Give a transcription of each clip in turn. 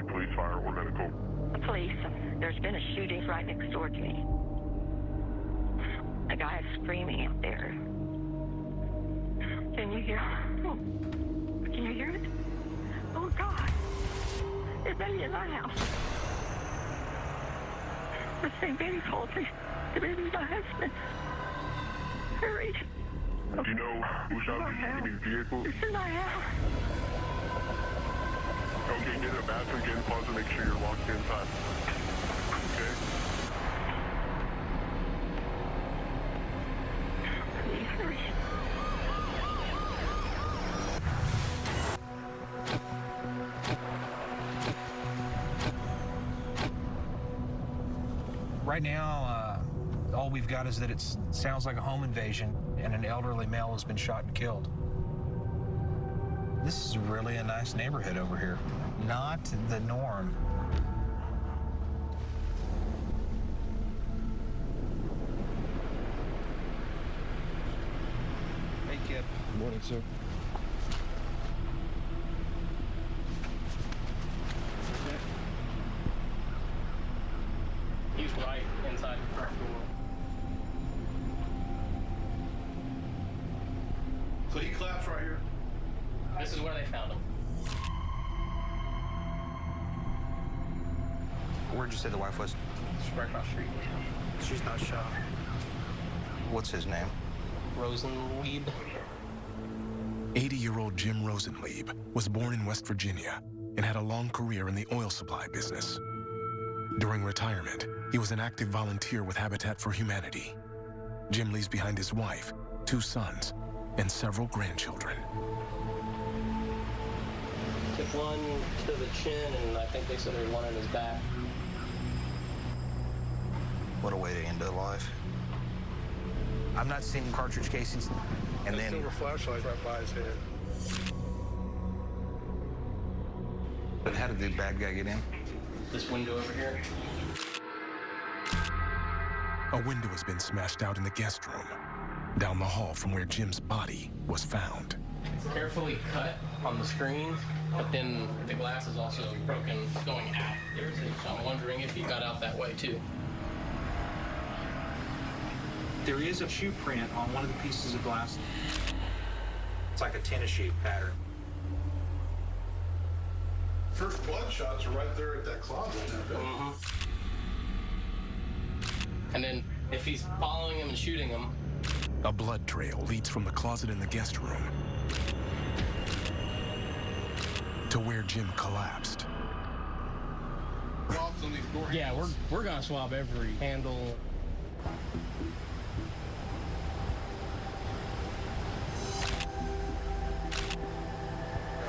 police, fire, or medical? Police. There's been a shooting right next door to me. A guy is screaming out there. Can you hear? Oh. Can you hear it? Oh, God. It's baby in my house. The same baby called me. The baby's my husband. Hurry. Do you know who shot these vehicles? It's in my house. Okay, get in the bathroom, get in the closet, make sure you're locked inside. Okay? Please hurry. Right now, all we've got is that it sounds like a home invasion and an elderly male has been shot and killed. This is really a nice neighborhood over here. Not the norm. Hey, kid. Good morning, sir. He's right inside the front door. So he collapsed right here? This is where they found him. Where'd you say the wife was? It's right across the street. She's not shot. What's his name? Rosenlieb. 80-year-old Jim Rosenlieb was born in West Virginia and had a long career in the oil supply business. During retirement, he was an active volunteer with Habitat for Humanity. Jim leaves behind his wife, 2 sons, and several grandchildren. Took one to the chin, and I think they said there was one in his back. What a way to end a life. I'm not seeing cartridge casings, and then... Silver flashlight right by his head. But how did the bad guy get in? This window over here. A window has been smashed out in the guest room, down the hall from where Jim's body was found. It's carefully cut on the screen, but then the glass is also broken going out. So I'm wondering if he got out that way too. There is a shoe print on one of the pieces of glass. It's like a tennis shoe pattern. First blood shots are right there at that closet. Mm-hmm. And then if he's following him and shooting him. A blood trail leads from the closet in the guest room to where Jim collapsed. Swabs on these door Yeah, handles. we're gonna swab every handle.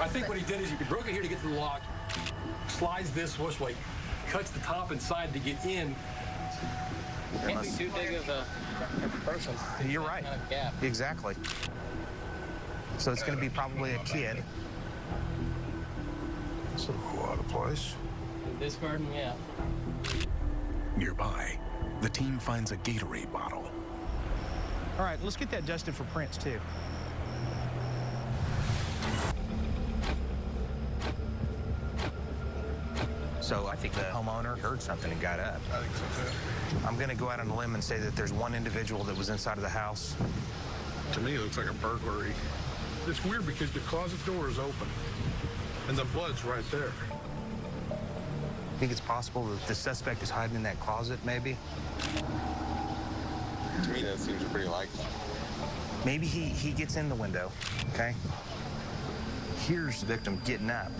I think what he did is he broke it here to get to the lock, slides this way, cuts the top and side to get in. Can't be too big of a person. You're right. Kind of gap. Exactly. So it's going to be probably a kid. It's a little out of place. This garden, yeah. Nearby, the team finds a Gatorade bottle. All right, let's get that dusted for prints, too. So I think the homeowner heard something and got up. I think so, too. I'm going to go out on a limb and say that there's one individual that was inside of the house. To me, it looks like a burglary. It's weird because the closet door is open, and the blood's right there. I think it's possible that the suspect is hiding in that closet, maybe. To me, that seems pretty likely. Maybe he gets in the window, okay? Here's the victim getting up,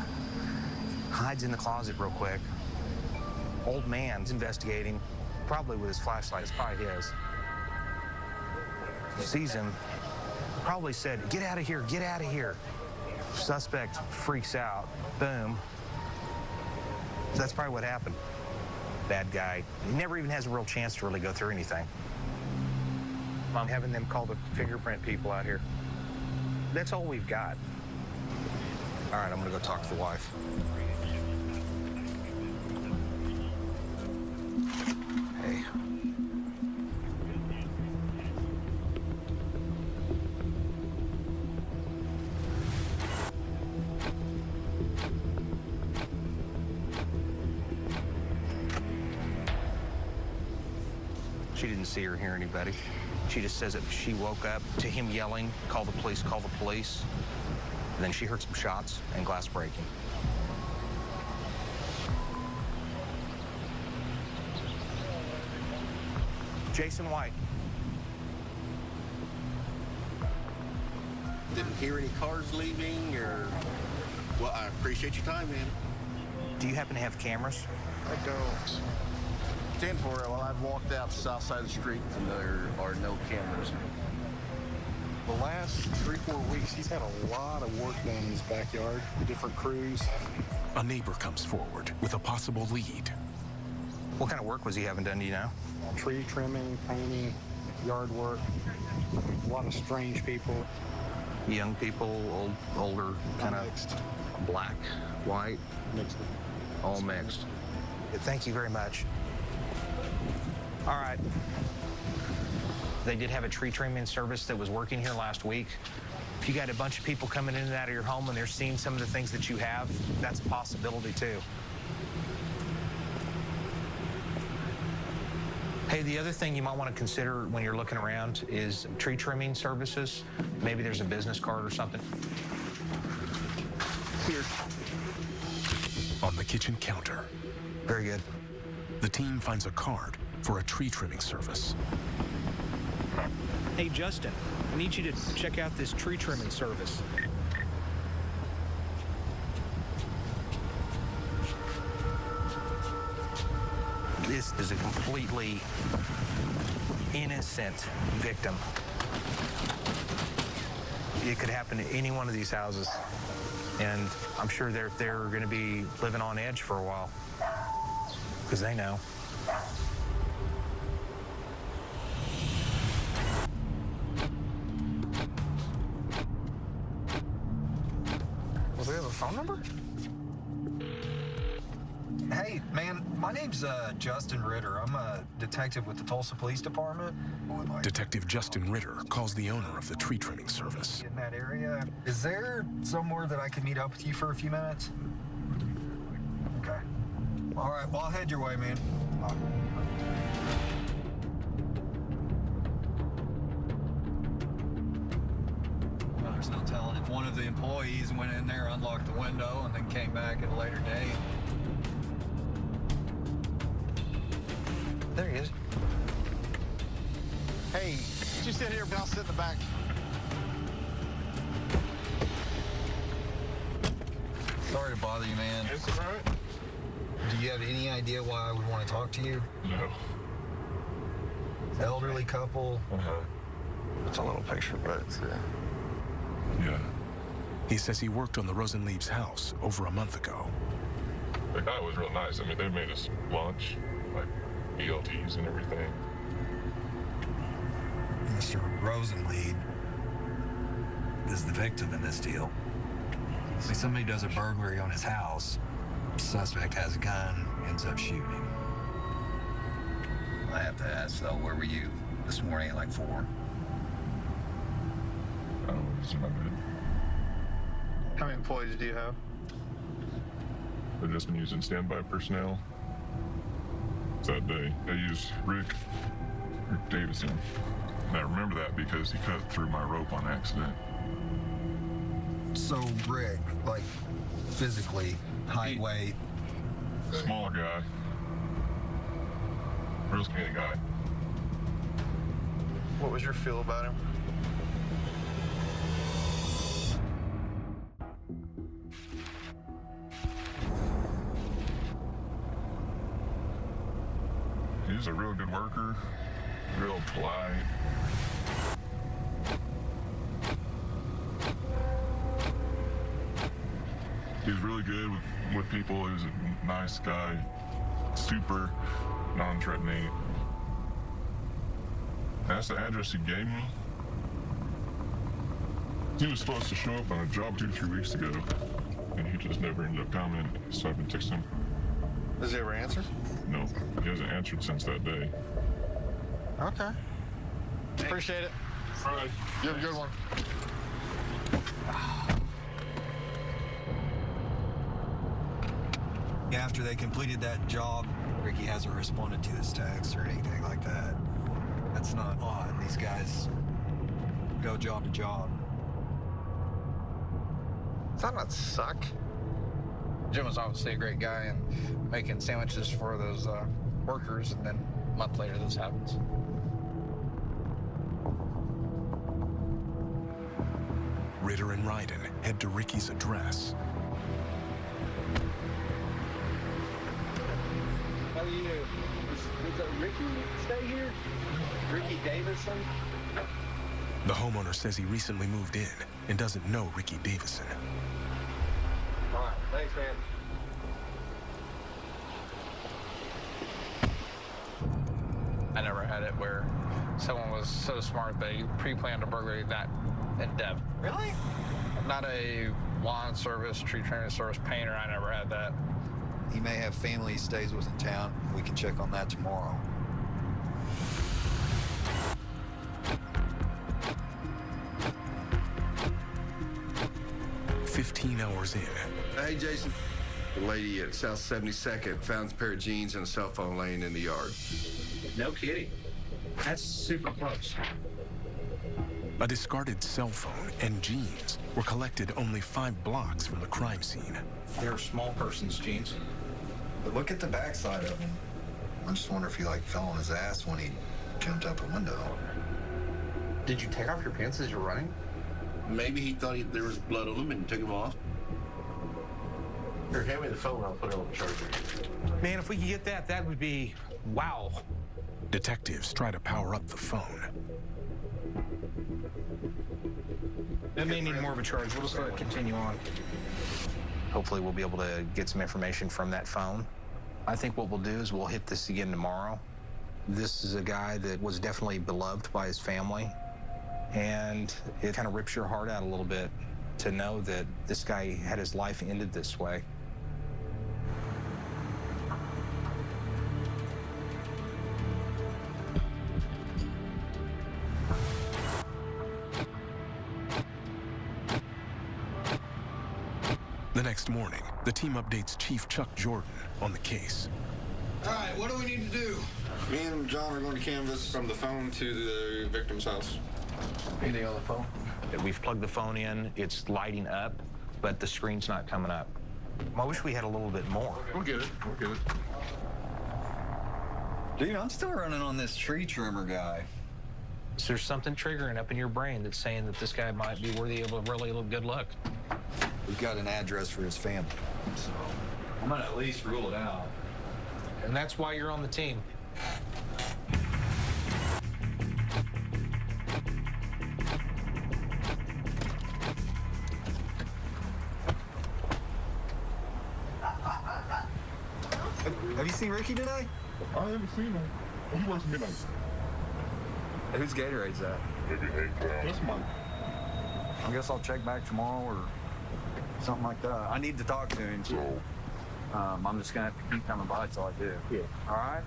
hides in the closet real quick. Old man's investigating, probably with his flashlight. It's probably his. Sees him, probably said, "Get out of here, get out of here." Suspect freaks out, boom. That's probably what happened. Bad guy. He never even has a real chance to really go through anything. I'm having them call the fingerprint people out here. That's all we've got. All right, I'm gonna go talk to the wife. Hey. She didn't see or hear anybody. She just says that she woke up to him yelling, call the police, call the police. And then she heard some shots and glass breaking. Jason White. Didn't hear any cars leaving or... Well, I appreciate your time, man. Do you happen to have cameras? I don't. Stand for it. Well, I've walked out the south side of the street and there are no cameras. The last 3-4 weeks, he's had a lot of work done in his backyard, different crews. A neighbor comes forward with a possible lead. What kind of work was he having done, do you know? Tree trimming, painting, yard work, a lot of strange people. Young people, older, kind of Mixed. black, white, Mixed. all mixed. Thank you very much. All right. They did have a tree trimming service that was working here last week. If you got a bunch of people coming in and out of your home and they're seeing some of the things that you have, that's a possibility too. Hey, the other thing you might want to consider when you're looking around is tree trimming services. Maybe there's a business card or something. Here. On the kitchen counter, Very good. the team finds a card for a tree trimming service. Hey, Justin, I need you to check out this tree trimming service. This is a completely innocent victim. It could happen to any one of these houses. And I'm sure they're going to be living on edge for a while because they know. Well, do we have a phone number? Hey, man, my name's Justin Ritter. I'm a detective with the Tulsa Police Department. Detective Justin Ritter calls the owner of the tree trimming service. In that area, is there somewhere that I could meet up with you for a few minutes? Okay. All right, well, I'll head your way, man. Well, there's no telling if one of the employees went in there, unlocked the window, and then came back at a later date. There he is. Hey, you sit here, but I'll sit in the back. Sorry to bother you, man. It's all right. Do you have any idea why I would want to talk to you? No. Elderly couple. It's a little picture, but Yeah. He says he worked on the Rosenlieb's house over a month ago. The guy was real nice. I mean, they made us lunch, like BLTs and everything. Mr. Rosenlieb is the victim in this deal. See, somebody does a burglary on his house. Suspect has a gun, ends up shooting. I have to ask, though, where were you this morning at like 4? I was in my bed. How many employees do you have? They've just been using standby personnel. That day, they used Rick Davison. And I remember that because he cut through my rope on accident. So, Rick, like, physically, height, weight. Smaller guy. Real skinny guy. What was your feel about him? He was a real good worker, real polite. He was really good with people. He was a nice guy, super non-threatening. That's the address he gave me. He was supposed to show up on a job 2-3 weeks ago, and he just never ended up coming, so I've been texting him. Does he ever answer? No, he hasn't answered since that day. Okay. Appreciate it. All right. You have a good one. After they completed that job, Ricky hasn't responded to his text or anything like that. That's not odd. These guys go job to job. Does that not suck? Jim was obviously a great guy and making sandwiches for those workers, and then a month later this happens. Ritter and Ryden head to Ricky's address. How do you do? Does Ricky stay here? Ricky Davison? The homeowner says he recently moved in and doesn't know Ricky Davison. All right, thanks, man. I never had it where someone was so smart they pre-planned a burglary that in depth. Really? Not a lawn service, tree trimming service, painter. I never had that. He may have family he stays with in town. We can check on that tomorrow. "15 hours in." Hey, Jason. The lady at South 72nd found a pair of jeans and a cell phone laying in the yard. No kidding. That's super close. A discarded cell phone and jeans were collected only 5 blocks from the crime scene. They're small person's jeans. But look at the backside of him. I just wonder if he fell on his ass when he jumped out the window. Did you take off your pants as you're running? Maybe he thought there was blood on them and took them off. Here, hand me the phone. I'll put it on the charger. Man, if we could get that, that would be wow. Detectives try to power up the phone. That may need more of a charge. We'll just let it continue on. Hopefully we'll be able to get some information from that phone. I think what we'll do is we'll hit this again tomorrow. This is a guy that was definitely beloved by his family, and it kind of rips your heart out a little bit to know that this guy had his life ended this way. The next morning, the team updates Chief Chuck Jordan on the case. All right, what do we need to do? Me and John are going to canvass from the phone to the victim's house. Anything on the phone? We've plugged the phone in, it's lighting up, but the screen's not coming up. I wish we had a little bit more. We'll get it. We'll get it. Dude, I'm still running on this tree trimmer guy. So there's something triggering up in your brain that's saying that this guy might be worthy of a really good look. We've got an address for his family, so I'm gonna at least rule it out. And that's why you're on the team. Have you seen Ricky today? I haven't seen him. He works midnight. Whose Gatorade's that? Maybe 8 pounds. That's mine. I guess I'll check back tomorrow or something like that. I need to talk to him, so I'm just gonna have to keep coming by till I do. Yeah. All right?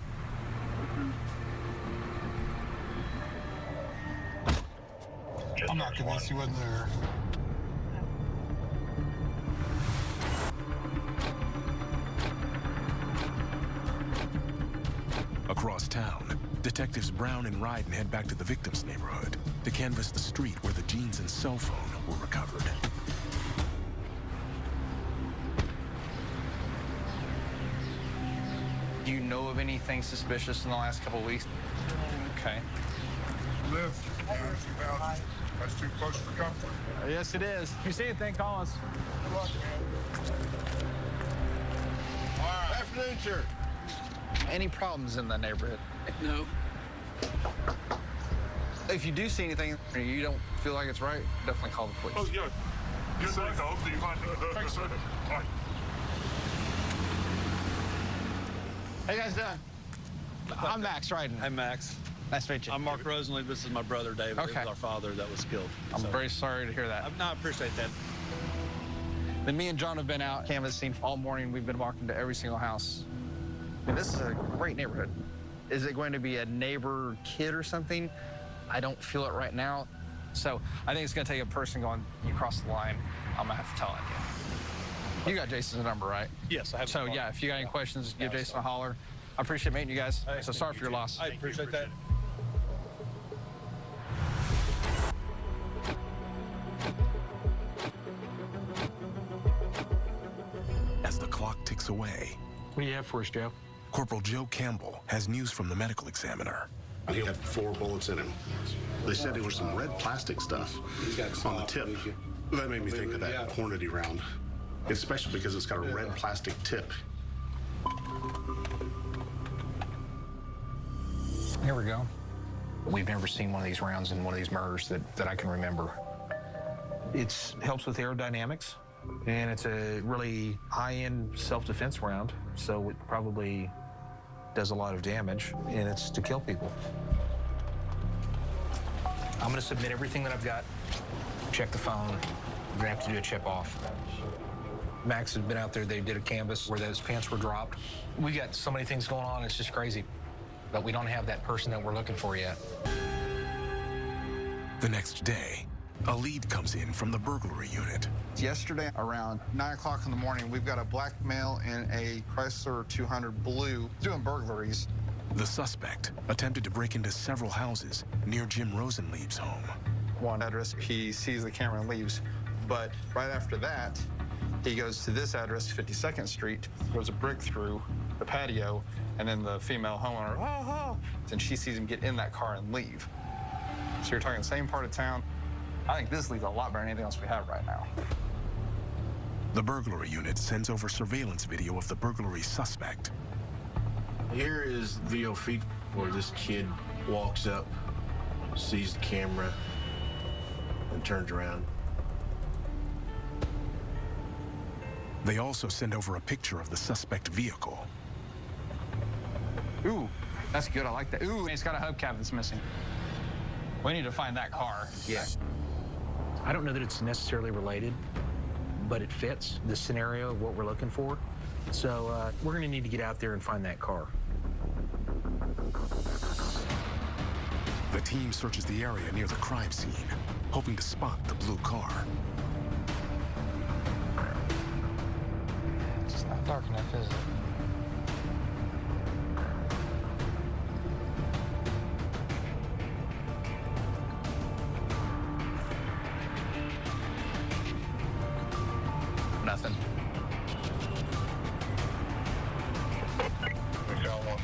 I'm not convinced he wasn't there. Across town, Detectives Brown and Ryden head back to the victim's neighborhood to canvass the street where the jeans and cell phone were recovered. Do you know of anything suspicious in the last couple of weeks? Okay. Lift. That's too close for comfort. Yes, it is. If you see anything, call us. Good luck, man. All right. Afternoon, sir. Any problems in the neighborhood? No. If you do see anything or you don't feel like it's right, definitely call the police. Oh, yeah. Good luck, dog. Do you mind? Thanks, sir. All right. How you guys doing? I'm Max Ryden. Hey, Max. Nice to meet you. I'm Mark Rosenley. This is my brother, David. Okay. This is our father that was killed. I'm very sorry to hear that. I appreciate that. Then me and John have been out canvassing all morning. We've been walking to every single house. I mean, this is a great neighborhood. Is it going to be a neighbor kid or something? I don't feel it right now. So I think it's going to take a person going, you crossed the line, I'm going to have to tell on you. You got Jason's number, right? Yes, I have. So, yeah, if you got any questions, give Jason a holler. I appreciate meeting you guys. So sorry for your loss. I appreciate that. you have for us, Joe? Corporal Joe Campbell has news from the medical examiner. He had 4 bullets in him. They said it was some red plastic stuff on the tip. That made me think of that Hornady round, especially because it's got a red plastic tip. Here we go. We've never seen one of these rounds in one of these murders that I can remember. It helps with aerodynamics, and it's a really high-end self-defense round, so it probably does a lot of damage, and it's to kill people. I'm gonna submit everything that I've got, check the phone. We're gonna have to do a chip off. Max has been out there, they did a canvas where those pants were dropped. We got so many things going on, it's just crazy. But we don't have that person that we're looking for yet. The next day, a lead comes in from the burglary unit. Yesterday, around 9 o'clock in the morning, we've got a black male in a Chrysler 200 blue doing burglaries. The suspect attempted to break into several houses near Jim Rosenlieb's home. One address, he sees the camera and leaves. But right after that, he goes to this address, 52nd Street, throws a brick through the patio, and then the female homeowner, oh, and she sees him get in that car and leave. So you're talking the same part of town. I think this leads a lot better than anything else we have right now. The burglary unit sends over surveillance video of the burglary suspect. Here is video feed where this kid walks up, sees the camera, and turns around. They also send over a picture of the suspect vehicle. Ooh, that's good. I like that. Ooh, and it's got a hubcap that's missing. We need to find that car. Yeah. I don't know that it's necessarily related, but it fits the scenario of what we're looking for. So we're going to need to get out there and find that car. The team searches the area near the crime scene, hoping to spot the blue car. It's not dark enough, is it? Nothing. We found one.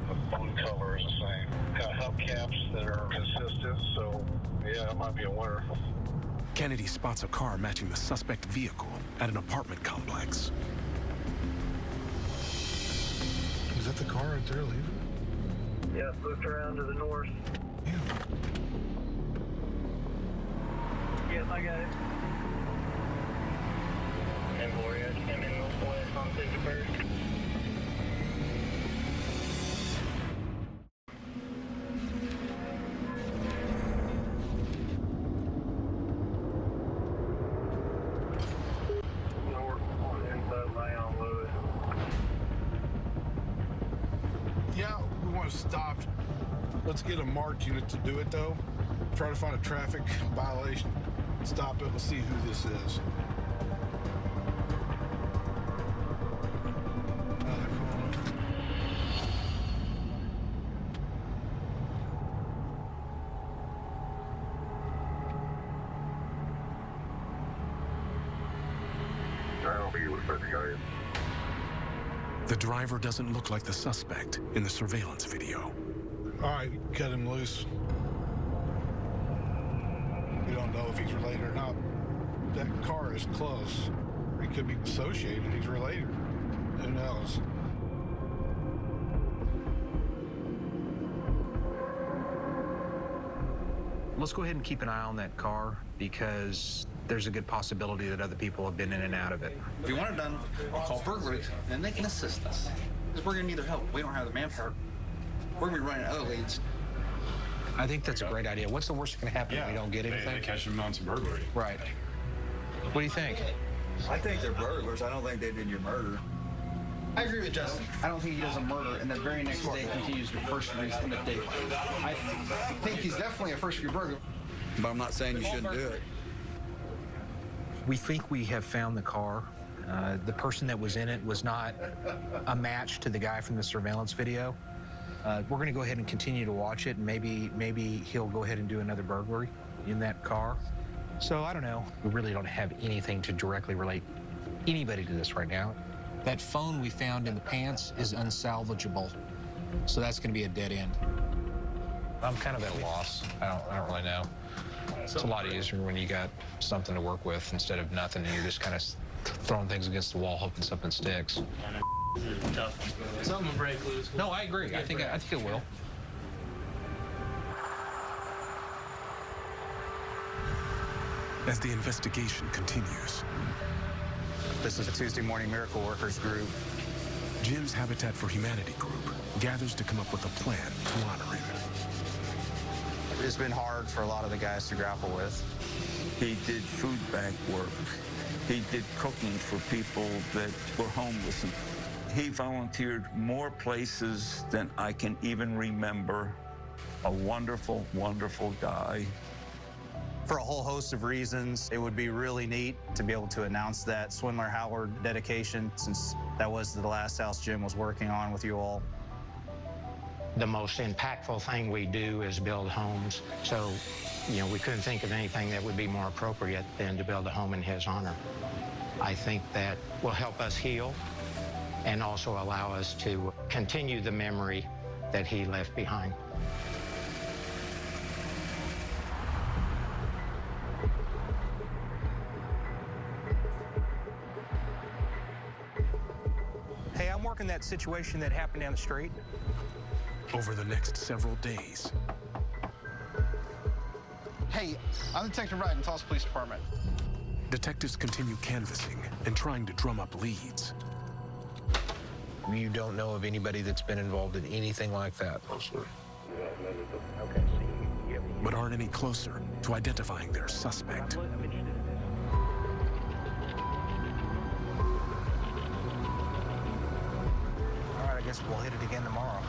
The blue color is the same. Got hubcaps that are consistent, so yeah, it might be a winner. Kennedy spots a car matching the suspect vehicle at an apartment complex. Is that the car right there leaving? Yeah, looked around to the north. Yep, I got it. And Gloria came in northwest on 51st. Yeah, we want to stop. Let's get a marked unit to do it, though. Try to find a traffic violation. Stop it. Let's see who this is. I don't think it was the guy. The driver doesn't look like the suspect in the surveillance video. All right, cut him loose. We don't know if he's related or not. That car is close. He could be associated. He's related. Who knows? Let's go ahead and keep an eye on that car because there's a good possibility that other people have been in and out of it. If you want it done, I'll call burglary, and they can assist us. Because we're going to need their help. We don't have the manpower. We're going to be running other leads. I think that's a great idea. What's the worst that can happen if we don't get anything? They catch them on some burglary. Right. What do you think? I think they're burglars. I don't think they did your murder. I agree with Justin. I don't think he does a murder and the very next day continues to first degree in the daylight. I think he's definitely a first degree burglar. But I'm not saying you shouldn't do it. We think we have found the car. The person that was in it was not a match to the guy from the surveillance video. We're going to go ahead and continue to watch it, and maybe he'll go ahead and do another burglary in that car. So I don't know. We really don't have anything to directly relate anybody to this right now. That phone we found in the pants is unsalvageable, so that's going to be a dead end. I'm kind of at a loss. I don't really know. It's a lot easier when you got something to work with instead of nothing, and you're just kind of throwing things against the wall, hoping something sticks. Something will break loose. No, I agree. I think it will. As the investigation continues, This is a Tuesday Morning Miracle Workers group. Jim's Habitat for Humanity group gathers to come up with a plan to honor him. It's been hard for a lot of the guys to grapple with. He did food bank work. He did cooking for people that were homeless. He volunteered more places than I can even remember. A wonderful, wonderful guy. For a whole host of reasons, it would be really neat to be able to announce that Swindler Howard dedication, since that was the last house Jim was working on with you all. The most impactful thing we do is build homes. So, we couldn't think of anything that would be more appropriate than to build a home in his honor. I think that will help us heal and also allow us to continue the memory that he left behind. Hey, I'm working that situation that happened down the street. Over the next several days, Hey, I'm Detective Wright in Tulsa Police Department. detectives continue canvassing and trying to drum up leads. You don't know of anybody that's been involved in anything like that? Oh, sir. But aren't any closer to identifying their suspect. All right, I guess we'll hit it again tomorrow.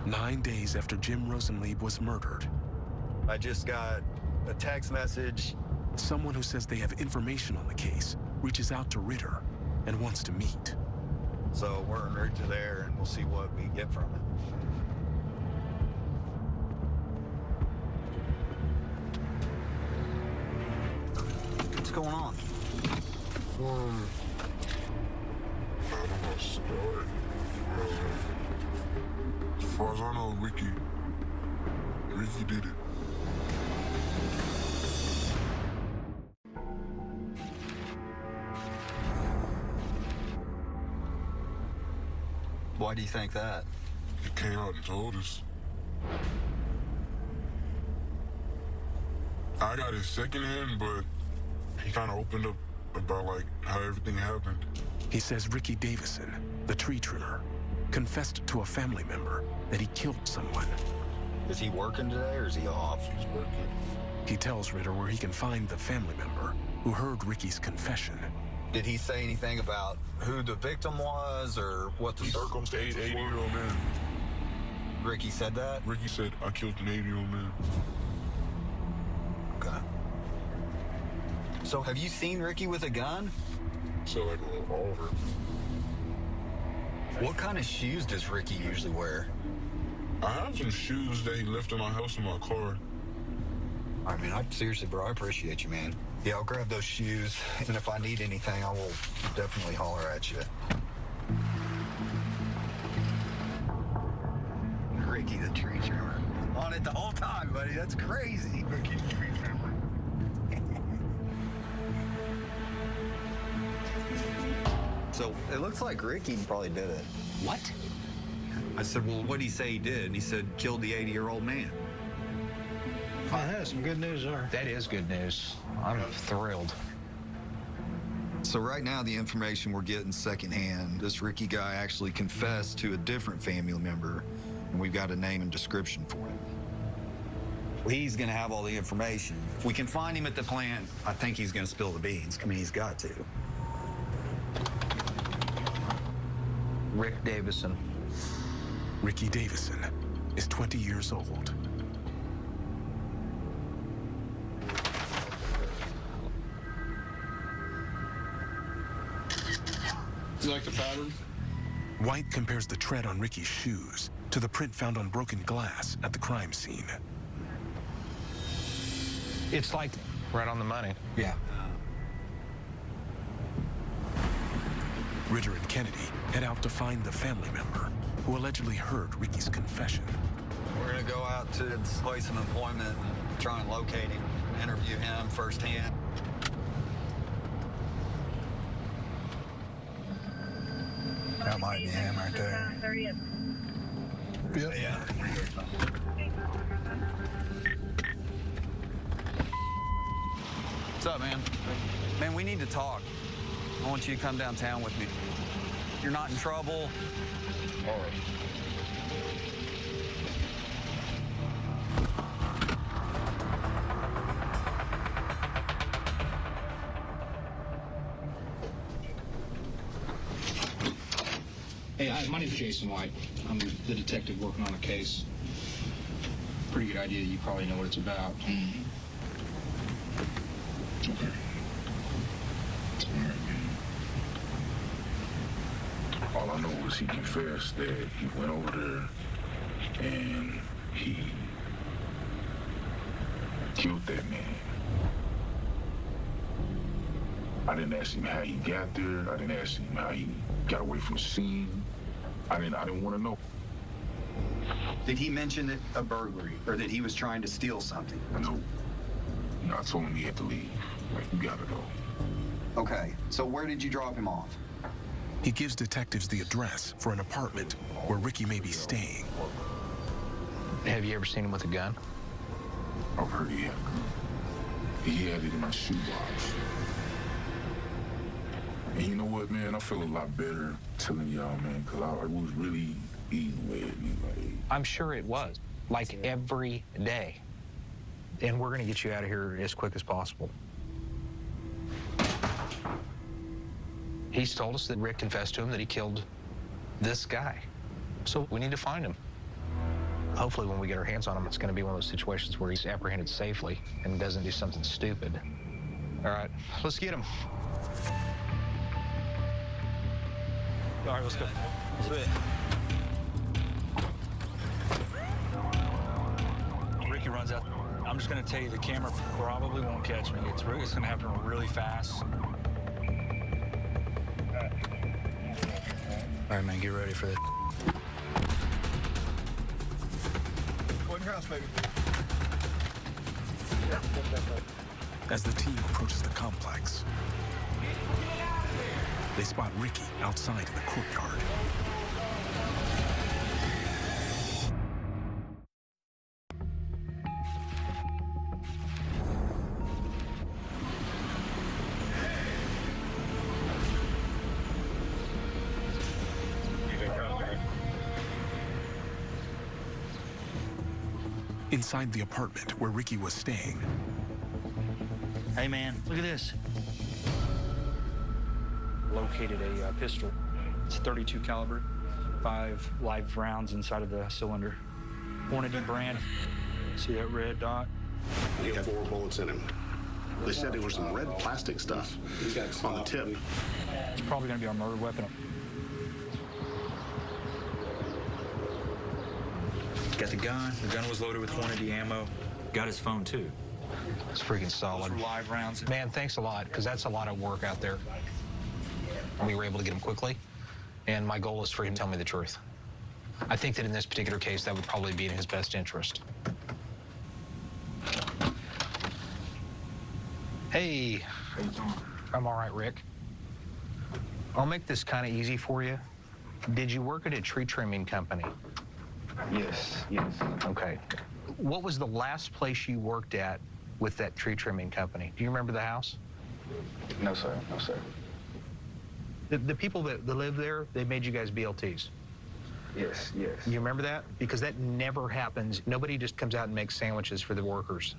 Nine days after Jim Rosenlieb was murdered, I just got a text message. Someone who says they have information on the case reaches out to Ritter and wants to meet. So we're en route to there, and we'll see what we get from it. What's going on? I don't know, start. As far as I know, Ricky did it. Why do you think that? He came out and told us. I got his second hand, but he kind of opened up about how everything happened. He says Ricky Davison, the tree trimmer, confessed to a family member that he killed someone. Is he working today, or is he off? He's working. He tells Ritter where he can find the family member who heard Ricky's confession. Did he say anything about who the victim was, or what the circumstances were? 80-year-old man. Ricky said that? Ricky said, I killed an 80-year-old man. Okay. So have you seen Ricky with a gun? So like a revolver. What kind of shoes does Ricky usually wear? I have some shoes that he left in my house in my car. I mean, seriously, bro, I appreciate you, man. Yeah, I'll grab those shoes, and if I need anything, I will definitely holler at you. Ricky the tree trimmer. On it the whole time, buddy. That's crazy. Ricky the tree trimmer. So it looks like Ricky probably did it. What? I said, well, what did he say he did? And he said, killed the 80-year-old man. That's some good news there. That is good news. I'm thrilled. So right now, the information we're getting secondhand, this Ricky guy actually confessed to a different family member, and we've got a name and description for him. He's going to have all the information. If we can find him at the plant, I think he's going to spill the beans. I mean, he's got to. Rick Davison. Ricky Davison is 20 years old. You like the pattern? White compares the tread on Ricky's shoes to the print found on broken glass at the crime scene. It's like Right on the money. Yeah. Ritter and Kennedy head out to find the family member who allegedly heard Ricky's confession. We're going to go out to his place of employment and try and locate him, interview him firsthand. That might be him right there. Yep. Yeah. What's up, man? Man, we need to talk. I want you to come downtown with me. You're not in trouble. All right. Hey, my name's Jason White. I'm the detective working on a case. Pretty good idea. You probably know what it's about. Okay. All right, man. All I know is he confessed that he went over there and he killed that man. I didn't ask him how he got there. I didn't ask him how he got away from the scene. I didn't want to know. Did he mention it a burglary or that he was trying to steal something? No. I told him he had to leave. Like, you gotta go. Okay, so where did you drop him off? He gives detectives the address for an apartment where Ricky may be staying. Have you ever seen him with a gun? I've heard he had a gun. He had it in my shoebox. And you know what, man? I feel a lot better telling y'all, man, because I was really eating away at me. Like, I'm sure it was, like every day. And we're going to get you out of here as quick as possible. He's told us that Rick confessed to him that he killed this guy. So we need to find him. Hopefully when we get our hands on him, it's going to be one of those situations where he's apprehended safely and doesn't do something stupid. All right, let's get him. All right, let's go. Let's do it. Ricky runs out. I'm just going to tell you the camera probably won't catch me. It's going to happen really fast. All right, man, get ready for this. Go in your house, baby. As the team approaches the complex, they spot Ricky outside in the courtyard. Inside the apartment where Ricky was staying. Hey, man, look at this. Located a pistol. It's a .32 caliber, 5 live rounds inside of the cylinder. Hornady brand. See that red dot? He had 4 bullets in him. They said there was some red plastic stuff on the tip. It's probably going to be our murder weapon. Got the gun. The gun was loaded with Hornady ammo. Got his phone, too. It's freaking solid. Those were live rounds. Man, thanks a lot, because that's a lot of work out there. We were able to get him quickly, and my goal is for him to tell me the truth. I think that in this particular case, that would probably be in his best interest. Hey. How you doing? I'm all right, Rick. I'll make this kind of easy for you. Did you work at a tree trimming company? Yes. Okay. What was the last place you worked at with that tree trimming company? Do you remember the house? No, sir. The people that live there, they made you guys BLTs? Yes. You remember that? Because that never happens. Nobody just comes out and makes sandwiches for the workers.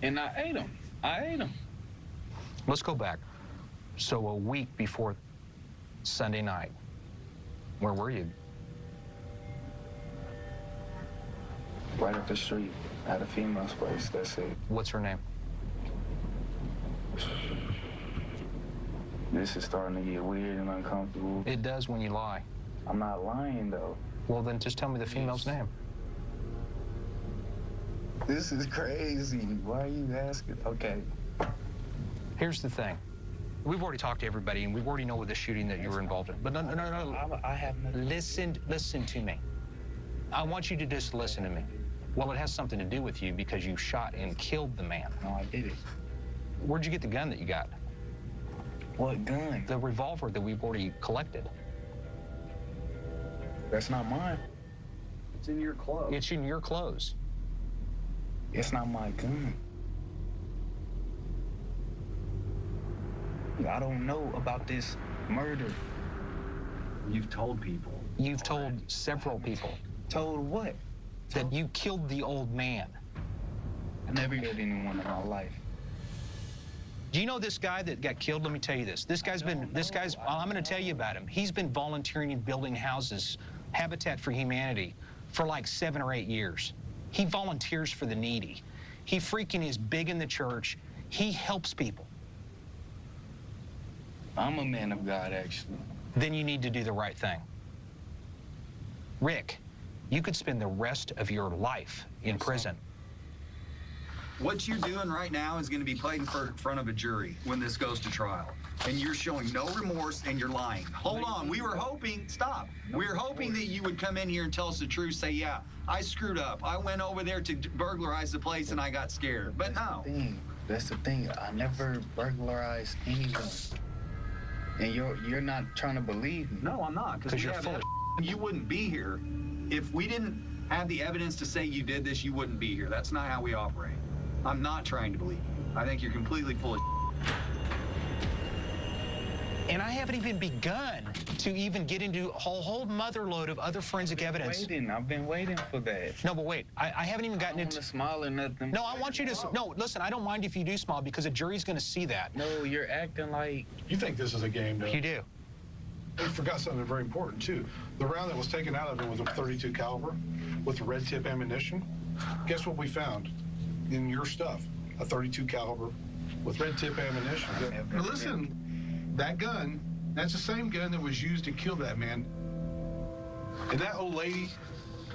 And I ate them. Let's go back. So a week before Sunday night, where were you? Right up the street at a female's place. That's it. What's her name? This is starting to get weird and uncomfortable. It does when you lie. I'm not lying, though. Well, then just tell me the female's name. This is crazy. Why are you asking? Okay. Here's the thing. We've already talked to everybody, and we already know with the shooting that you were involved in. But no. I have no. Listen to me. I want you to just listen to me. Well, it has something to do with you because you shot and killed the man. No, I did it. Where'd you get the gun that you got? What gun? The revolver that we've already collected. That's not mine. It's in your clothes. It's in your clothes. It's not my gun. I don't know about this murder. You've told people. You've told several people. Told what? That you killed the old man. I never killed anyone in my life. Do you know this guy that got killed? Let me tell you this. I'm going to tell you about him. He's been volunteering and building houses, Habitat for Humanity, for like 7 or 8 years. He volunteers for the needy. He freaking is big in the church. He helps people. I'm a man of God, actually. Then you need to do the right thing. Rick, you could spend the rest of your life in prison. What you're doing right now is going to be played in front of a jury when this goes to trial. And you're showing no remorse and you're lying. Hold on. We were hoping, stop. We were hoping that you would come in here and tell us the truth, say, yeah, I screwed up. I went over there to burglarize the place and I got scared. But no. That's the thing. I never burglarized anyone. And you're not trying to believe me. No, I'm not. Because you're full of you wouldn't be here. If we didn't have the evidence to say you did this, you wouldn't be here. That's not how we operate. I'm not trying to believe you. I think you're completely full of And I haven't even begun to even get into a whole motherload of other forensic evidence. I've been waiting for that. No, but wait. I haven't even gotten into... I don't smile or nothing. No, I want you to... No, listen, I don't mind if you do smile because a jury's going to see that. No, you're acting like... You think this is a game, though? You do. You forgot something very important, too. The round that was taken out of it was a .32 caliber with red tip ammunition. Guess what we found in your stuff? A .32 caliber with red tip ammunition. Now listen, that gun, that's the same gun that was used to kill that man. And that old lady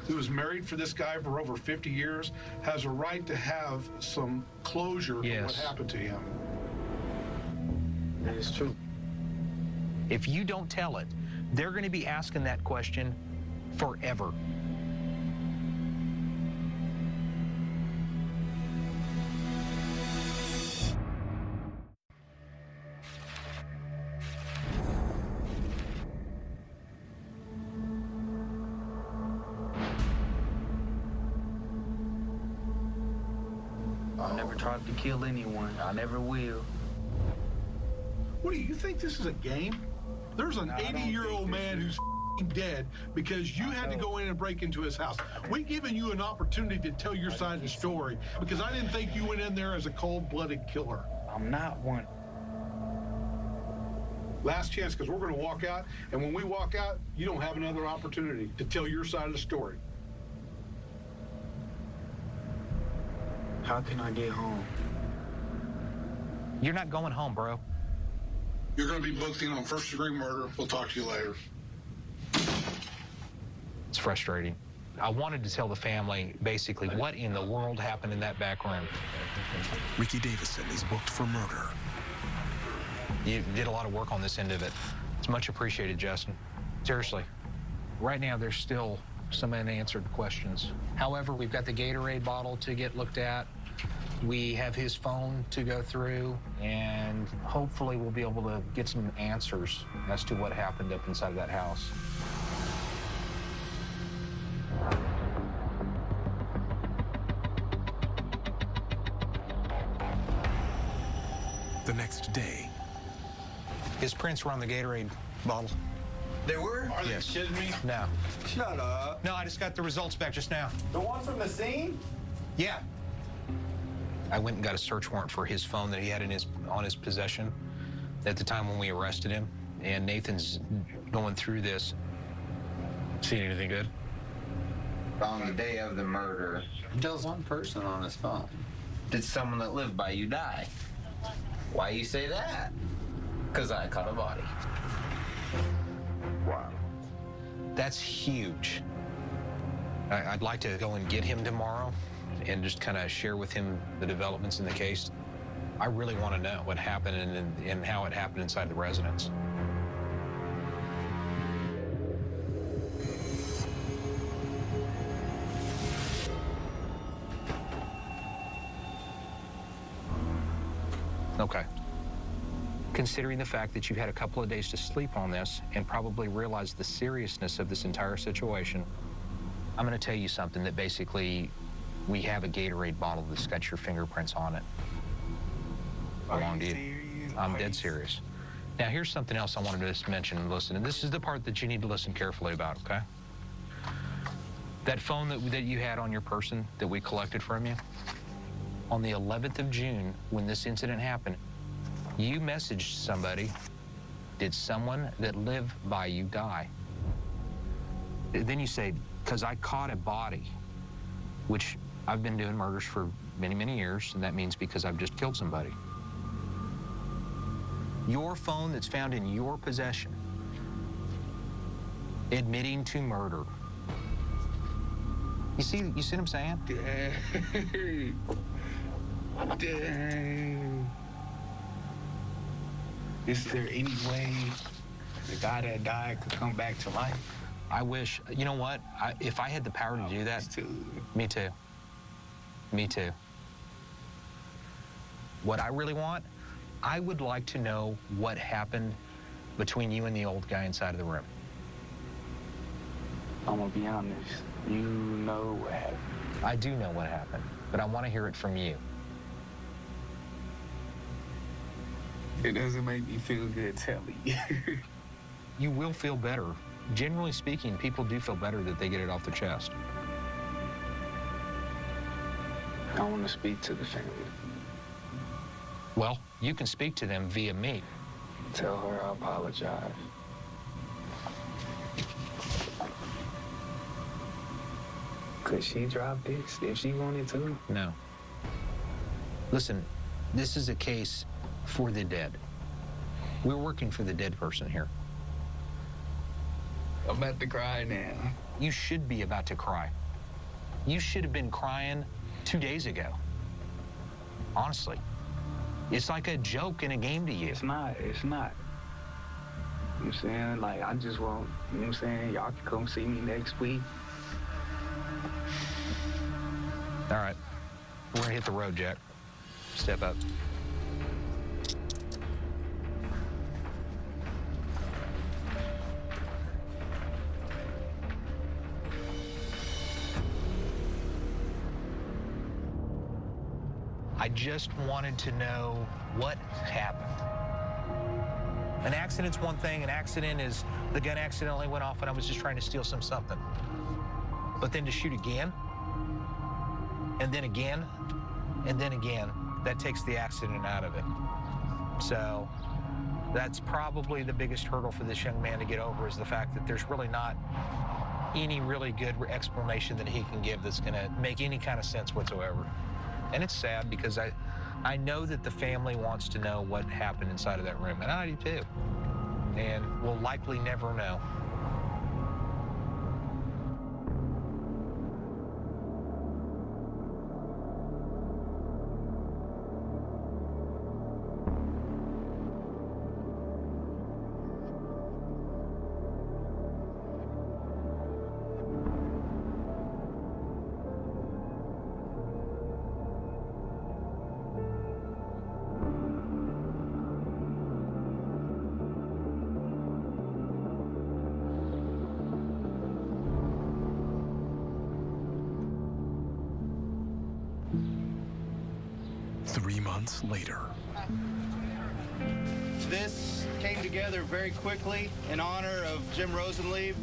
who was married for this guy for over 50 years has a right to have some closure on what happened to him. That is true. If you don't tell it, they're going to be asking that question forever. I never tried to kill anyone. I never will. What do you think this is a game? There's an 80-year-old man who's dead because you had to go in and break into his house. We've given you an opportunity to tell your side of the story because I didn't think you went in there as a cold-blooded killer. I'm not one. Last chance, because we're going to walk out, and when we walk out, you don't have another opportunity to tell your side of the story. How can I get home? You're not going home, bro. You're going to be booked in on first-degree murder. We'll talk to you later. It's frustrating. I wanted to tell the family, basically, what in the world happened in that back room. Ricky Davison is booked for murder. You did a lot of work on this end of it. It's much appreciated, Justin. Seriously. Right now, there's still some unanswered questions. However, we've got the Gatorade bottle to get looked at. We have his phone to go through, and hopefully we'll be able to get some answers as to what happened up inside of that house. The next day, his prints were on the Gatorade bottle. They were? Are you kidding me? No. Shut up. No, I just got the results back just now. The one from the scene? Yeah. I went and got a search warrant for his phone that he had on his possession at the time when we arrested him. And Nathan's going through this. See anything good? On the day of the murder, there was one person on his phone. Did someone that lived by you die? Why you say that? Because I caught a body. Wow. That's huge. I'd like to go and get him tomorrow and just kind of share with him the developments in the case. I really want to know what happened and how it happened inside the residence. Okay. Considering the fact that you've had a couple of days to sleep on this and probably realized the seriousness of this entire situation, I'm going to tell you something that basically we have a Gatorade bottle that's got your fingerprints on it. Belong to you. I'm dead serious. Now, here's something else I wanted to just mention and listen, and this is the part that you need to listen carefully about, okay? That phone that you had on your person that we collected from you, on the 11th of June, when this incident happened, you messaged somebody, did someone that lived by you die? Then you say, because I caught a body, which I've been doing murders for many, many years, and that means because I've just killed somebody. Your phone that's found in your possession, admitting to murder. You see what I'm saying? Dang. Is there any way the guy that died could come back to life? I wish. You know what? If I had the power to do that, me too. Me too. What I really want, I would like to know what happened between you and the old guy inside of the room. I'm gonna be honest. You know what happened. I do know what happened, but I want to hear it from you. It doesn't make me feel good telling you. You will feel better. Generally speaking, people do feel better that they get it off their chest. I want to speak to the family. Well, you can speak to them via me. Tell her I apologize. Could she drop this if she wanted to? No. Listen, this is a case for the dead. We're working for the dead person here. I'm about to cry now. You should be about to cry. You should have been crying 2 days ago. Honestly. It's like a joke in a game to you. It's not. It's not. You know what I'm saying? Like, I just want, you know what I'm saying? Y'all can come see me next week. All right. We're gonna hit the road, Jack. Step up. I just wanted to know what happened. An accident's one thing. An accident is the gun accidentally went off and I was just trying to steal something. But then to shoot again, and then again, and then again, that takes the accident out of it. So that's probably the biggest hurdle for this young man to get over, is the fact that there's really not any really good explanation that he can give that's gonna make any kind of sense whatsoever. And it's sad because I know that the family wants to know what happened inside of that room, and I do too. And we'll likely never know. Later. This came together very quickly in honor of Jim Rosenleib.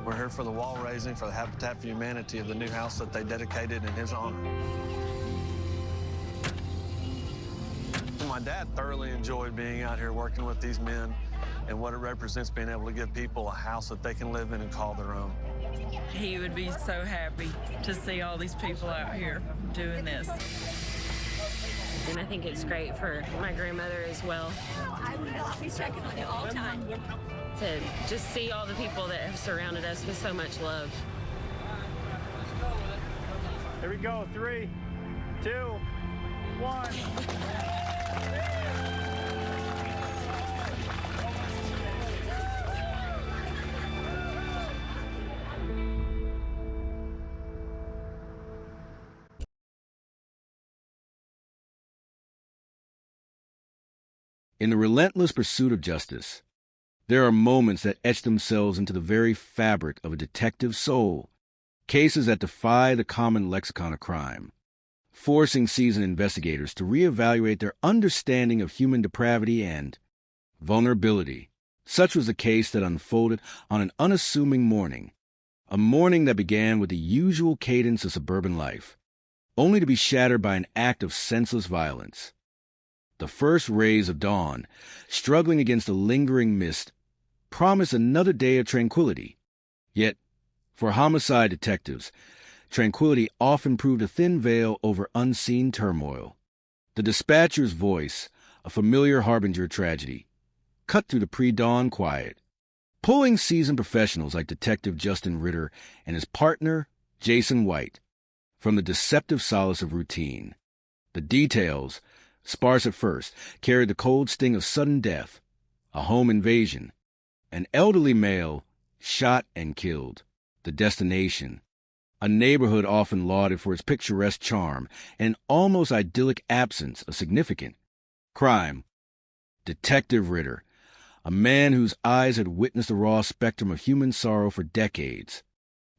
We're here for the wall raising for the Habitat for Humanity of the new house that they dedicated in his honor. My dad thoroughly enjoyed being out here working with these men and what it represents, being able to give people a house that they can live in and call their own. He would be so happy to see all these people out here doing this. And I think it's great for my grandmother as well. I will be checking on you all the time. To just see all the people that have surrounded us with so much love. Here we go. 3, 2, 1. In the relentless pursuit of justice, there are moments that etch themselves into the very fabric of a detective's soul, cases that defy the common lexicon of crime, forcing seasoned investigators to reevaluate their understanding of human depravity and vulnerability. Such was the case that unfolded on an unassuming morning, a morning that began with the usual cadence of suburban life, only to be shattered by an act of senseless violence. The first rays of dawn, struggling against the lingering mist, promised another day of tranquility. Yet, for homicide detectives, tranquility often proved a thin veil over unseen turmoil. The dispatcher's voice, a familiar harbinger of tragedy, cut through the pre-dawn quiet, pulling seasoned professionals like Detective Justin Ritter and his partner, Jason White, from the deceptive solace of routine. The details, sparse at first, carried the cold sting of sudden death, a home invasion, an elderly male shot and killed. The destination, a neighborhood often lauded for its picturesque charm and an almost idyllic absence of significant crime. Detective Ritter, a man whose eyes had witnessed the raw spectrum of human sorrow for decades,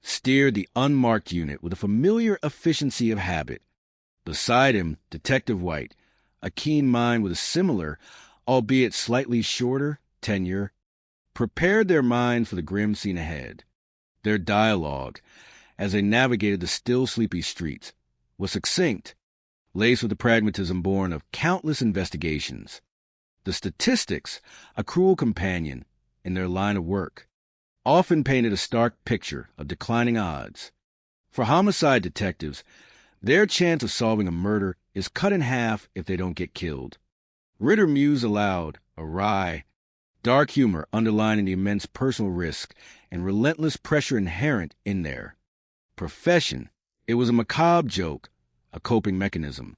steered the unmarked unit with a familiar efficiency of habit. Beside him, Detective White, a keen mind with a similar, albeit slightly shorter, tenure, prepared their minds for the grim scene ahead. Their dialogue, as they navigated the still sleepy streets, was succinct, laced with the pragmatism born of countless investigations. The statistics, a cruel companion in their line of work, often painted a stark picture of declining odds. For homicide detectives, their chance of solving a murder is cut in half if they don't get killed. Ritter mused aloud, a wry, dark humor underlining the immense personal risk and relentless pressure inherent in their profession. It was a macabre joke, a coping mechanism,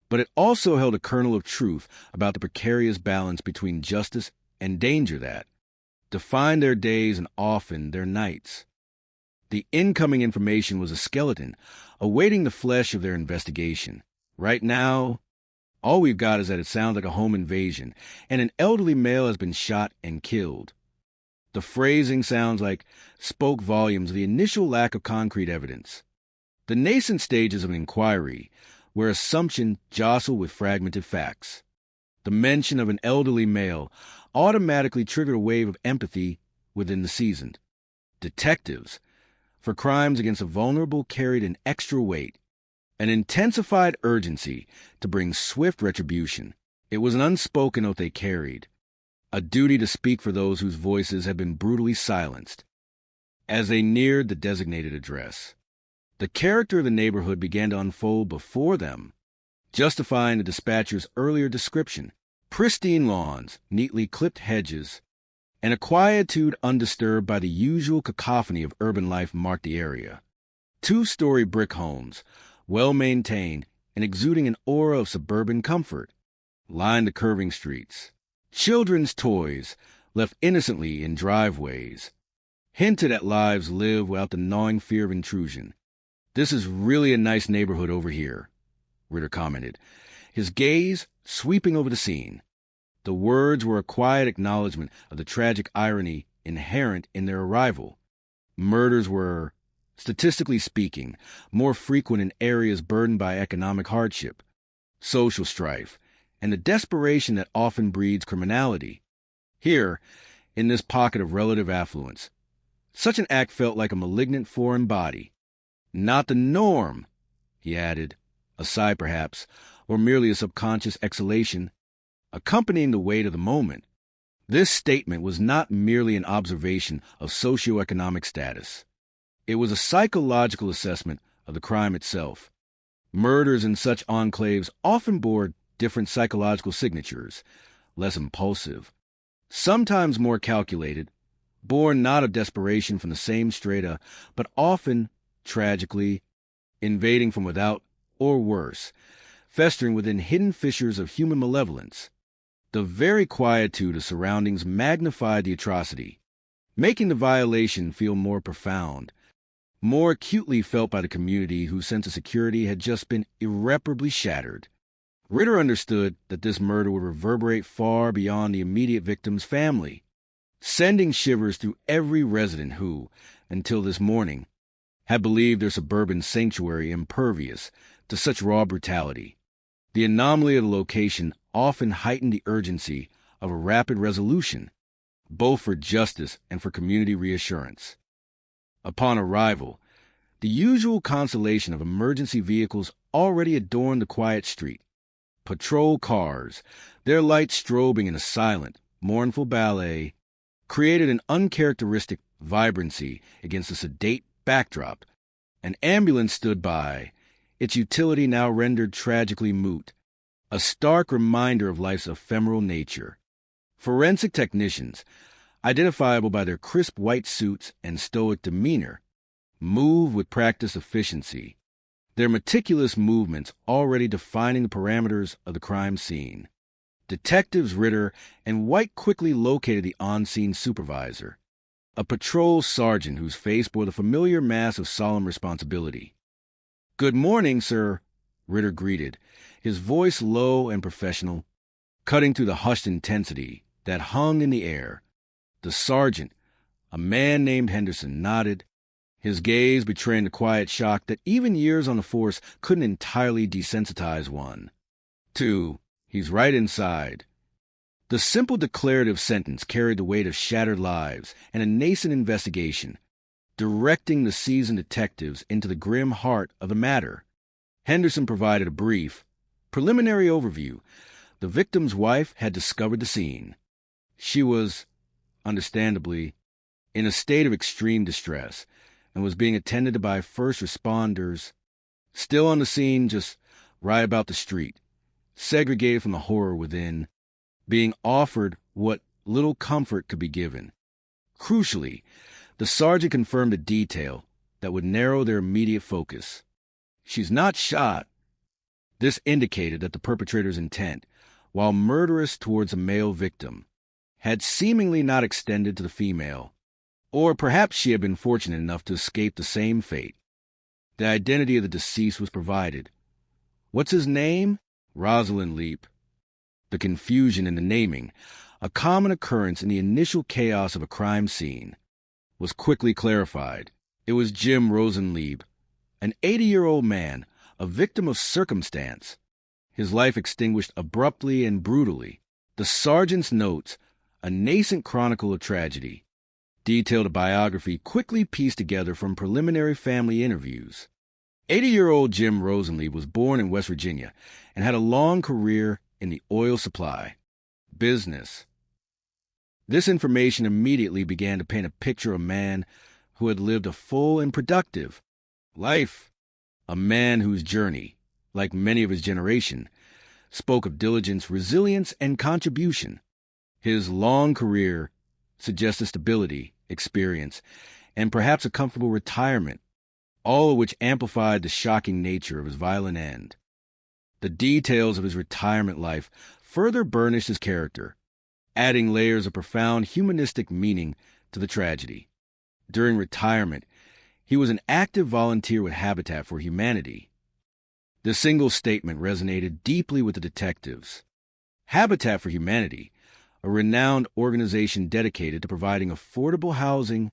but it also held a kernel of truth about the precarious balance between justice and danger that defined their days and often their nights. The incoming information was a skeleton, awaiting the flesh of their investigation. Right now, all we've got is that it sounds like a home invasion, and an elderly male has been shot and killed. The phrasing sounds like spoke volumes of the initial lack of concrete evidence. The nascent stages of an inquiry, where assumption jostled with fragmented facts. The mention of an elderly male automatically triggered a wave of empathy within the seasoned. Detectives, for crimes against the vulnerable, carried an extra weight, an intensified urgency to bring swift retribution. It was an unspoken oath they carried, a duty to speak for those whose voices had been brutally silenced. As they neared the designated address, the character of the neighborhood began to unfold before them, justifying the dispatcher's earlier description. Pristine lawns, neatly clipped hedges, and a quietude undisturbed by the usual cacophony of urban life marked the area. 2-story brick homes, well-maintained and exuding an aura of suburban comfort, lined the curving streets. Children's toys, left innocently in driveways, hinted at lives lived without the gnawing fear of intrusion. "This is really a nice neighborhood over here," Ritter commented, his gaze sweeping over the scene. The words were a quiet acknowledgement of the tragic irony inherent in their arrival. Murders were, statistically speaking, more frequent in areas burdened by economic hardship, social strife, and the desperation that often breeds criminality. Here, in this pocket of relative affluence, such an act felt like a malignant foreign body. Not the norm, he added, a sigh perhaps, or merely a subconscious exhalation, accompanying the weight of the moment. This statement was not merely an observation of socioeconomic status. It was a psychological assessment of the crime itself. Murders in such enclaves often bore different psychological signatures, less impulsive, sometimes more calculated, born not of desperation from the same strata, but often, tragically, invading from without, or worse, festering within hidden fissures of human malevolence. The very quietude of surroundings magnified the atrocity, making the violation feel more profound, more acutely felt by the community whose sense of security had just been irreparably shattered. Ritter understood that this murder would reverberate far beyond the immediate victim's family, sending shivers through every resident who, until this morning, had believed their suburban sanctuary impervious to such raw brutality. The anomaly of the location often heightened the urgency of a rapid resolution, both for justice and for community reassurance. Upon arrival, the usual constellation of emergency vehicles already adorned the quiet street. Patrol cars, their lights strobing in a silent, mournful ballet, created an uncharacteristic vibrancy against the sedate backdrop. An ambulance stood by, its utility now rendered tragically moot, a stark reminder of life's ephemeral nature. Forensic technicians, identifiable by their crisp white suits and stoic demeanor, moved with practiced efficiency, their meticulous movements already defining the parameters of the crime scene. Detectives Ritter and White quickly located the on-scene supervisor, a patrol sergeant whose face bore the familiar mask of solemn responsibility. "Good morning, sir," Ritter greeted, his voice low and professional, cutting through the hushed intensity that hung in the air. The sergeant, a man named Henderson, nodded, his gaze betraying the quiet shock that even years on the force couldn't entirely desensitize one. "2. He's right inside." The simple declarative sentence carried the weight of shattered lives and a nascent investigation, directing the seasoned detectives into the grim heart of the matter. Henderson provided a brief, preliminary overview. The victim's wife had discovered the scene. She was, understandably, in a state of extreme distress and was being attended to by first responders, still on the scene, just right about the street, segregated from the horror within, being offered what little comfort could be given. Crucially, the sergeant confirmed a detail that would narrow their immediate focus. "She's not shot." This indicated that the perpetrator's intent, while murderous towards a male victim, had seemingly not extended to the female, or perhaps she had been fortunate enough to escape the same fate. The identity of the deceased was provided. "What's his name?" "Rosalind Leap." The confusion in the naming, a common occurrence in the initial chaos of a crime scene, was quickly clarified. It was Jim Rosenlieb, an 80-year-old man, a victim of circumstance. His life extinguished abruptly and brutally. The sergeant's notes, a nascent chronicle of tragedy, detailed a biography quickly pieced together from preliminary family interviews. 80-year-old Jim Rosenlieb was born in West Virginia and had a long career in the oil supply business. This information immediately began to paint a picture of a man who had lived a full and productive life, a man whose journey, like many of his generation, spoke of diligence, resilience, and contribution. His long career suggested stability, experience, and perhaps a comfortable retirement, all of which amplified the shocking nature of his violent end. The details of his retirement life further burnished his character, adding layers of profound humanistic meaning to the tragedy. During retirement, he was an active volunteer with Habitat for Humanity. The single statement resonated deeply with the detectives. Habitat for Humanity, a renowned organization dedicated to providing affordable housing,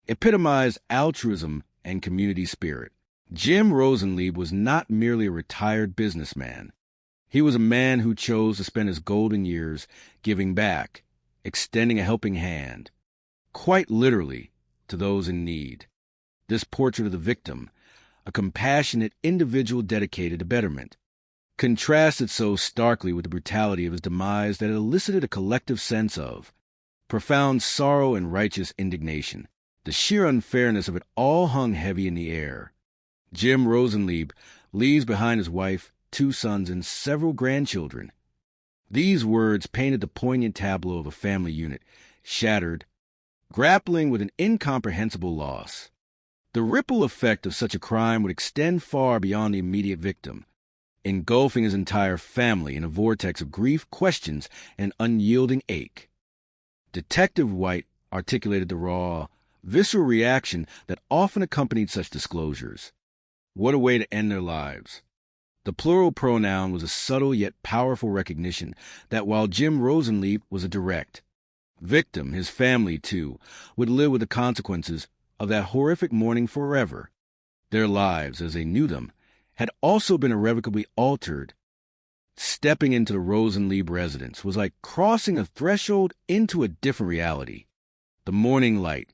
epitomized altruism and community spirit. Jim Rosenlieb was not merely a retired businessman. He was a man who chose to spend his golden years giving back, extending a helping hand, quite literally, to those in need. This portrait of the victim, a compassionate individual dedicated to betterment, contrasted so starkly with the brutality of his demise that it elicited a collective sense of profound sorrow and righteous indignation. The sheer unfairness of it all hung heavy in the air. Jim Rosenlieb leaves behind his wife, 2 sons, and several grandchildren. These words painted the poignant tableau of a family unit, shattered, grappling with an incomprehensible loss. The ripple effect of such a crime would extend far beyond the immediate victim, engulfing his entire family in a vortex of grief, questions, and unyielding ache. Detective White articulated the raw, visceral reaction that often accompanied such disclosures. What a way to end their lives. The plural pronoun was a subtle yet powerful recognition that while Jim Rosenleib was a direct victim, his family, too, would live with the consequences of that horrific morning forever. Their lives, as they knew them, had also been irrevocably altered. Stepping into the Rosenleib residence was like crossing a threshold into a different reality. The morning light,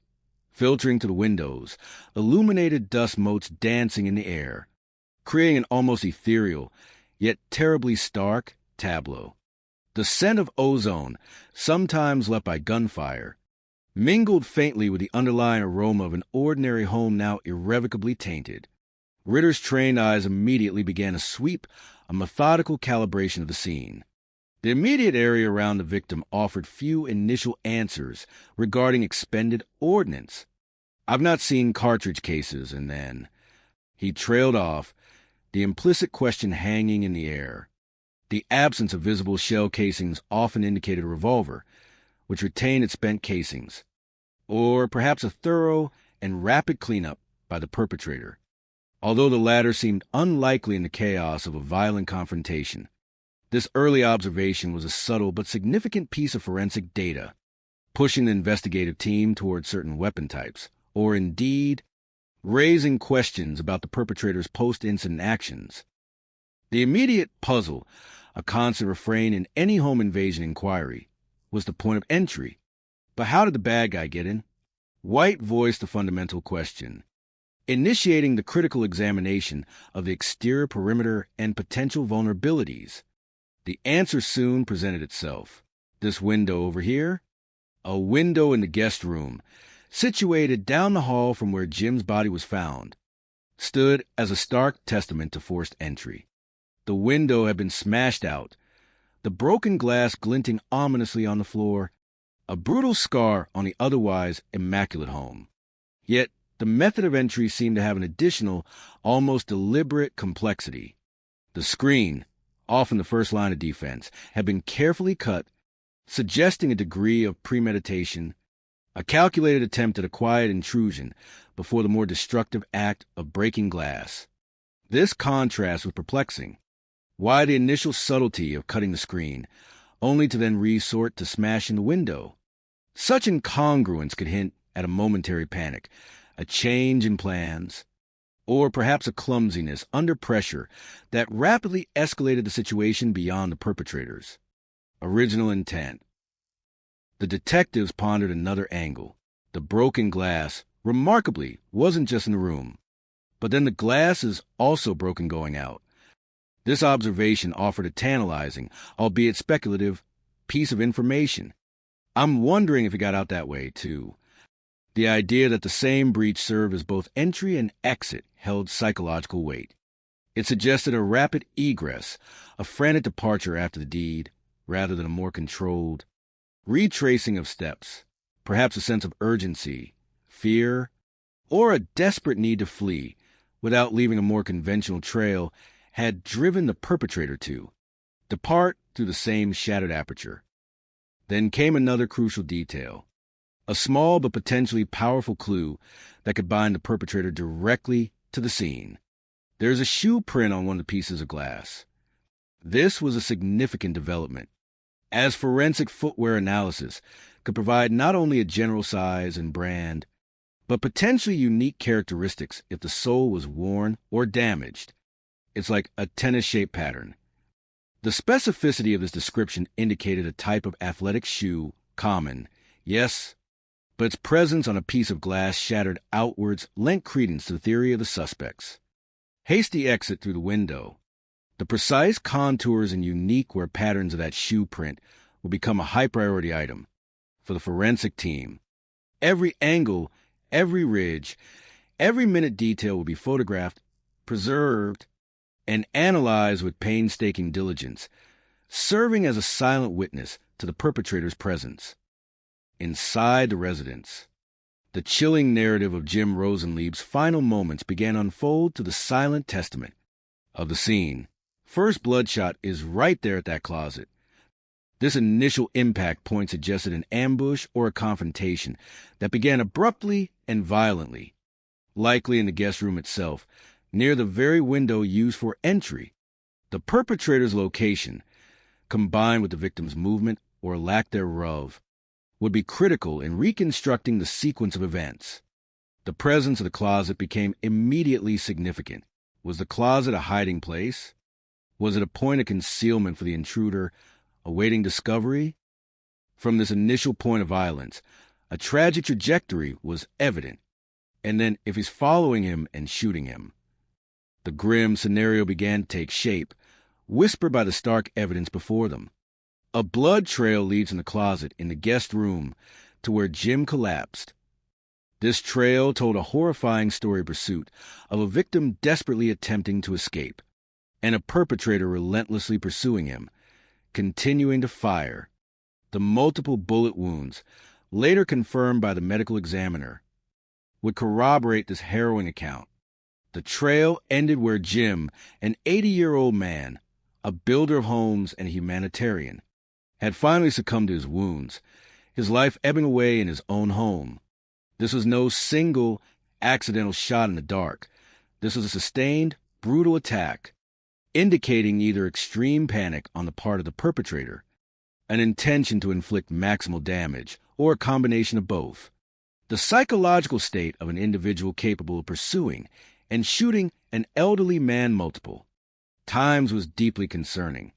filtering to the windows, illuminated dust motes dancing in the air, creating an almost ethereal, yet terribly stark, tableau. The scent of ozone, sometimes left by gunfire, mingled faintly with the underlying aroma of an ordinary home now irrevocably tainted. Ritter's trained eyes immediately began to sweep a methodical calibration of the scene. The immediate area around the victim offered few initial answers regarding expended ordnance. "I've not seen cartridge cases," and then he trailed off, the implicit question hanging in the air. The absence of visible shell casings often indicated a revolver, which retained its spent casings, or perhaps a thorough and rapid cleanup by the perpetrator, although the latter seemed unlikely in the chaos of a violent confrontation. This early observation was a subtle but significant piece of forensic data, pushing the investigative team toward certain weapon types, or indeed, raising questions about the perpetrator's post-incident actions. The immediate puzzle, a constant refrain in any home invasion inquiry, was the point of entry. But how did the bad guy get in? White voiced the fundamental question, initiating the critical examination of the exterior perimeter and potential vulnerabilities. The answer soon presented itself. This window over here? A window in the guest room, situated down the hall from where Jim's body was found, stood as a stark testament to forced entry. The window had been smashed out, the broken glass glinting ominously on the floor, a brutal scar on the otherwise immaculate home. Yet the method of entry seemed to have an additional, almost deliberate complexity. The screen, often the first line of defense, had been carefully cut, suggesting a degree of premeditation, a calculated attempt at a quiet intrusion before the more destructive act of breaking glass. This contrast was perplexing. Why the initial subtlety of cutting the screen, only to then resort to smashing the window? Such incongruence could hint at a momentary panic, a change in plans, or perhaps a clumsiness under pressure that rapidly escalated the situation beyond the perpetrators. Original intent. The detectives pondered another angle. The broken glass, remarkably, wasn't just in the room, but then the glass is also broken going out. This observation offered a tantalizing, albeit speculative, piece of information. I'm wondering if it got out that way, too. The idea that the same breach served as both entry and exit held psychological weight. It suggested a rapid egress, a frantic departure after the deed, rather than a more controlled retracing of steps, perhaps a sense of urgency, fear, or a desperate need to flee without leaving a more conventional trail had driven the perpetrator to depart through the same shattered aperture. Then came another crucial detail, a small but potentially powerful clue that could bind the perpetrator directly to the scene. There's a shoe print on one of the pieces of glass. This was a significant development, as forensic footwear analysis could provide not only a general size and brand, but potentially unique characteristics if the sole was worn or damaged. It's like a tennis-shaped pattern. The specificity of this description indicated a type of athletic shoe, common, yes, but its presence on a piece of glass shattered outwards lent credence to the theory of the suspects. Hasty exit through the window. The precise contours and unique wear patterns of that shoe print will become a high-priority item for the forensic team. Every angle, every ridge, every minute detail will be photographed, preserved, and analyzed with painstaking diligence, serving as a silent witness to the perpetrator's presence. Inside the residence, The chilling narrative of Jim Rosenlieb's final moments began to unfold to the silent testament of the scene. First bloodshot is right there at that closet. This initial impact point suggested an ambush or a confrontation that began abruptly and violently, likely in the guest room itself, near the very window used for entry. The perpetrator's location, combined with the victim's movement or lack thereof, would be critical in reconstructing the sequence of events. The presence of the closet became immediately significant. Was the closet a hiding place? Was it a point of concealment for the intruder awaiting discovery? From this initial point of violence, a tragic trajectory was evident. And then, if he's following him and shooting him, the grim scenario began to take shape, whispered by the stark evidence before them. A blood trail leads from the closet in the guest room to where Jim collapsed. This trail told a horrifying story of pursuit of a victim desperately attempting to escape, and a perpetrator relentlessly pursuing him, continuing to fire. The multiple bullet wounds, later confirmed by the medical examiner, would corroborate this harrowing account. The trail ended where Jim, an 80-year-old man, a builder of homes and a humanitarian, had finally succumbed to his wounds, his life ebbing away in his own home. This was no single, accidental shot in the dark. This was a sustained, brutal attack, indicating either extreme panic on the part of the perpetrator, an intention to inflict maximal damage, or a combination of both. The psychological state of an individual capable of pursuing and shooting an elderly man multiple times was deeply concerning,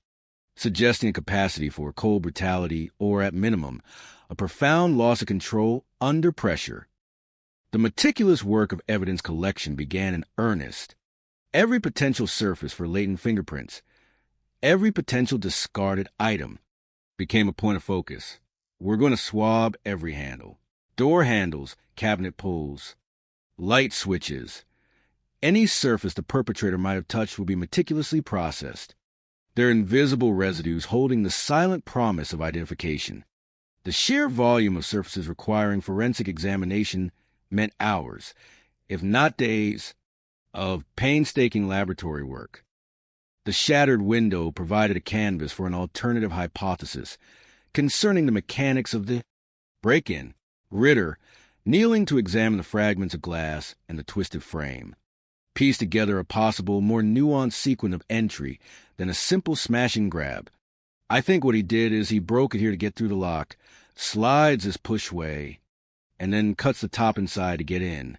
suggesting a capacity for cold brutality or, at minimum, a profound loss of control under pressure. The meticulous work of evidence collection began in earnest. Every potential surface for latent fingerprints, every potential discarded item became a point of focus. We're going to swab every handle. Door handles, cabinet pulls, light switches. Any surface the perpetrator might have touched will be meticulously processed, their invisible residues holding the silent promise of identification. The sheer volume of surfaces requiring forensic examination meant hours, if not days, of painstaking laboratory work. The shattered window provided a canvas for an alternative hypothesis concerning the mechanics of the break-in. Ritter, kneeling to examine the fragments of glass and the twisted frame, pieced together a possible, more nuanced sequence of entry than a simple smash and grab. I think what he did is he broke it here to get through the lock, slides his pushway, and then cuts the top inside to get in.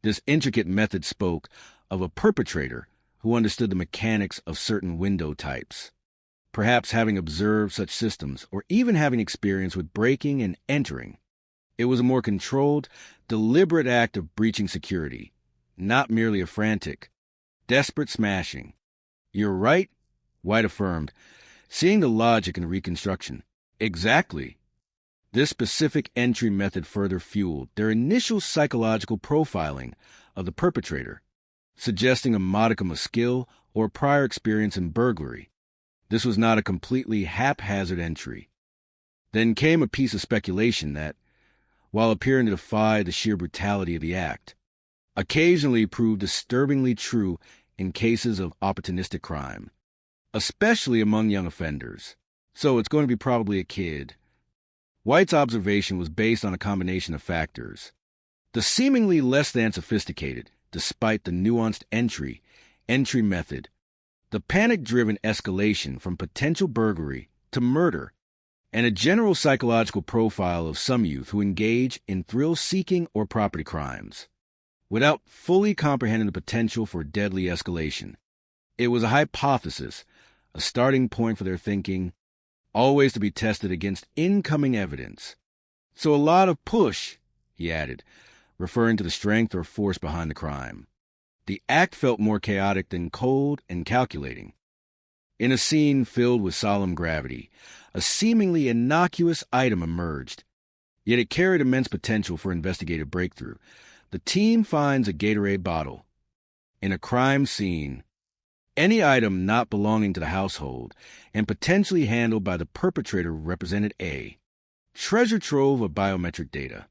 This intricate method spoke of a perpetrator who understood the mechanics of certain window types, perhaps having observed such systems or even having experience with breaking and entering. It was a more controlled, deliberate act of breaching security, not merely a frantic, desperate smashing. You're right, White affirmed, seeing the logic in the reconstruction. Exactly. This specific entry method further fueled their initial psychological profiling of the perpetrator, suggesting a modicum of skill or prior experience in burglary. This was not a completely haphazard entry. Then came a piece of speculation that, while appearing to defy the sheer brutality of the act, occasionally proved disturbingly true in cases of opportunistic crime, especially among young offenders. So it's going to be probably a kid. White's observation was based on a combination of factors. The seemingly less than sophisticated, despite the nuanced entry method, the panic-driven escalation from potential burglary to murder, and a general psychological profile of some youth who engage in thrill-seeking or property crimes, without fully comprehending the potential for deadly escalation. It was a hypothesis, a starting point for their thinking, always to be tested against incoming evidence. So a lot of push, he added, referring to the strength or force behind the crime. The act felt more chaotic than cold and calculating. In a scene filled with solemn gravity, a seemingly innocuous item emerged, yet it carried immense potential for investigative breakthrough. The team finds a Gatorade bottle. In a crime scene, any item not belonging to the household and potentially handled by the perpetrator represented a treasure trove of biometric data.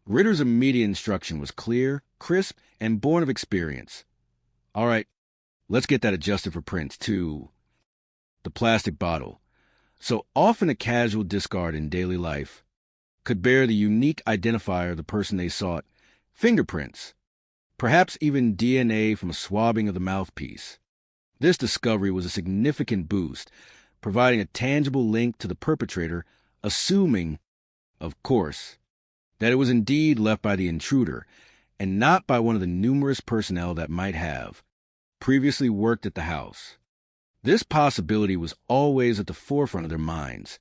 Ritter's immediate instruction was clear, crisp, and born of experience. All right, let's get that adjusted for prints, too. The plastic bottle, so often a casual discard in daily life, could bear the unique identifier of the person they sought, fingerprints, perhaps even DNA from a swabbing of the mouthpiece. This discovery was a significant boost, providing a tangible link to the perpetrator, assuming, of course, that it was indeed left by the intruder and not by one of the numerous personnel that might have previously worked at the house. This possibility was always at the forefront of their minds.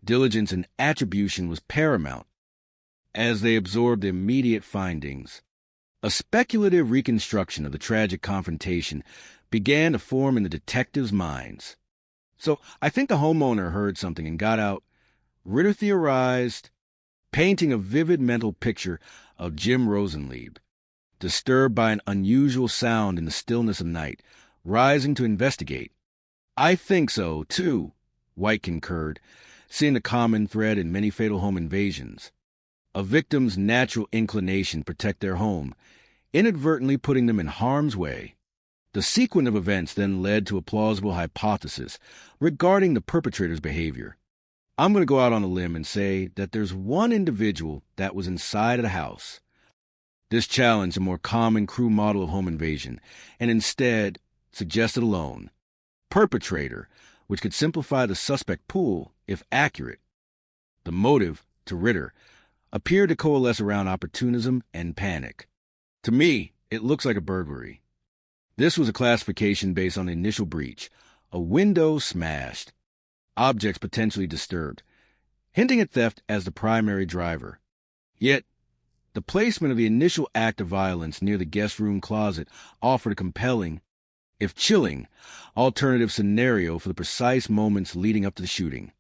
Diligence and attribution was paramount as they absorbed the immediate findings. A speculative reconstruction of the tragic confrontation began to form in the detectives' minds. So I think the homeowner heard something and got out. Ritter theorized, painting a vivid mental picture of Jim Rosenlieb, disturbed by an unusual sound in the stillness of night, rising to investigate. I think so, too, White concurred, seeing a common thread in many fatal home invasions. A victim's natural inclination to protect their home, inadvertently putting them in harm's way. The sequence of events then led to a plausible hypothesis regarding the perpetrator's behavior. I'm going to go out on a limb and say that there's one individual that was inside of the house. This challenged a more common crew model of home invasion, and instead suggested a lone perpetrator, which could simplify the suspect pool if accurate. The motive, to Ritter, appeared to coalesce around opportunism and panic. To me, it looks like a burglary. This was a classification based on the initial breach, a window smashed, objects potentially disturbed, hinting at theft as the primary driver. Yet, the placement of the initial act of violence near the guest room closet offered a compelling, if chilling, alternative scenario for the precise moments leading up to the shooting.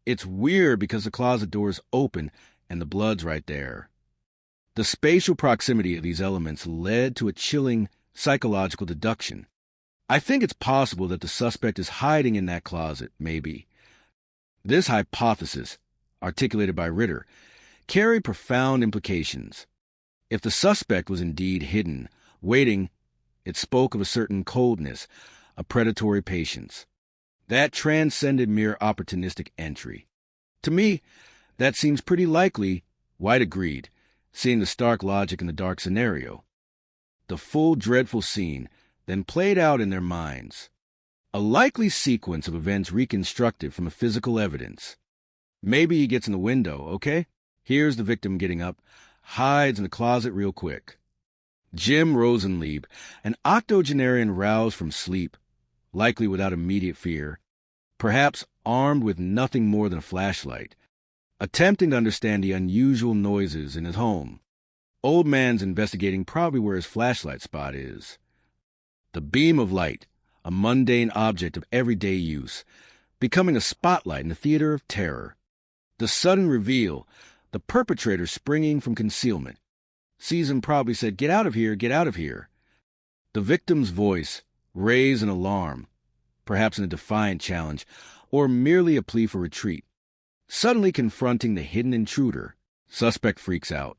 It's weird because the closet door is open and the blood's right there. The spatial proximity of these elements led to a chilling psychological deduction. I think it's possible that the suspect is hiding in that closet, maybe. This hypothesis, articulated by Ritter, carried profound implications. If the suspect was indeed hidden, waiting, it spoke of a certain coldness, a predatory patience. That transcended mere opportunistic entry. To me, that seems pretty likely, White agreed, seeing the stark logic in the dark scenario. The full dreadful scene then played out in their minds. A likely sequence of events reconstructed from a physical evidence. Maybe he gets in the window, okay? Here's the victim getting up, hides in the closet real quick. Jim Rosenlieb, an octogenarian roused from sleep, likely without immediate fear, perhaps armed with nothing more than a flashlight, attempting to understand the unusual noises in his home. Old man's investigating probably where his flashlight spot is. The beam of light, a mundane object of everyday use, becoming a spotlight in the theater of terror. The sudden reveal, the perpetrator springing from concealment. Season probably said, "Get out of here, get out of here." The victim's voice raised an alarm, perhaps in a defiant challenge, or merely a plea for retreat. Suddenly confronting the hidden intruder, suspect freaks out.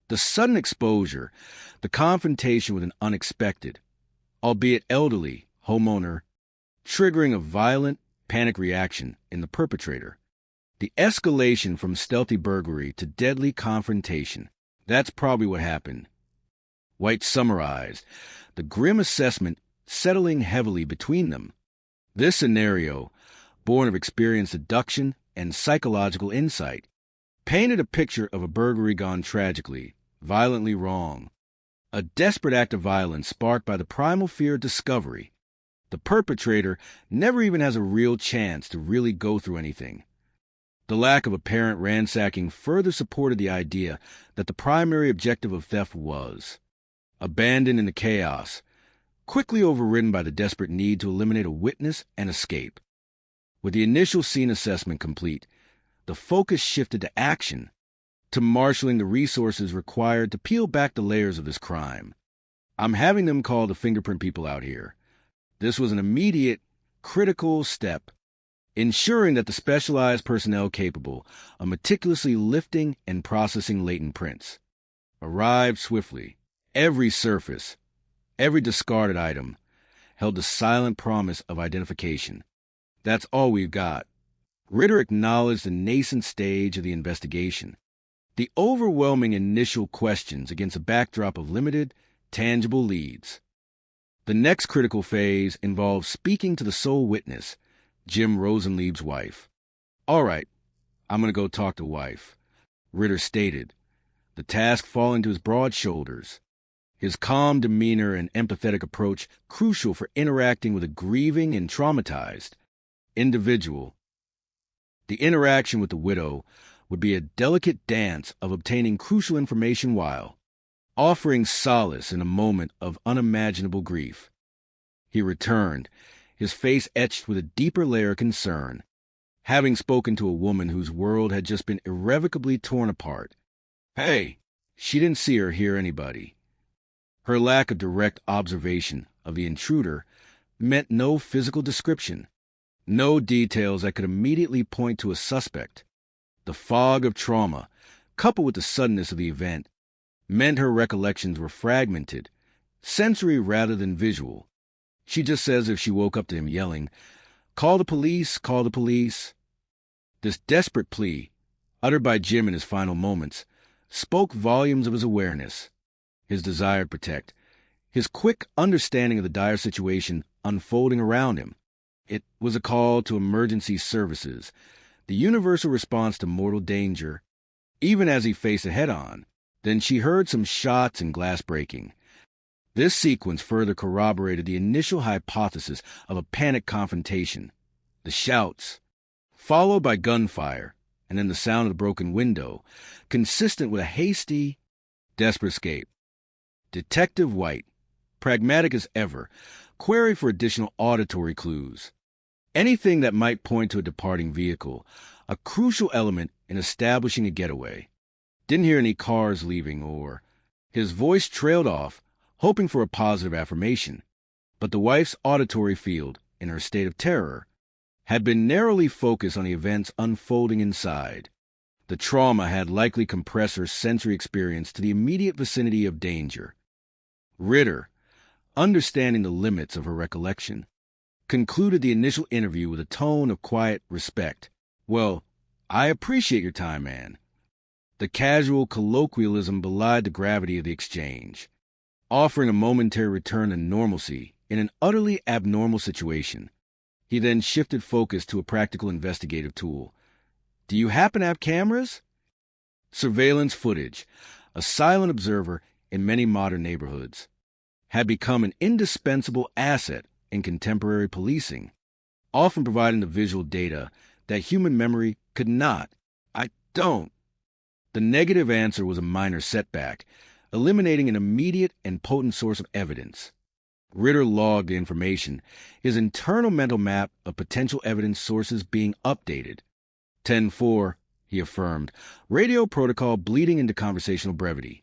The sudden exposure, the confrontation with an unexpected, albeit elderly, homeowner, triggering a violent panic reaction in the perpetrator. The escalation from stealthy burglary to deadly confrontation. That's probably what happened. White summarized, the grim assessment settling heavily between them. This scenario, born of experienced deduction and psychological insight, painted a picture of a burglary gone tragically, violently wrong. A desperate act of violence sparked by the primal fear of discovery. The perpetrator never even has a real chance to really go through anything. The lack of apparent ransacking further supported the idea that the primary objective of theft was abandoned in the chaos, quickly overridden by the desperate need to eliminate a witness and escape. With the initial scene assessment complete, the focus shifted to action, to marshaling the resources required to peel back the layers of this crime. I'm having them call the fingerprint people out here. This was an immediate, critical step, ensuring that the specialized personnel capable of meticulously lifting and processing latent prints arrived swiftly. Every surface, every discarded item, held the silent promise of identification. That's all we've got. Ritter acknowledged the nascent stage of the investigation, the overwhelming initial questions against a backdrop of limited, tangible leads. The next critical phase involved speaking to the sole witness, Jim Rosenlieb's wife. "All right, I'm going to go talk to wife," Ritter stated, the task falling to his broad shoulders. His calm demeanor and empathetic approach crucial for interacting with a grieving and traumatized individual. The interaction with the widow would be a delicate dance of obtaining crucial information while offering solace in a moment of unimaginable grief. He returned, his face etched with a deeper layer of concern, having spoken to a woman whose world had just been irrevocably torn apart. Hey, she didn't see or hear anybody. Her lack of direct observation of the intruder meant no physical description, no details that could immediately point to a suspect. The fog of trauma, coupled with the suddenness of the event, meant her recollections were fragmented, sensory rather than visual. She just says if she woke up to him yelling, "Call the police, call the police." This desperate plea, uttered by Jim in his final moments, spoke volumes of his awareness, his desire to protect, his quick understanding of the dire situation unfolding around him. It was a call to emergency services, the universal response to mortal danger. Even as he faced it head-on, then she heard some shots and glass breaking. This sequence further corroborated the initial hypothesis of a panic confrontation. The shouts, followed by gunfire, and then the sound of the broken window, consistent with a hasty, desperate escape. Detective White, pragmatic as ever, queried for additional auditory clues. Anything that might point to a departing vehicle, a crucial element in establishing a getaway. Didn't hear any cars leaving or... His voice trailed off, hoping for a positive affirmation. But the wife's auditory field, in her state of terror, had been narrowly focused on the events unfolding inside. The trauma had likely compressed her sensory experience to the immediate vicinity of danger. Ritter, understanding the limits of her recollection, concluded the initial interview with a tone of quiet respect. "Well, I appreciate your time, man." The casual colloquialism belied the gravity of the exchange, offering a momentary return to normalcy in an utterly abnormal situation. He then shifted focus to a practical investigative tool. "Do you happen to have cameras?" Surveillance footage, a silent observer in many modern neighborhoods, had become an indispensable asset in contemporary policing, often providing the visual data that human memory could not. "I don't." The negative answer was a minor setback, eliminating an immediate and potent source of evidence. Ritter logged the information, his internal mental map of potential evidence sources being updated. 10-4, he affirmed, radio protocol bleeding into conversational brevity.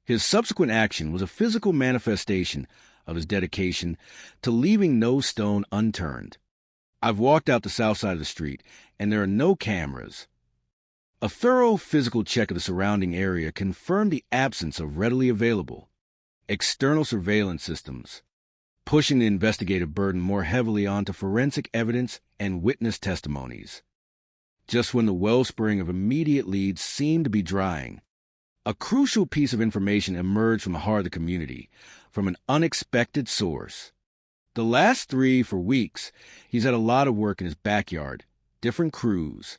His subsequent action was a physical manifestation of his dedication to leaving no stone unturned. "I've walked out the south side of the street, and there are no cameras." A thorough physical check of the surrounding area confirmed the absence of readily available external surveillance systems, pushing the investigative burden more heavily onto forensic evidence and witness testimonies. Just when the wellspring of immediate leads seemed to be drying, a crucial piece of information emerged from the heart of the community, from an unexpected source. The last 3 weeks, he's had a lot of work in his backyard, different crews.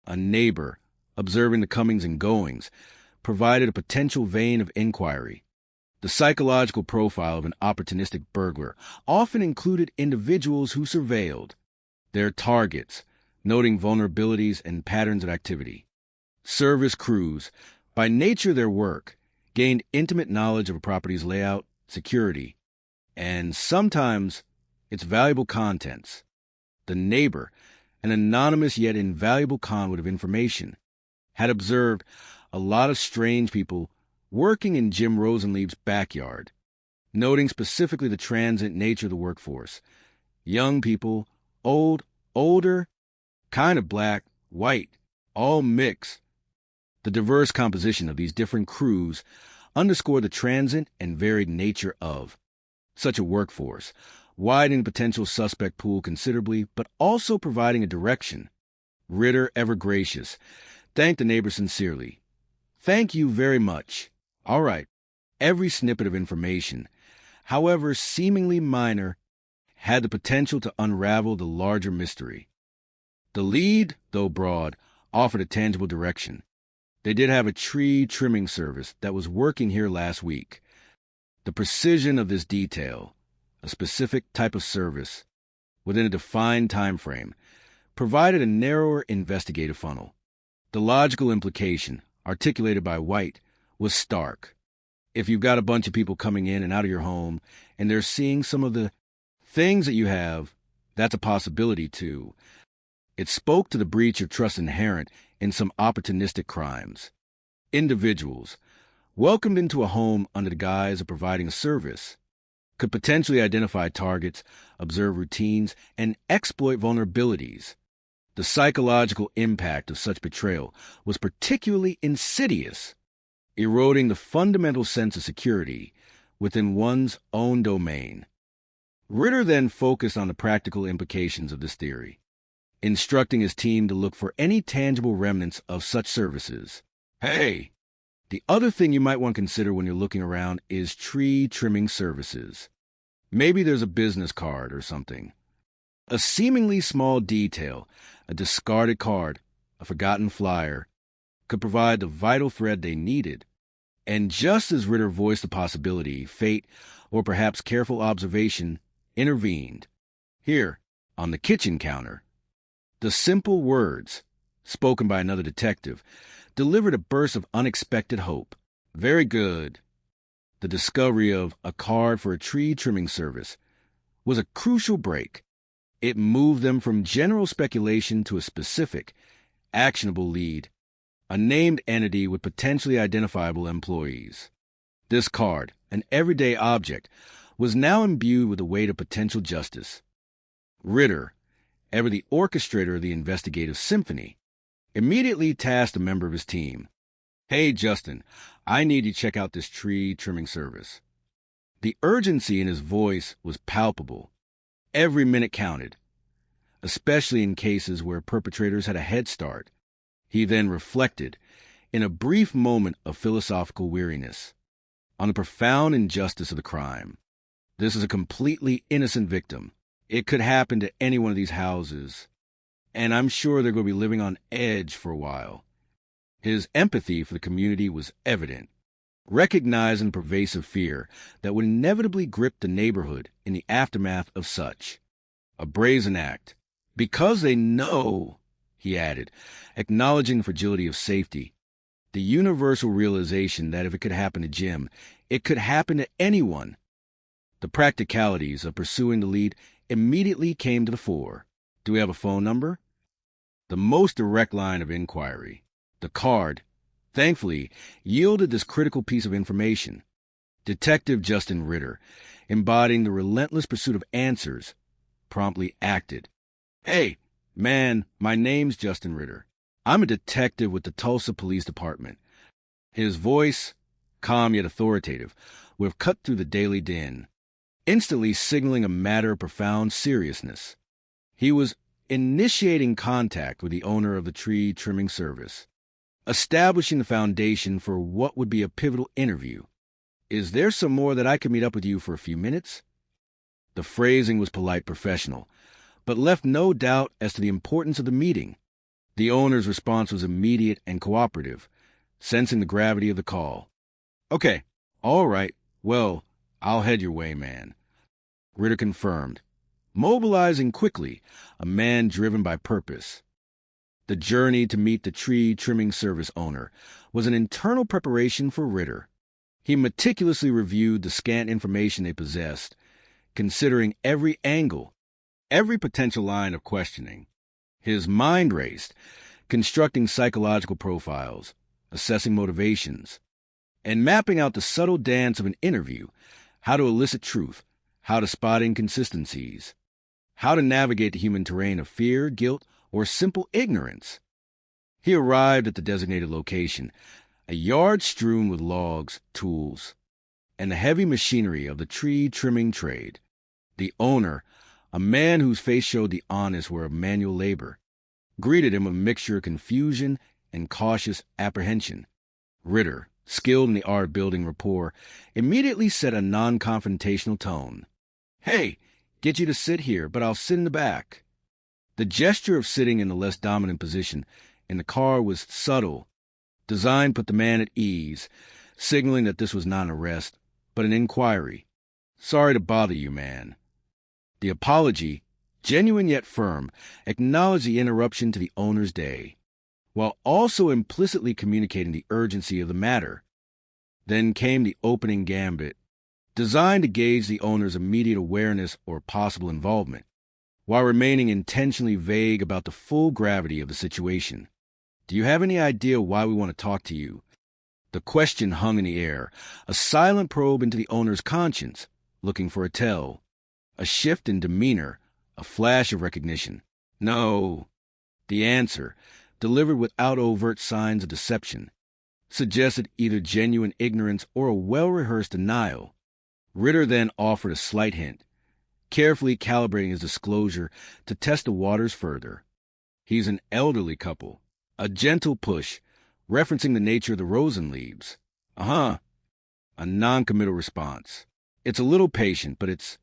A neighbor, observing the comings and goings, provided a potential vein of inquiry. The psychological profile of an opportunistic burglar often included individuals who surveilled their targets, noting vulnerabilities and patterns of activity. Service crews, by nature of their work, gained intimate knowledge of a property's layout, security, and sometimes its valuable contents. The neighbor, an anonymous yet invaluable conduit of information, had observed a lot of strange people working in Jim Rosenlieb's backyard, noting specifically the transient nature of the workforce. Young people, old, older, kind of black, white, all mixed. The diverse composition of these different crews underscore the transient and varied nature of such a workforce, widening the potential suspect pool considerably, but also providing a direction. Ritter, ever gracious, thanked the neighbor sincerely. Thank you very much. All right. Every snippet of information, however seemingly minor, had the potential to unravel the larger mystery. The lead, though broad, offered a tangible direction. They did have a tree trimming service that was working here last week. The precision of this detail, a specific type of service, within a defined time frame, provided a narrower investigative funnel. The logical implication, articulated by White, was stark. If you've got a bunch of people coming in and out of your home, and they're seeing some of the things that you have, that's a possibility too. It spoke to the breach of trust inherent in some opportunistic crimes. Individuals, welcomed into a home under the guise of providing a service, could potentially identify targets, observe routines, and exploit vulnerabilities. The psychological impact of such betrayal was particularly insidious, eroding the fundamental sense of security within one's own domain. Ritter then focused on the practical implications of this theory, instructing his team to look for any tangible remnants of such services. Hey, the other thing you might want to consider when you're looking around is tree trimming services. Maybe there's a business card or something. A seemingly small detail, a discarded card, a forgotten flyer, could provide the vital thread they needed. And just as Ritter voiced the possibility, fate, or perhaps careful observation, intervened. Here, on the kitchen counter, the simple words, spoken by another detective, delivered a burst of unexpected hope. Very good. The discovery of a card for a tree trimming service was a crucial break. It moved them from general speculation to a specific, actionable lead, a named entity with potentially identifiable employees. This card, an everyday object, was now imbued with the weight of potential justice. Ritter, ever the orchestrator of the investigative symphony, immediately tasked a member of his team. Hey, Justin, I need you to check out this tree trimming service. The urgency in his voice was palpable. Every minute counted, especially in cases where perpetrators had a head start. He then reflected, in a brief moment of philosophical weariness, on the profound injustice of the crime. This is a completely innocent victim. It could happen to any one of these houses, and I'm sure they're going to be living on edge for a while. His empathy for the community was evident, recognizing pervasive fear that would inevitably grip the neighborhood in the aftermath of such a brazen act. Because they know, he added, acknowledging the fragility of safety, the universal realization that if it could happen to Jim, it could happen to anyone. The practicalities of pursuing the lead immediately came to the fore. Do we have a phone number? The most direct line of inquiry. The card, thankfully, yielded this critical piece of information. Detective Justin Ritter, embodying the relentless pursuit of answers, promptly acted. Hey, man, my name's Justin Ritter. I'm a detective with the Tulsa Police Department. His voice, calm yet authoritative, would have cut through the daily din, instantly signaling a matter of profound seriousness. He was initiating contact with the owner of the tree trimming service, establishing the foundation for what would be a pivotal interview. Is there some more that I could meet up with you for a few minutes? The phrasing was polite, professional, but left no doubt as to the importance of the meeting. The owner's response was immediate and cooperative, sensing the gravity of the call. Okay, all right, well, I'll head your way, man. Ritter confirmed, mobilizing quickly, a man driven by purpose. The journey to meet the tree trimming service owner was an internal preparation for Ritter. He meticulously reviewed the scant information they possessed, considering every angle, every potential line of questioning. His mind raced, constructing psychological profiles, assessing motivations, and mapping out the subtle dance of an interview, how to elicit truth, how to spot inconsistencies, how to navigate the human terrain of fear, guilt, or simple ignorance. He arrived at the designated location, a yard strewn with logs, tools, and the heavy machinery of the tree trimming trade. The owner, a man whose face showed the honest wear of manual labor, greeted him with a mixture of confusion and cautious apprehension. Ritter, skilled in the art of building rapport, immediately set a non-confrontational tone. "Hey, get you to sit here, but I'll sit in the back." The gesture of sitting in the less dominant position in the car was subtle, designed to put the man at ease, signaling that this was not an arrest, but an inquiry. "Sorry to bother you, man." The apology, genuine yet firm, acknowledged the interruption to the owner's day, while also implicitly communicating the urgency of the matter. Then came the opening gambit, designed to gauge the owner's immediate awareness or possible involvement, while remaining intentionally vague about the full gravity of the situation. "Do you have any idea why we want to talk to you?" The question hung in the air, a silent probe into the owner's conscience, looking for a tell, a shift in demeanor, a flash of recognition. "No." The answer, delivered without overt signs of deception, suggested either genuine ignorance or a well-rehearsed denial. Ritter then offered a slight hint, carefully calibrating his disclosure to test the waters further. "He's an elderly couple." A gentle push, referencing the nature of the Rosenliebs. "Uh-huh." A non-committal response. "It's a little patient, but it's,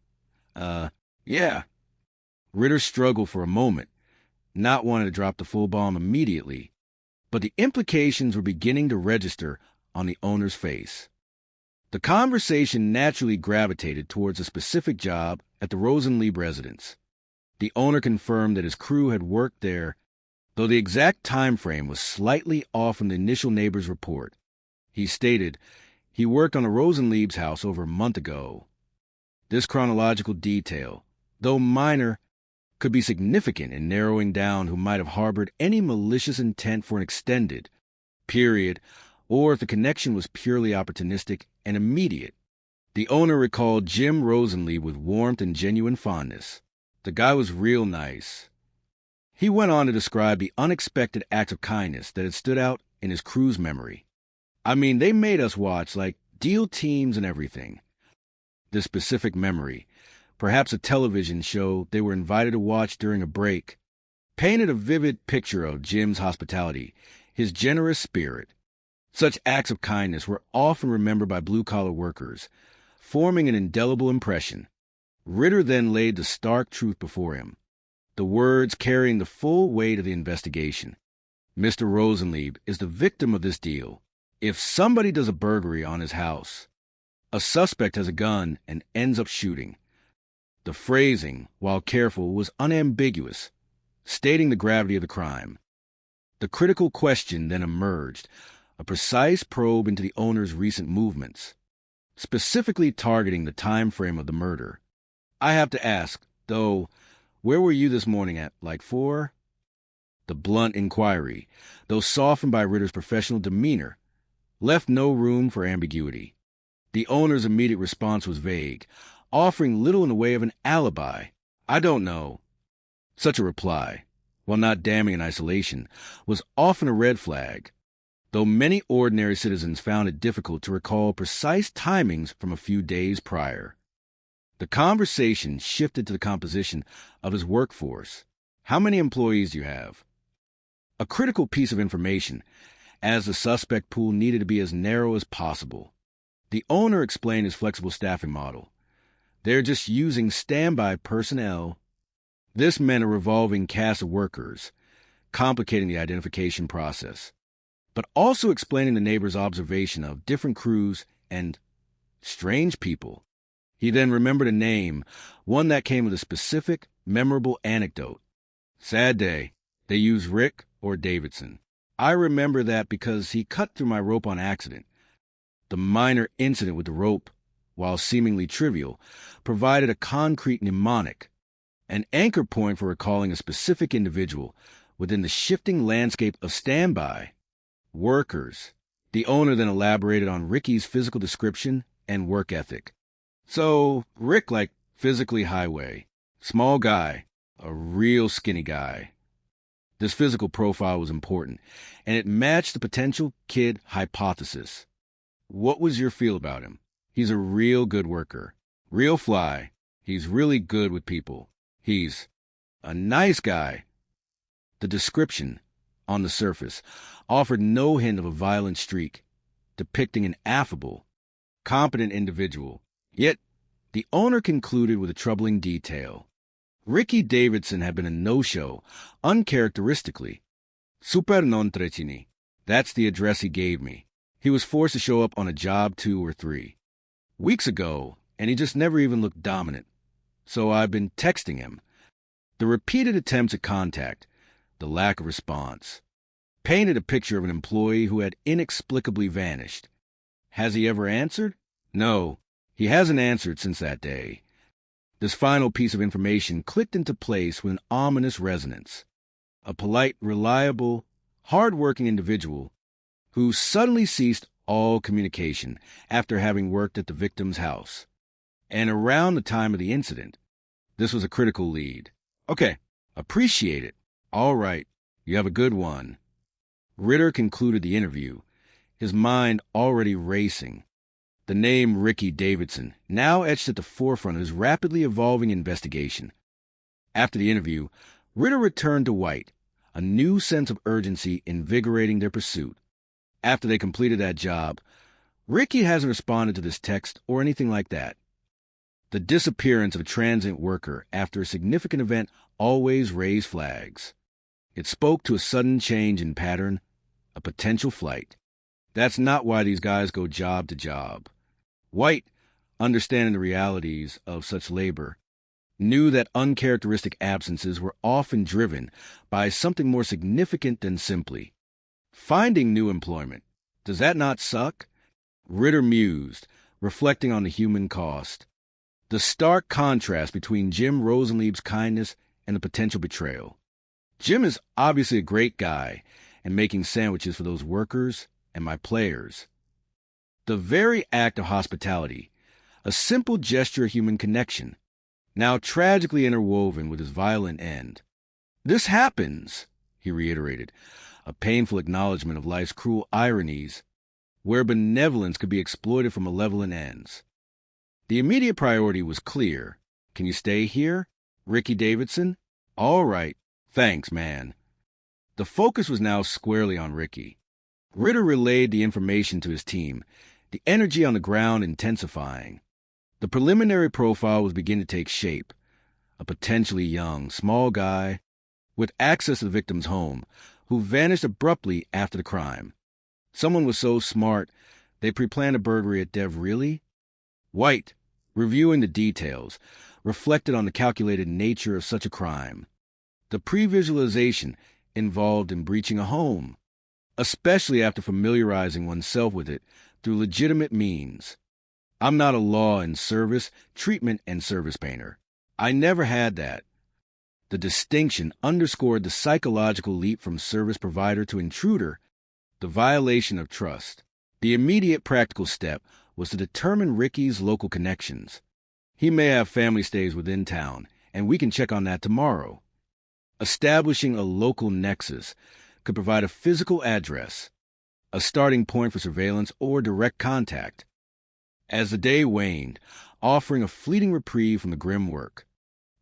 yeah." Ritter struggled for a moment, not wanting to drop the full bomb immediately, but the implications were beginning to register on the owner's face. The conversation naturally gravitated towards a specific job at the Rosenlieb residence. The owner confirmed that his crew had worked there, though the exact time frame was slightly off from the initial neighbor's report. He stated he worked on a Rosenlieb's house over a month ago. This chronological detail, though minor, could be significant in narrowing down who might have harbored any malicious intent for an extended period, or if the connection was purely opportunistic and immediate. The owner recalled Jim Rosenlieb with warmth and genuine fondness. The guy was real nice. He went on to describe the unexpected acts of kindness that had stood out in his crew's memory. "I mean, they made us watch, like, deal teams and everything." This specific memory, perhaps a television show they were invited to watch during a break, painted a vivid picture of Jim's hospitality, his generous spirit. Such acts of kindness were often remembered by blue-collar workers, forming an indelible impression. Ritter then laid the stark truth before him, the words carrying the full weight of the investigation. "Mr. Rosenlieb is the victim of this deal. If somebody does a burglary on his house, a suspect has a gun and ends up shooting." The phrasing, while careful, was unambiguous, stating the gravity of the crime. The critical question then emerged, a precise probe into the owner's recent movements, specifically targeting the time frame of the murder. "I have to ask, though, where were you this morning at, like 4? The blunt inquiry, though softened by Ritter's professional demeanor, left no room for ambiguity. The owner's immediate response was vague, offering little in the way of an alibi. "I don't know." Such a reply, while not damning in isolation, was often a red flag, though many ordinary citizens found it difficult to recall precise timings from a few days prior. The conversation shifted to the composition of his workforce. "How many employees do you have?" A critical piece of information, as the suspect pool needed to be as narrow as possible. The owner explained his flexible staffing model. "They're just using standby personnel." This meant a revolving cast of workers, complicating the identification process, but also explaining the neighbor's observation of different crews and strange people. He then remembered a name, one that came with a specific, memorable anecdote. "Sad day. They use Rick or Davidson. I remember that because he cut through my rope on accident." The minor incident with the rope, while seemingly trivial, provided a concrete mnemonic, an anchor point for recalling a specific individual within the shifting landscape of standby workers. The owner then elaborated on Ricky's physical description and work ethic. "So, Rick, like, physically highway, small guy, a real skinny guy." This physical profile was important, and it matched the potential kid hypothesis. What was your feel about him? He's a real good worker. Real fly. He's really good with people. He's a nice guy. The description, on the surface, offered no hint of a violent streak, depicting an affable, competent individual. Yet, the owner concluded with a troubling detail. Ricky Davidson had been a no-show, uncharacteristically. Super non trecini. That's the address he gave me. He was forced to show up on a job 2 or 3 weeks ago, and he just never even looked dominant. So I've been texting him. The repeated attempts at contact, the lack of response, painted a picture of an employee who had inexplicably vanished. Has he ever answered? No, he hasn't answered since that day. This final piece of information clicked into place with an ominous resonance. A polite, reliable, hard-working individual who suddenly ceased all communication after having worked at the victim's house. And around the time of the incident, this was a critical lead. Okay, appreciate it. All right, you have a good one. Ritter concluded the interview, his mind already racing. The name Ricky Davidson, now etched at the forefront of his rapidly evolving investigation. After the interview, Ritter returned to White, a new sense of urgency invigorating their pursuit. After they completed that job, Ricky hasn't responded to this text or anything like that. The disappearance of a transient worker after a significant event always raised flags. It spoke to a sudden change in pattern, a potential flight. That's not why these guys go job to job. White, understanding the realities of such labor, knew that uncharacteristic absences were often driven by something more significant than simply finding new employment. Does that not suck? Ritter mused, reflecting on the human cost. The stark contrast between Jim Rosenlieb's kindness and the potential betrayal. Jim is obviously a great guy and making sandwiches for those workers and my players. The very act of hospitality, a simple gesture of human connection, now tragically interwoven with his violent end. This happens, he reiterated, a painful acknowledgement of life's cruel ironies, where benevolence could be exploited for malevolent ends. The immediate priority was clear. Can you stay here, Ricky Davidson? All right. Thanks, man. The focus was now squarely on Ricky. Ritter relayed the information to his team, the energy on the ground intensifying. The preliminary profile was beginning to take shape. A potentially young, small guy with access to the victim's home who vanished abruptly after the crime. Someone was so smart, they pre-planned a burglary at Dev Really? White, reviewing the details, reflected on the calculated nature of such a crime. The pre-visualization involved in breaching a home, especially after familiarizing oneself with it through legitimate means. I'm not a law and service, treatment and service painter. I never had that. The distinction underscored the psychological leap from service provider to intruder, the violation of trust. The immediate practical step was to determine Ricky's local connections. He may have family stays within town, and we can check on that tomorrow. Establishing a local nexus could provide a physical address, a starting point for surveillance or direct contact. As the day waned, offering a fleeting reprieve from the grim work,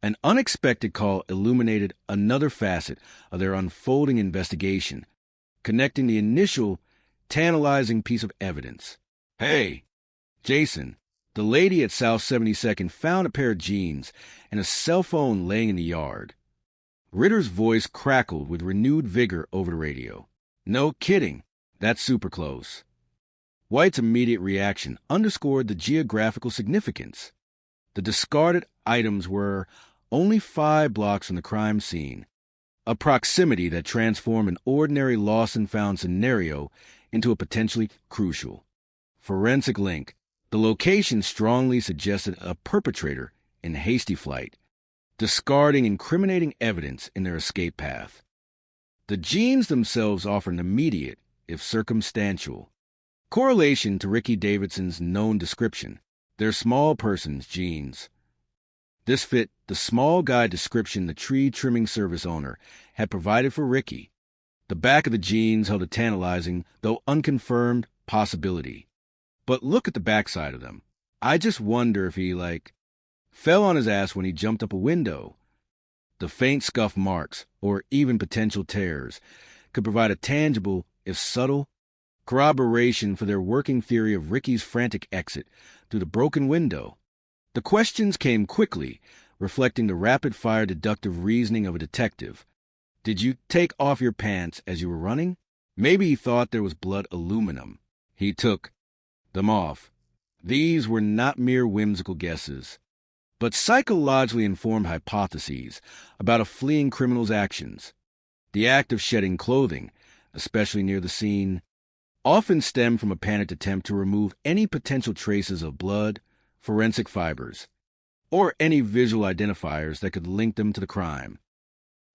an unexpected call illuminated another facet of their unfolding investigation, connecting the initial, tantalizing piece of evidence. Hey, Jason, the lady at South 72nd found a pair of jeans and a cell phone laying in the yard. Ritter's voice crackled with renewed vigor over the radio. No kidding, that's super close. White's immediate reaction underscored the geographical significance. The discarded items were only 5 blocks from the crime scene, a proximity that transformed an ordinary lost-and-found scenario into a potentially crucial. Forensic link. The location strongly suggested a perpetrator in hasty flight, discarding incriminating evidence in their escape path. The jeans themselves offer an immediate, if circumstantial, correlation to Ricky Davidson's known description. They're small person's jeans. This fit the small guide description the tree trimming service owner had provided for Ricky. The back of the jeans held a tantalizing, though unconfirmed, possibility. But look at the backside of them. I just wonder if he, fell on his ass when he jumped up a window. The faint scuff marks, or even potential tears, could provide a tangible, if subtle, corroboration for their working theory of Ricky's frantic exit through the broken window. The questions came quickly, reflecting the rapid-fire deductive reasoning of a detective. Did you take off your pants as you were running? Maybe he thought there was blood aluminum. He took them off. These were not mere whimsical guesses, but psychologically informed hypotheses about a fleeing criminal's actions. The act of shedding clothing, especially near the scene, often stemmed from a panicked attempt to remove any potential traces of blood, forensic fibers, or any visual identifiers that could link them to the crime.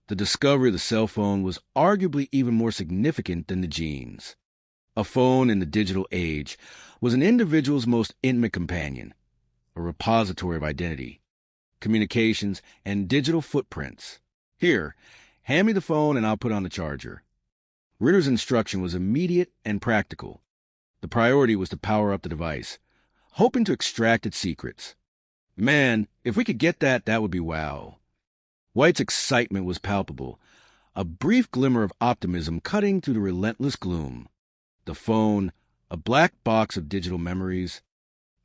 The discovery of the cell phone was arguably even more significant than the jeans. A phone in the digital age was an individual's most intimate companion, a repository of identity, communications, and digital footprints. Here, hand me the phone and I'll put on the charger. Ritter's instruction was immediate and practical. The priority was to power up the device, hoping to extract its secrets. Man, if we could get that, that would be wow. White's excitement was palpable, a brief glimmer of optimism cutting through the relentless gloom. The phone, a black box of digital memories,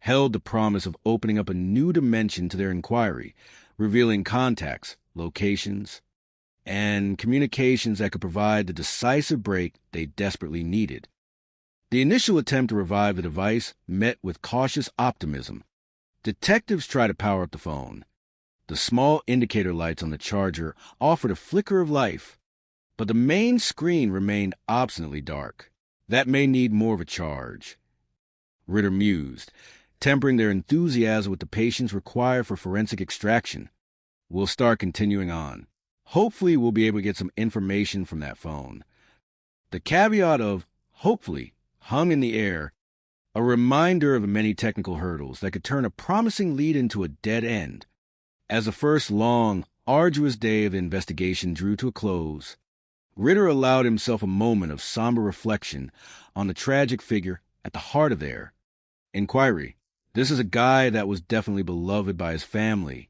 held the promise of opening up a new dimension to their inquiry, revealing contacts, locations, and communications that could provide the decisive break they desperately needed. The initial attempt to revive the device met with cautious optimism. Detectives tried to power up the phone. The small indicator lights on the charger offered a flicker of life, but the main screen remained obstinately dark. That may need more of a charge, Ritter mused, tempering their enthusiasm with the patience required for forensic extraction. We'll start continuing on. Hopefully we'll be able to get some information from that phone. The caveat of hopefully hung in the air, a reminder of the many technical hurdles that could turn a promising lead into a dead end. As the first long, arduous day of the investigation drew to a close, Ritter allowed himself a moment of somber reflection on the tragic figure at the heart of their inquiry. This is a guy that was definitely beloved by his family,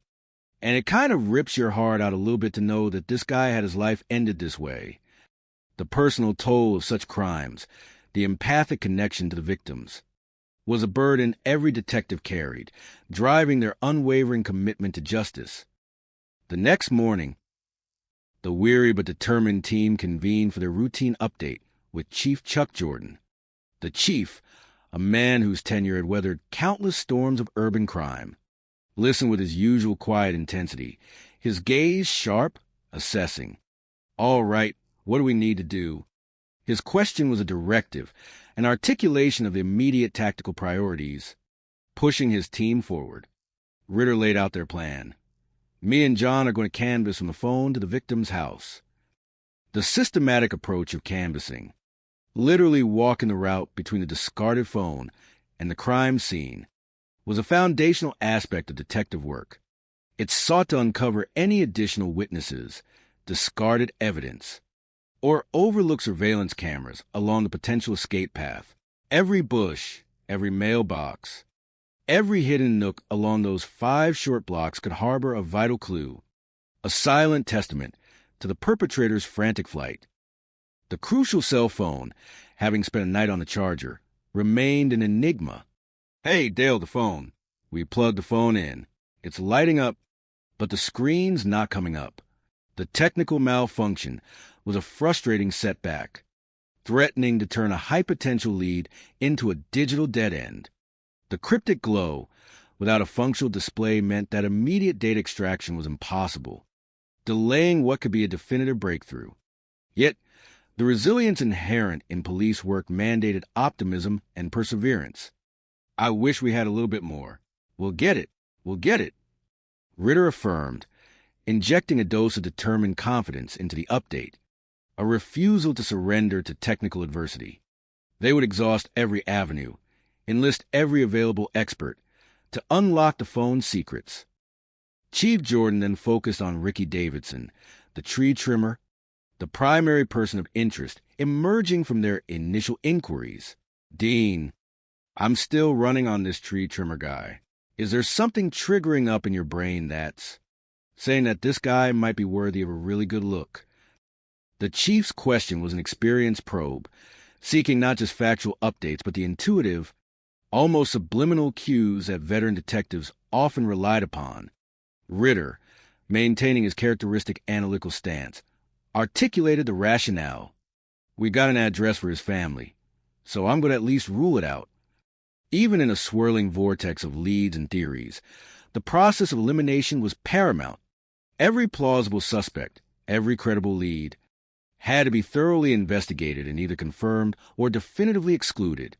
and it kind of rips your heart out a little bit to know that this guy had his life ended this way. The personal toll of such crimes, the empathic connection to the victims, was a burden every detective carried, driving their unwavering commitment to justice. The next morning, the weary but determined team convened for their routine update with Chief Chuck Jordan. The chief, a man whose tenure had weathered countless storms of urban crime, listened with his usual quiet intensity, his gaze sharp, assessing. All right, what do we need to do? His question was a directive, an articulation of the immediate tactical priorities, pushing his team forward. Ritter laid out their plan. Me and John are going to canvass from the phone to the victim's house. The systematic approach of canvassing, literally walking the route between the discarded phone and the crime scene, was a foundational aspect of detective work. It sought to uncover any additional witnesses, discarded evidence, or overlook surveillance cameras along the potential escape path. Every bush, every mailbox, every hidden nook along those 5 short blocks could harbor a vital clue, a silent testament to the perpetrator's frantic flight. The crucial cell phone, having spent a night on the charger, remained an enigma. Hey, Dale, the phone. We plugged the phone in. It's lighting up, but the screen's not coming up. The technical malfunction was a frustrating setback, threatening to turn a high-potential lead into a digital dead end. The cryptic glow, without a functional display, meant that immediate data extraction was impossible, delaying what could be a definitive breakthrough. Yet, the resilience inherent in police work mandated optimism and perseverance. I wish we had a little bit more. We'll get it. We'll get it, Ritter affirmed, injecting a dose of determined confidence into the update, a refusal to surrender to technical adversity. They would exhaust every avenue, enlist every available expert to unlock the phone's secrets. Chief Jordan then focused on Ricky Davidson, the tree trimmer, the primary person of interest emerging from their initial inquiries. Dean, I'm still running on this tree trimmer guy. Is there something triggering up in your brain that's saying that this guy might be worthy of a really good look? The chief's question was an experienced probe, seeking not just factual updates, but the intuitive, almost subliminal cues that veteran detectives often relied upon. Ritter, maintaining his characteristic analytical stance, articulated the rationale. We got an address for his family, so I'm going to at least rule it out. Even in a swirling vortex of leads and theories, the process of elimination was paramount. Every plausible suspect, every credible lead, had to be thoroughly investigated and either confirmed or definitively excluded.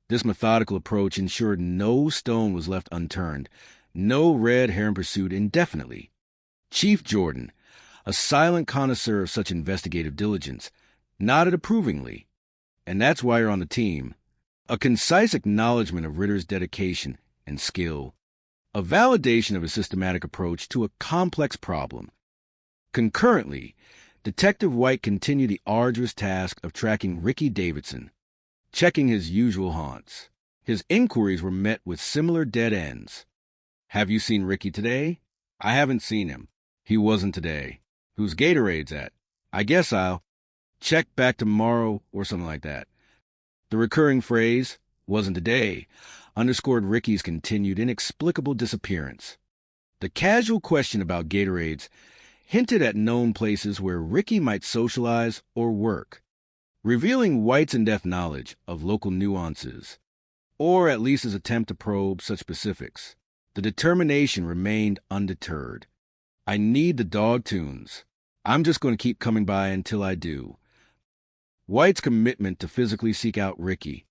This methodical approach ensured no stone was left unturned, no red herring pursued indefinitely. Chief Jordan, a silent connoisseur of such investigative diligence, nodded approvingly. And that's why you're on the team. A concise acknowledgement of Ritter's dedication and skill. A validation of his systematic approach to a complex problem. Concurrently, Detective White continued the arduous task of tracking Ricky Davidson, checking his usual haunts. His inquiries were met with similar dead ends. Have you seen Ricky today? I haven't seen him. He wasn't today. Whose Gatorade's at? I guess I'll check back tomorrow or something like that. The recurring phrase, wasn't today, underscored Ricky's continued inexplicable disappearance. The casual question about Gatorades hinted at known places where Ricky might socialize or work, revealing White's in-depth knowledge of local nuances, or at least his attempt to probe such specifics. The determination remained undeterred. I need the dog tunes. I'm just going to keep coming by until I do. White's commitment to physically seek out Ricky,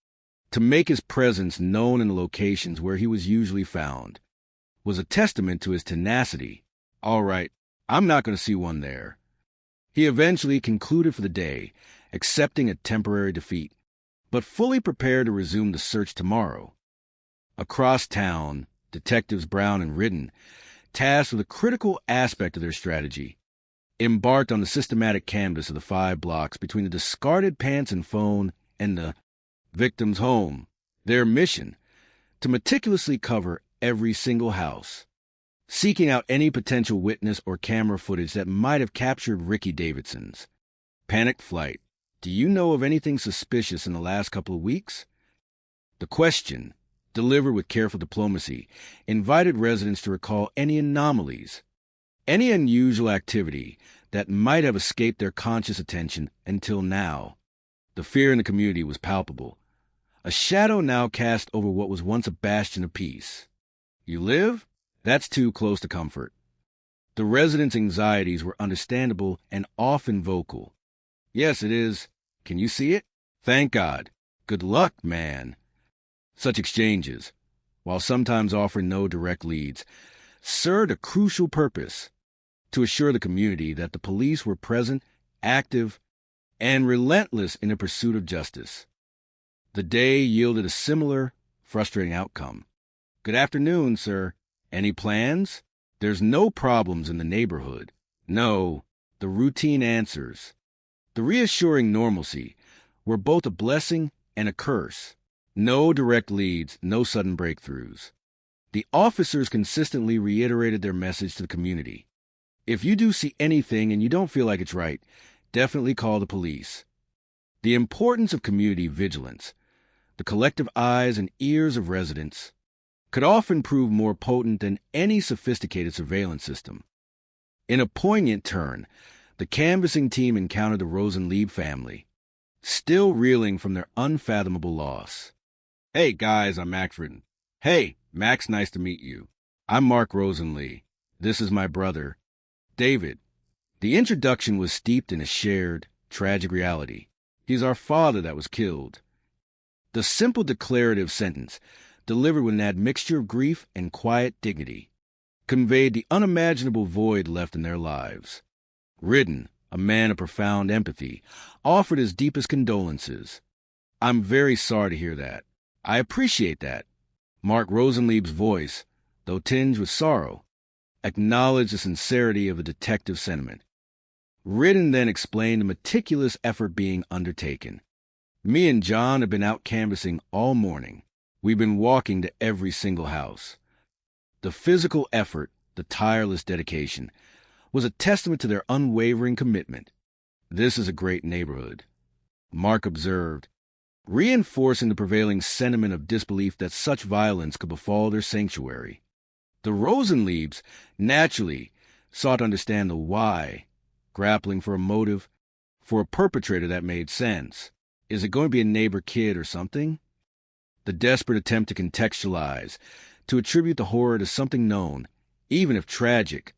to make his presence known in the locations where he was usually found, was a testament to his tenacity. All right, I'm not going to see one there. He eventually concluded for the day, accepting a temporary defeat, but fully prepared to resume the search tomorrow. Across town, Detectives Brown and Ridden, tasked with a critical aspect of their strategy, embarked on the systematic canvass of the 5 blocks between the discarded pants and phone and the victim's home. Their mission, to meticulously cover every single house, seeking out any potential witness or camera footage that might have captured Ricky Davidson's panicked flight. Do you know of anything suspicious in the last couple of weeks? The question, delivered with careful diplomacy, invited residents to recall any anomalies, any unusual activity that might have escaped their conscious attention until now. The fear in the community was palpable, a shadow now cast over what was once a bastion of peace. You live? That's too close to comfort. The residents' anxieties were understandable and often vocal. Yes, it is. Can you see it? Thank God. Good luck, man. Such exchanges, while sometimes offering no direct leads, served a crucial purpose: to assure the community that the police were present, active, and relentless in the pursuit of justice. The day yielded a similar, frustrating outcome. Good afternoon, sir. Any plans? There's no problems in the neighborhood. No, the routine answers, the reassuring normalcy, were both a blessing and a curse. No direct leads, no sudden breakthroughs. The officers consistently reiterated their message to the community. If you do see anything and you don't feel like it's right, definitely call the police. The importance of community vigilance, the collective eyes and ears of residents, could often prove more potent than any sophisticated surveillance system. In a poignant turn, the canvassing team encountered the Rosenlieb family, still reeling from their unfathomable loss. Hey guys, I'm Max Ridden. Hey, Max, nice to meet you. I'm Mark Rosenlee. This is my brother, David. The introduction was steeped in a shared, tragic reality. He's our father that was killed. The simple declarative sentence, delivered with an admixture of grief and quiet dignity, conveyed the unimaginable void left in their lives. Ridden, a man of profound empathy, offered his deepest condolences. I'm very sorry to hear that. I appreciate that. Mark Rosenlieb's voice, though tinged with sorrow, acknowledged the sincerity of the detective's sentiment. Ridden then explained the meticulous effort being undertaken. Me and John have been out canvassing all morning. We've been walking to every single house. The physical effort, the tireless dedication, was a testament to their unwavering commitment. This is a great neighborhood, Mark observed, reinforcing the prevailing sentiment of disbelief that such violence could befall their sanctuary. The Rosenliebs naturally sought to understand the why, grappling for a motive, for a perpetrator that made sense. Is it going to be a neighbor kid or something? The desperate attempt to contextualize, to attribute the horror to something known, even if tragic,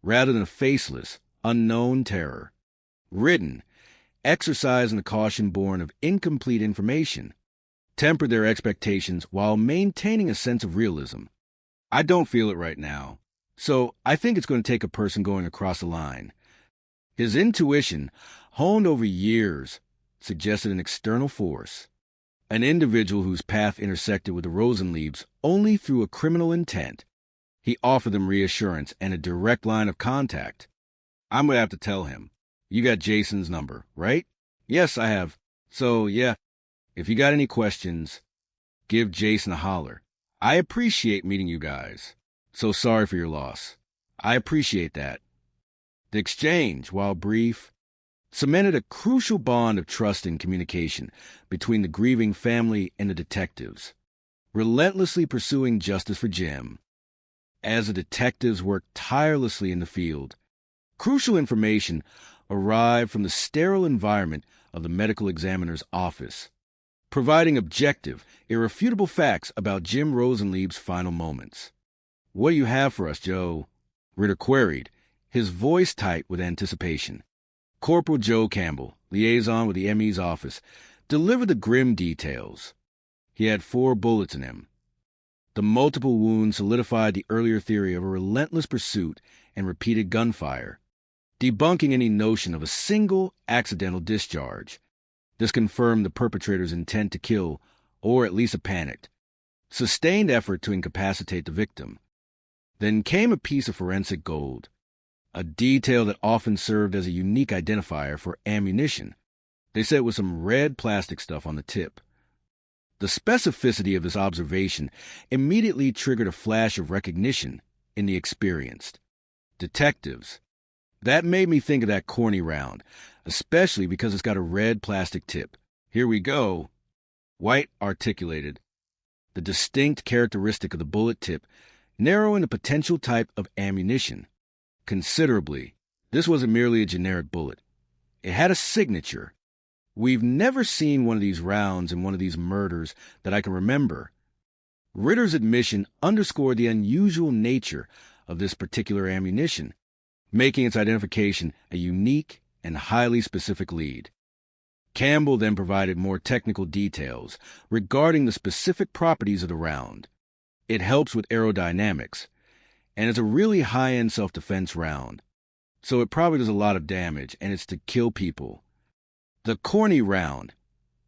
rather than a faceless, unknown terror. Ridden, exercising the caution born of incomplete information, tempered their expectations while maintaining a sense of realism. I don't feel it right now, so I think it's going to take a person going across the line. His intuition, honed over years, suggested an external force, an individual whose path intersected with the Rosenliebs only through a criminal intent. He offered them reassurance and a direct line of contact. I'm going to have to tell him. You got Jason's number, right? Yes, I have. So, yeah, if you got any questions, give Jason a holler. I appreciate meeting you guys. So sorry for your loss. I appreciate that. The exchange, while brief, cemented a crucial bond of trust and communication between the grieving family and the detectives, relentlessly pursuing justice for Jim. As the detectives worked tirelessly in the field, crucial information arrived from the sterile environment of the medical examiner's office, providing objective, irrefutable facts about Jim Rosenlieb's final moments. "What do you have for us, Joe?" Ritter queried, his voice tight with anticipation. Corporal Joe Campbell, liaison with the ME's office, delivered the grim details. He had 4 bullets in him. The multiple wounds solidified the earlier theory of a relentless pursuit and repeated gunfire, debunking any notion of a single accidental discharge. This confirmed the perpetrator's intent to kill, or at least a panicked, sustained effort to incapacitate the victim. Then came a piece of forensic gold, a detail that often served as a unique identifier for ammunition. They said it was some red plastic stuff on the tip. The specificity of this observation immediately triggered a flash of recognition in the experienced detectives. That made me think of that corny round, especially because it's got a red plastic tip. Here we go. White articulated, the distinct characteristic of the bullet tip, narrowing the potential type of ammunition considerably. This wasn't merely a generic bullet. It had a signature. We've never seen one of these rounds in one of these murders that I can remember. Ritter's admission underscored the unusual nature of this particular ammunition, making its identification a unique and highly specific lead. Campbell then provided more technical details regarding the specific properties of the round. It helps with aerodynamics, and it's a really high-end self-defense round, so it probably does a lot of damage, and it's to kill people. The corny round,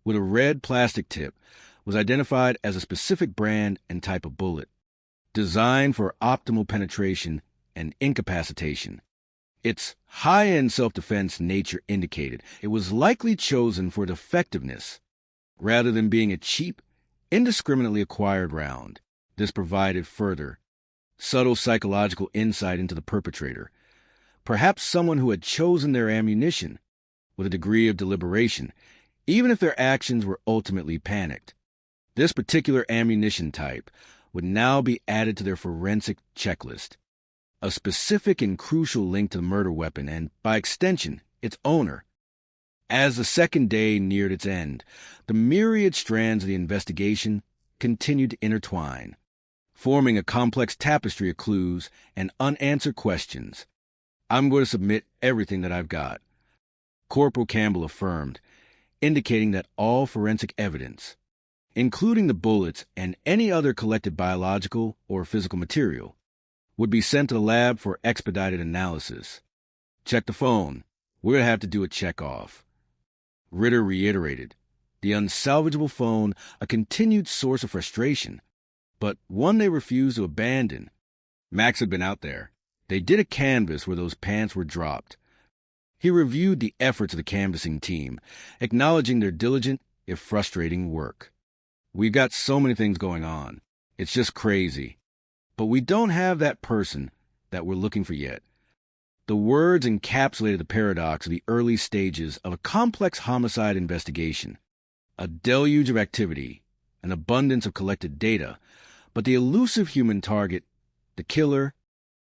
with a red plastic tip, was identified as a specific brand and type of bullet, designed for optimal penetration and incapacitation. Its high-end self-defense nature indicated it was likely chosen for its effectiveness, rather than being a cheap, indiscriminately acquired round. This provided further, subtle psychological insight into the perpetrator, perhaps someone who had chosen their ammunition with a degree of deliberation, even if their actions were ultimately panicked. This particular ammunition type would now be added to their forensic checklist, a specific and crucial link to the murder weapon and, by extension, its owner. As the second day neared its end, the myriad strands of the investigation continued to intertwine, forming a complex tapestry of clues and unanswered questions. I'm going to submit everything that I've got, Corporal Campbell affirmed, indicating that all forensic evidence, including the bullets and any other collected biological or physical material, would be sent to the lab for expedited analysis. Check the phone. We're going to have to do a check-off. Ritter reiterated, the unsalvageable phone a continued source of frustration, but one they refused to abandon. Max had been out there. They did a canvass where those pants were dropped. He reviewed the efforts of the canvassing team, acknowledging their diligent, if frustrating, work. We've got so many things going on. It's just crazy. But we don't have that person that we're looking for yet. The words encapsulated the paradox of the early stages of a complex homicide investigation. A deluge of activity, an abundance of collected data, but the elusive human target, the killer,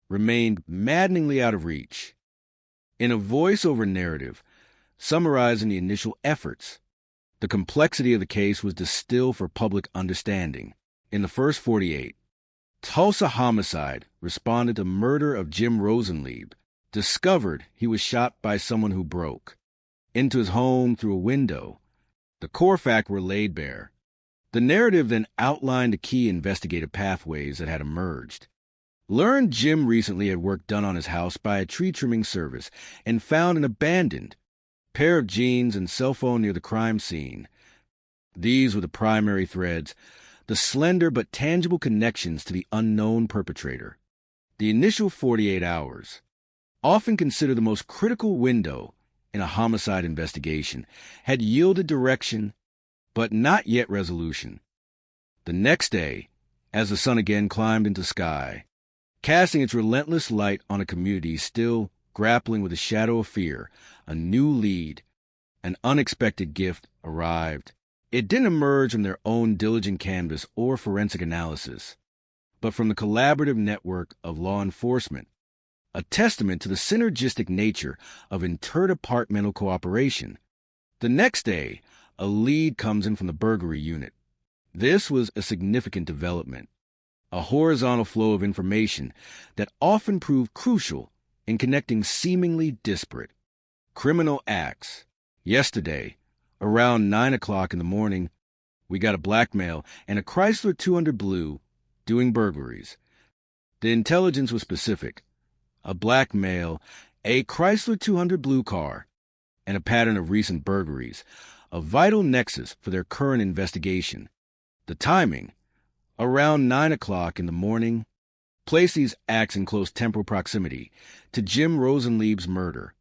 remained maddeningly out of reach. In a voice-over narrative, summarizing the initial efforts, the complexity of the case was distilled for public understanding. In the first 48, Tulsa Homicide responded to murder of Jim Rosenlieb, discovered he was shot by someone who broke into his home through a window. The core facts were laid bare. The narrative then outlined the key investigative pathways that had emerged. Learned Jim recently had work done on his house by a tree trimming service and found an abandoned pair of jeans and cell phone near the crime scene. These were the primary threads, the slender but tangible connections to the unknown perpetrator. The initial 48 hours, often considered the most critical window in a homicide investigation, had yielded direction, but not yet resolution. The next day, as the sun again climbed into the sky, casting its relentless light on a community still grappling with the shadow of fear, a new lead, an unexpected gift, arrived. It didn't emerge from their own diligent canvass or forensic analysis, but from the collaborative network of law enforcement, a testament to the synergistic nature of interdepartmental cooperation. The next day, a lead comes in from the burglary unit. This was a significant development, a horizontal flow of information that often proved crucial in connecting seemingly disparate criminal acts. Yesterday, around 9 o'clock in the morning, we got a black male and a Chrysler 200 Blue doing burglaries. The intelligence was specific. A black male, a Chrysler 200 Blue car, and a pattern of recent burglaries, a vital nexus for their current investigation. The timing, around 9 o'clock in the morning, placed these acts in close temporal proximity to Jim Rosenlieb's murder,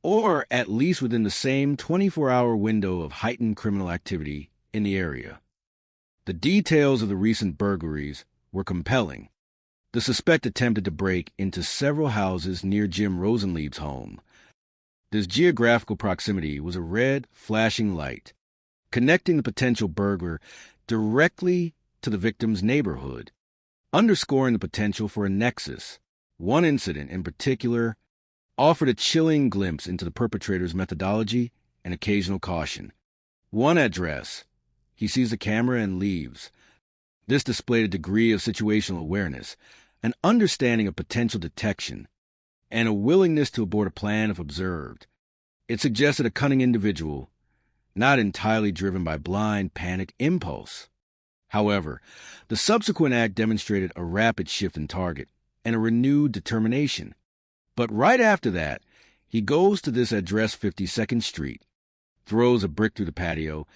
or at least within the same 24-hour window of heightened criminal activity in the area. The details of the recent burglaries were compelling. The suspect attempted to break into several houses near Jim Rosenlieb's home. This geographical proximity was a red, flashing light, connecting the potential burglar directly to the victim's neighborhood, underscoring the potential for a nexus. One incident in particular offered a chilling glimpse into the perpetrator's methodology and occasional caution. One address, he sees the camera and leaves. This displayed a degree of situational awareness, an understanding of potential detection, and a willingness to abort a plan if observed. It suggested a cunning individual, not entirely driven by blind, panicked impulse. However, the subsequent act demonstrated a rapid shift in target and a renewed determination. But right after that, he goes to this address 52nd Street, throws a brick through the patio,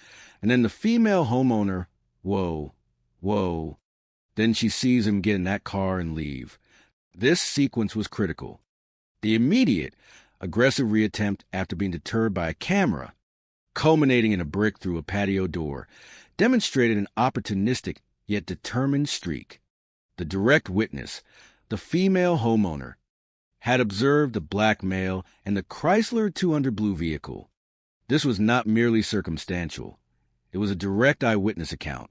and then the female homeowner, whoa, then she sees him get in that car and leave. This sequence was critical. The immediate, aggressive reattempt after being deterred by a camera, culminating in a brick through a patio door, demonstrated an opportunistic yet determined streak. The direct witness, the female homeowner, had observed the black male and the Chrysler 200 Blue vehicle. This was not merely circumstantial. It was a direct eyewitness account.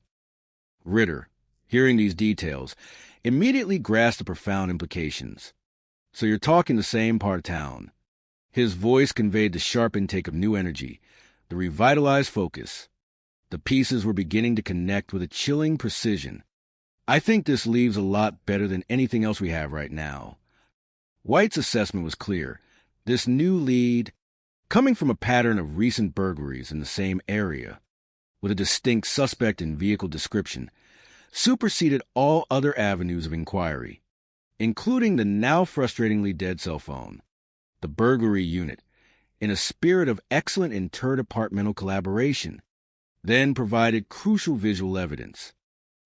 Ritter, hearing these details, immediately grasped the profound implications. So you're talking the same part of town. His voice conveyed the sharp intake of new energy, the revitalized focus. The pieces were beginning to connect with a chilling precision. I think this leaves a lot better than anything else we have right now. White's assessment was clear. This new lead, coming from a pattern of recent burglaries in the same area, with a distinct suspect and vehicle description, superseded all other avenues of inquiry, including the now frustratingly dead cell phone. The burglary unit, in a spirit of excellent interdepartmental collaboration, then provided crucial visual evidence.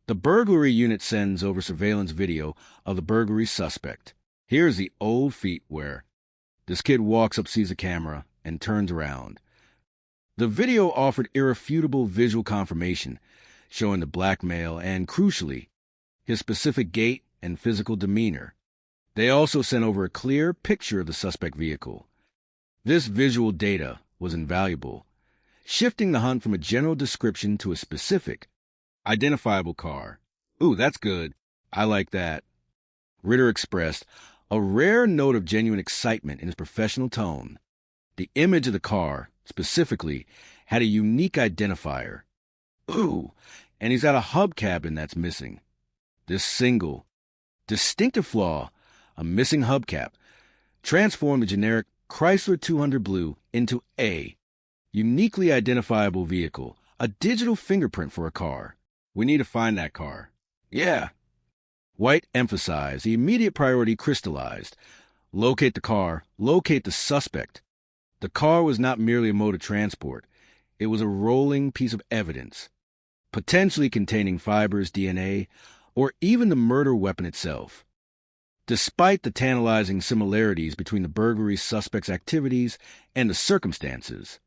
The burglary unit sends over surveillance video of the burglary suspect, Here's the old feet where this kid walks up, sees a camera, and turns around. The video offered irrefutable visual confirmation, showing the black male and, crucially, his specific gait and physical demeanor. They also sent over a clear picture of the suspect vehicle. This visual data was invaluable, shifting the hunt from a general description to a specific, identifiable car. Ooh, that's good. I like that. Ritter expressed a rare note of genuine excitement in his professional tone. The image of the car, specifically, had a unique identifier. Ooh, and he's got a hubcap that's missing. This single, distinctive flaw, a missing hubcap, transformed the generic Chrysler 200 Blue into a uniquely identifiable vehicle, a digital fingerprint for a car. We need to find that car. Yeah. White emphasized, the immediate priority crystallized. Locate the car, locate the suspect. The car was not merely a mode of transport. It was a rolling piece of evidence, potentially containing fibers, DNA, or even the murder weapon itself. Despite the tantalizing similarities between the burglary suspect's activities and the circumstances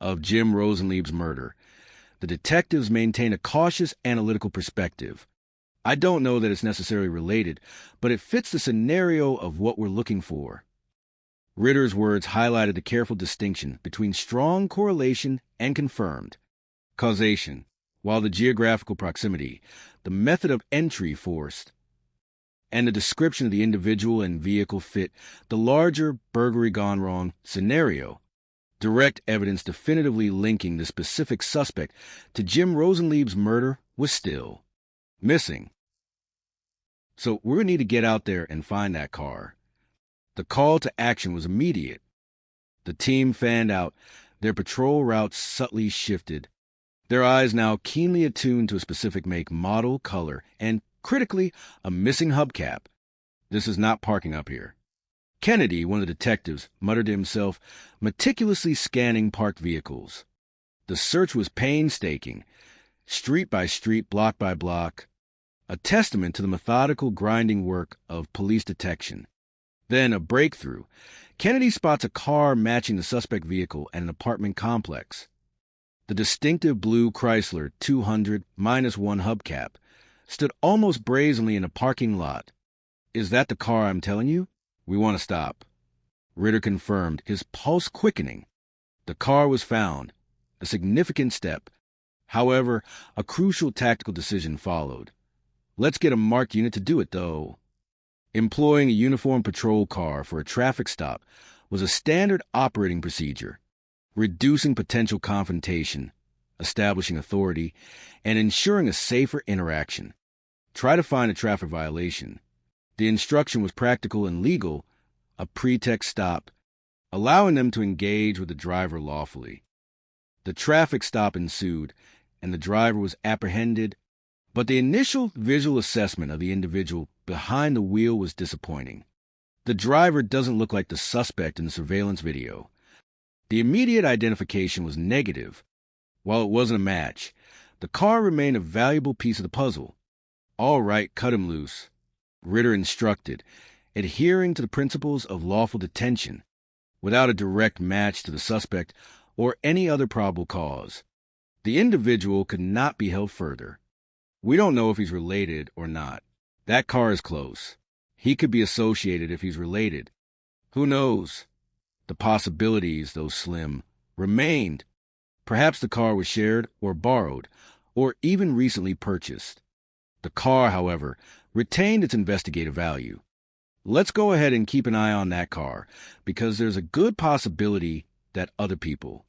of Jim Rosenlieb's murder, the detectives maintain a cautious analytical perspective. I don't know that it's necessarily related, but it fits the scenario of what we're looking for. Ritter's words highlighted the careful distinction between strong correlation and confirmed causation, while the geographical proximity, the method of entry forced, and the description of the individual and vehicle fit the larger burglary gone wrong scenario. Direct evidence definitively linking the specific suspect to Jim Rosenlieb's murder was still missing. So we're going to need to get out there and find that car. The call to action was immediate. The team fanned out, their patrol routes subtly shifted, their eyes now keenly attuned to a specific make, model, color, and, critically, a missing hubcap. This is not parking up here. Kennedy, one of the detectives, muttered to himself, meticulously scanning parked vehicles. The search was painstaking, street by street, block by block, a testament to the methodical grinding work of police detection. Then a breakthrough. Kennedy spots a car matching the suspect vehicle at an apartment complex. The distinctive blue Chrysler 200-1 hubcap stood almost brazenly in a parking lot. Is that the car I'm telling you? We want to stop. Ritter confirmed, his pulse quickening. The car was found, a significant step. However, a crucial tactical decision followed. Let's get a marked unit to do it, though. Employing a uniformed patrol car for a traffic stop was a standard operating procedure, reducing potential confrontation, establishing authority, and ensuring a safer interaction. Try to find a traffic violation. The instruction was practical and legal, a pretext stop, allowing them to engage with the driver lawfully. The traffic stop ensued, and the driver was apprehended, but the initial visual assessment of the individual behind the wheel was disappointing. The driver doesn't look like the suspect in the surveillance video. The immediate identification was negative. While it wasn't a match, the car remained a valuable piece of the puzzle. All right, cut him loose, Ritter instructed, adhering to the principles of lawful detention, without a direct match to the suspect or any other probable cause. The individual could not be held further. We don't know if he's related or not. That car is close. He could be associated if he's related. Who knows? The possibilities, though slim, remained. Perhaps the car was shared or borrowed, or even recently purchased. The car, however, retained its investigative value. Let's go ahead and keep an eye on that car, because there's a good possibility that other people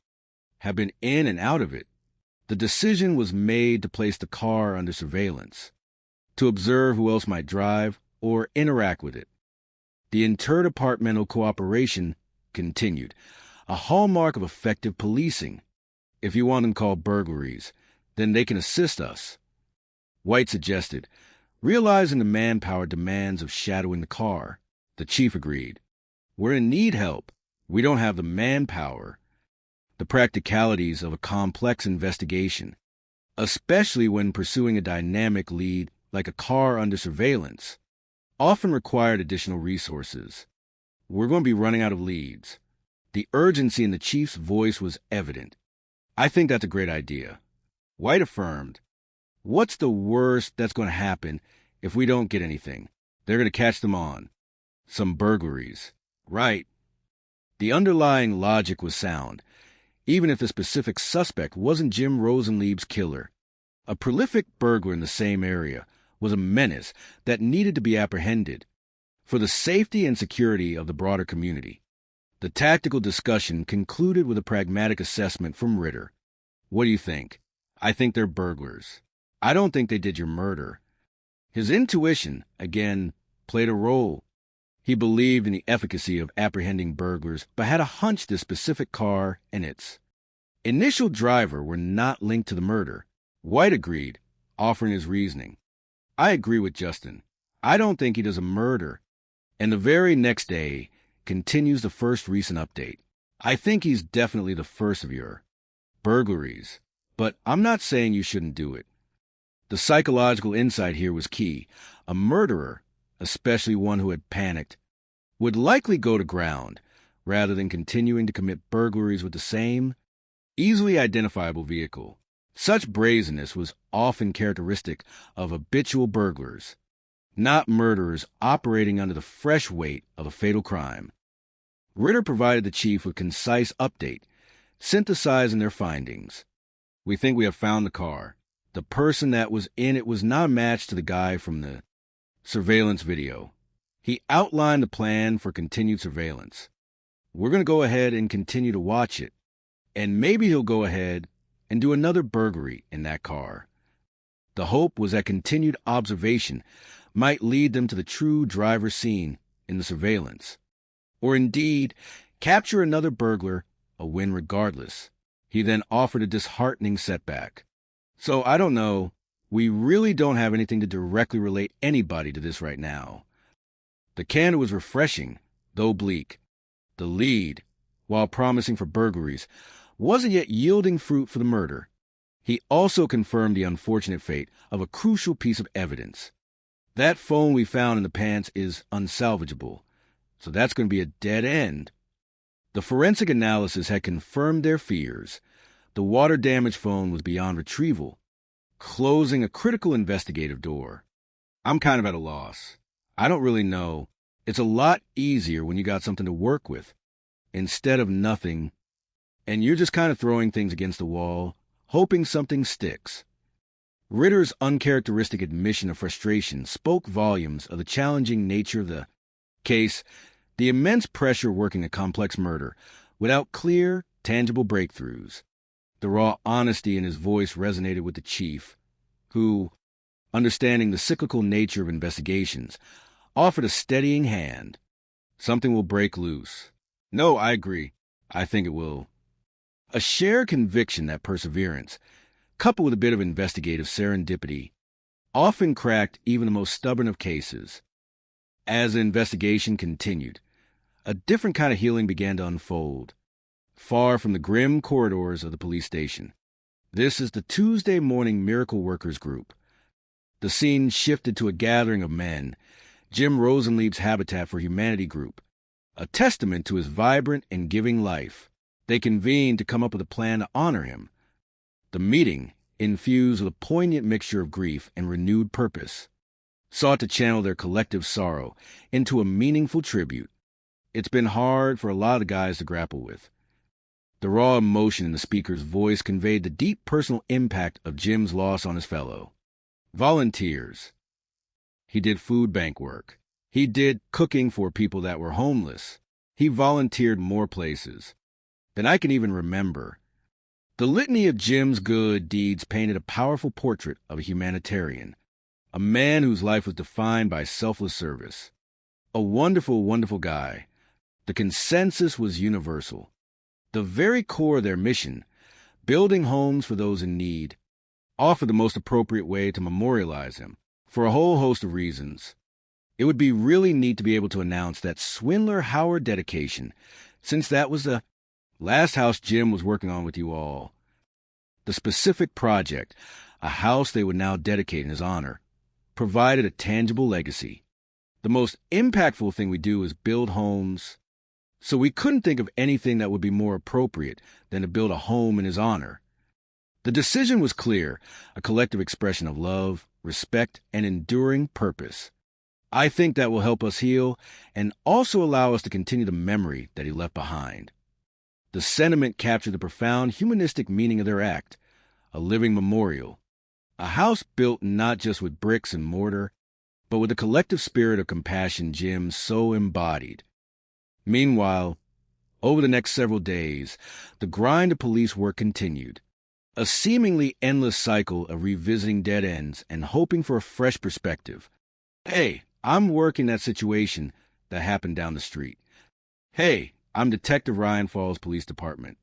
have been in and out of it. The decision was made to place the car under surveillance, to observe who else might drive or interact with it. The interdepartmental cooperation continued, a hallmark of effective policing. If you want them called burglaries, then they can assist us. White suggested, realizing the manpower demands of shadowing the car. The chief agreed. We're in need help. We don't have the manpower. The practicalities of a complex investigation, especially when pursuing a dynamic lead like a car under surveillance. often required additional resources. We're going to be running out of leads. The urgency in the chief's voice was evident. I think that's a great idea. White affirmed, what's the worst that's going to happen if we don't get anything? They're going to catch them on. Some burglaries. Right. The underlying logic was sound, even if the specific suspect wasn't Jim Rosenlieb's killer. A prolific burglar in the same area was a menace that needed to be apprehended for the safety and security of the broader community. The tactical discussion concluded with a pragmatic assessment from Ritter. What do you think? I think they're burglars. I don't think they did your murder. His intuition, again, played a role. He believed in the efficacy of apprehending burglars, but had a hunch this specific car and its initial driver were not linked to the murder. White agreed, offering his reasoning. I agree with Justin. I don't think he does a murder. And the very next day continues the first recent update. I think he's definitely the first of your burglaries, but I'm not saying you shouldn't do it. The psychological insight here was key. A murderer, especially one who had panicked, would likely go to ground rather than continuing to commit burglaries with the same, easily identifiable vehicle. Such brazenness was often characteristic of habitual burglars, not murderers operating under the fresh weight of a fatal crime. Ritter provided the chief with concise update, synthesizing their findings. We think we have found the car. The person that was in it was not matched to the guy from the surveillance video. He outlined the plan for continued surveillance. We're going to go ahead and continue to watch it, and maybe he'll go ahead and do another burglary in that car. The hope was that continued observation might lead them to the true driver's scene in the surveillance, or indeed capture another burglar, a win regardless. He then offered a disheartening setback. So I don't know. We really don't have anything to directly relate anybody to this right now. The candor was refreshing, though bleak. The lead, while promising for burglaries, wasn't yet yielding fruit for the murder. He also confirmed the unfortunate fate of a crucial piece of evidence. That phone we found in the pants is unsalvageable, so that's going to be a dead end. The forensic analysis had confirmed their fears. The water-damaged phone was beyond retrieval, closing a critical investigative door. I'm kind of at a loss. I don't really know. It's a lot easier when you got something to work with, instead of nothing, and you're just kind of throwing things against the wall, hoping something sticks. Ritter's uncharacteristic admission of frustration spoke volumes of the challenging nature of the case, the immense pressure working a complex murder without clear, tangible breakthroughs. The raw honesty in his voice resonated with the chief, who, understanding the cyclical nature of investigations, offered a steadying hand. Something will break loose. No, I agree. I think it will. A shared conviction that perseverance, coupled with a bit of investigative serendipity, often cracked even the most stubborn of cases. As the investigation continued, a different kind of healing began to unfold, far from the grim corridors of the police station. This is the Tuesday Morning Miracle Workers Group. The scene shifted to a gathering of men, Jim Rosenlieb's Habitat for Humanity group, a testament to his vibrant and giving life. They convened to come up with a plan to honor him. The meeting, infused with a poignant mixture of grief and renewed purpose, sought to channel their collective sorrow into a meaningful tribute. It's been hard for a lot of guys to grapple with. The raw emotion in the speaker's voice conveyed the deep personal impact of Jim's loss on his fellow. Volunteers. He did food bank work. He did cooking for people that were homeless. He volunteered more places than I can even remember. The litany of Jim's good deeds painted a powerful portrait of a humanitarian, a man whose life was defined by selfless service. A wonderful, wonderful guy. The consensus was universal. The very core of their mission, building homes for those in need, offered the most appropriate way to memorialize him, for a whole host of reasons. It would be really neat to be able to announce that Swindler Howard dedication, since that was the last house Jim was working on with you all. The specific project, a house they would now dedicate in his honor, provided a tangible legacy. The most impactful thing we do is build homes, so we couldn't think of anything that would be more appropriate than to build a home in his honor. The decision was clear, a collective expression of love, respect, and enduring purpose. I think that will help us heal and also allow us to continue the memory that he left behind. The sentiment captured the profound humanistic meaning of their act, a living memorial, a house built not just with bricks and mortar, but with the collective spirit of compassion Jim so embodied. Meanwhile, over the next several days, the grind of police work continued, a seemingly endless cycle of revisiting dead ends and hoping for a fresh perspective. Hey, I'm working that situation that happened down the street. Hey, I'm Detective Ryan Falls Police Department.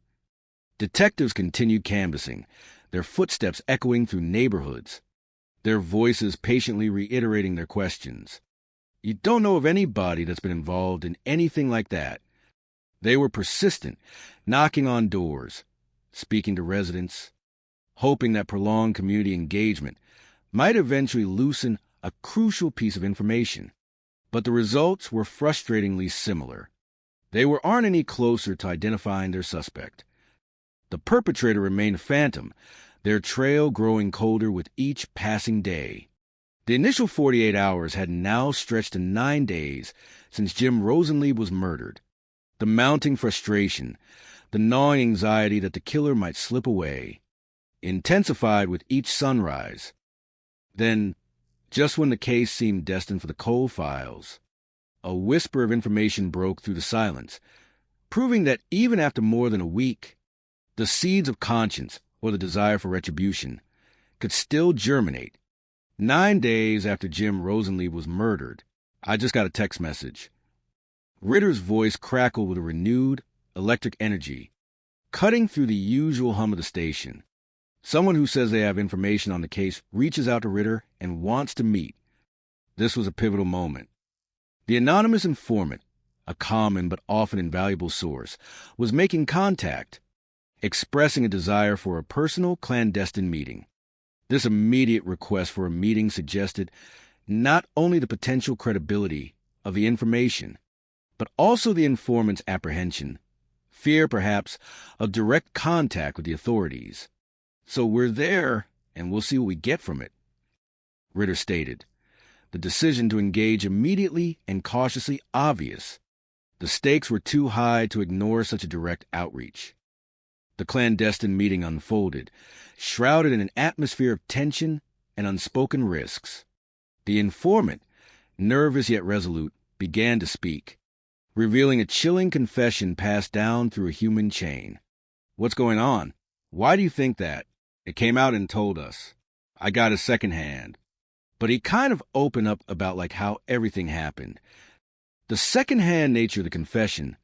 Detectives continued canvassing, their footsteps echoing through neighborhoods, their voices patiently reiterating their questions. You don't know of anybody that's been involved in anything like that. They were persistent, knocking on doors, speaking to residents, hoping that prolonged community engagement might eventually loosen a crucial piece of information. But the results were frustratingly similar. They aren't any closer to identifying their suspect. The perpetrator remained a phantom, their trail growing colder with each passing day. The initial 48 hours had now stretched to 9 days since Jim Rosenlieb was murdered. The mounting frustration, the gnawing anxiety that the killer might slip away, intensified with each sunrise. Then, just when the case seemed destined for the cold files, a whisper of information broke through the silence, proving that even after more than a week, the seeds of conscience, or the desire for retribution, could still germinate. 9 days after Jim Rosenlieb was murdered, I just got a text message. Ritter's voice crackled with a renewed, electric energy, cutting through the usual hum of the station. Someone who says they have information on the case reaches out to Ritter and wants to meet. This was a pivotal moment. The anonymous informant, a common but often invaluable source, was making contact, expressing a desire for a personal, clandestine meeting. This immediate request for a meeting suggested not only the potential credibility of the information, but also the informant's apprehension, fear perhaps of direct contact with the authorities. So we're there, and we'll see what we get from it, Ritter stated, the decision to engage immediately and cautiously obvious. The stakes were too high to ignore such a direct outreach. The clandestine meeting unfolded, shrouded in an atmosphere of tension and unspoken risks. The informant, nervous yet resolute, began to speak, revealing a chilling confession passed down through a human chain. What's going on? Why do you think that? It came out and told us. I got it secondhand. But he kind of opened up about how everything happened. The secondhand nature of the confession,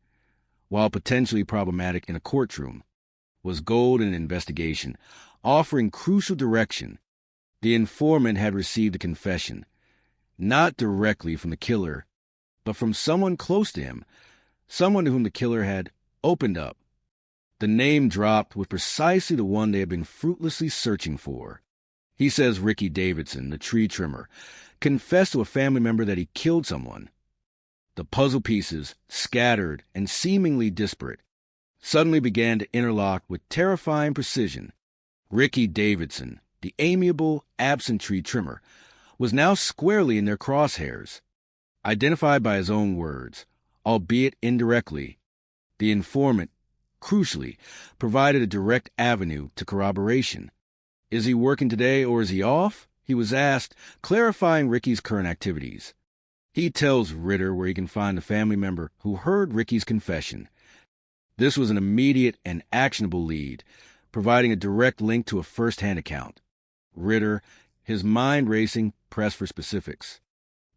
while potentially problematic in a courtroom, was gold in an investigation, offering crucial direction. The informant had received a confession, not directly from the killer, but from someone close to him, someone to whom the killer had opened up. The name dropped was precisely the one they had been fruitlessly searching for. He says Ricky Davidson, the tree trimmer, confessed to a family member that he killed someone. The puzzle pieces, scattered and seemingly disparate, suddenly began to interlock with terrifying precision. Ricky Davidson, the amiable, absent tree trimmer, was now squarely in their crosshairs. Identified by his own words, albeit indirectly, the informant, crucially, provided a direct avenue to corroboration. Is he working today or is he off? He was asked, clarifying Ricky's current activities. He tells Ritter where he can find the family member who heard Ricky's confession. This was an immediate and actionable lead, providing a direct link to a first-hand account. Ritter, his mind racing, pressed for specifics.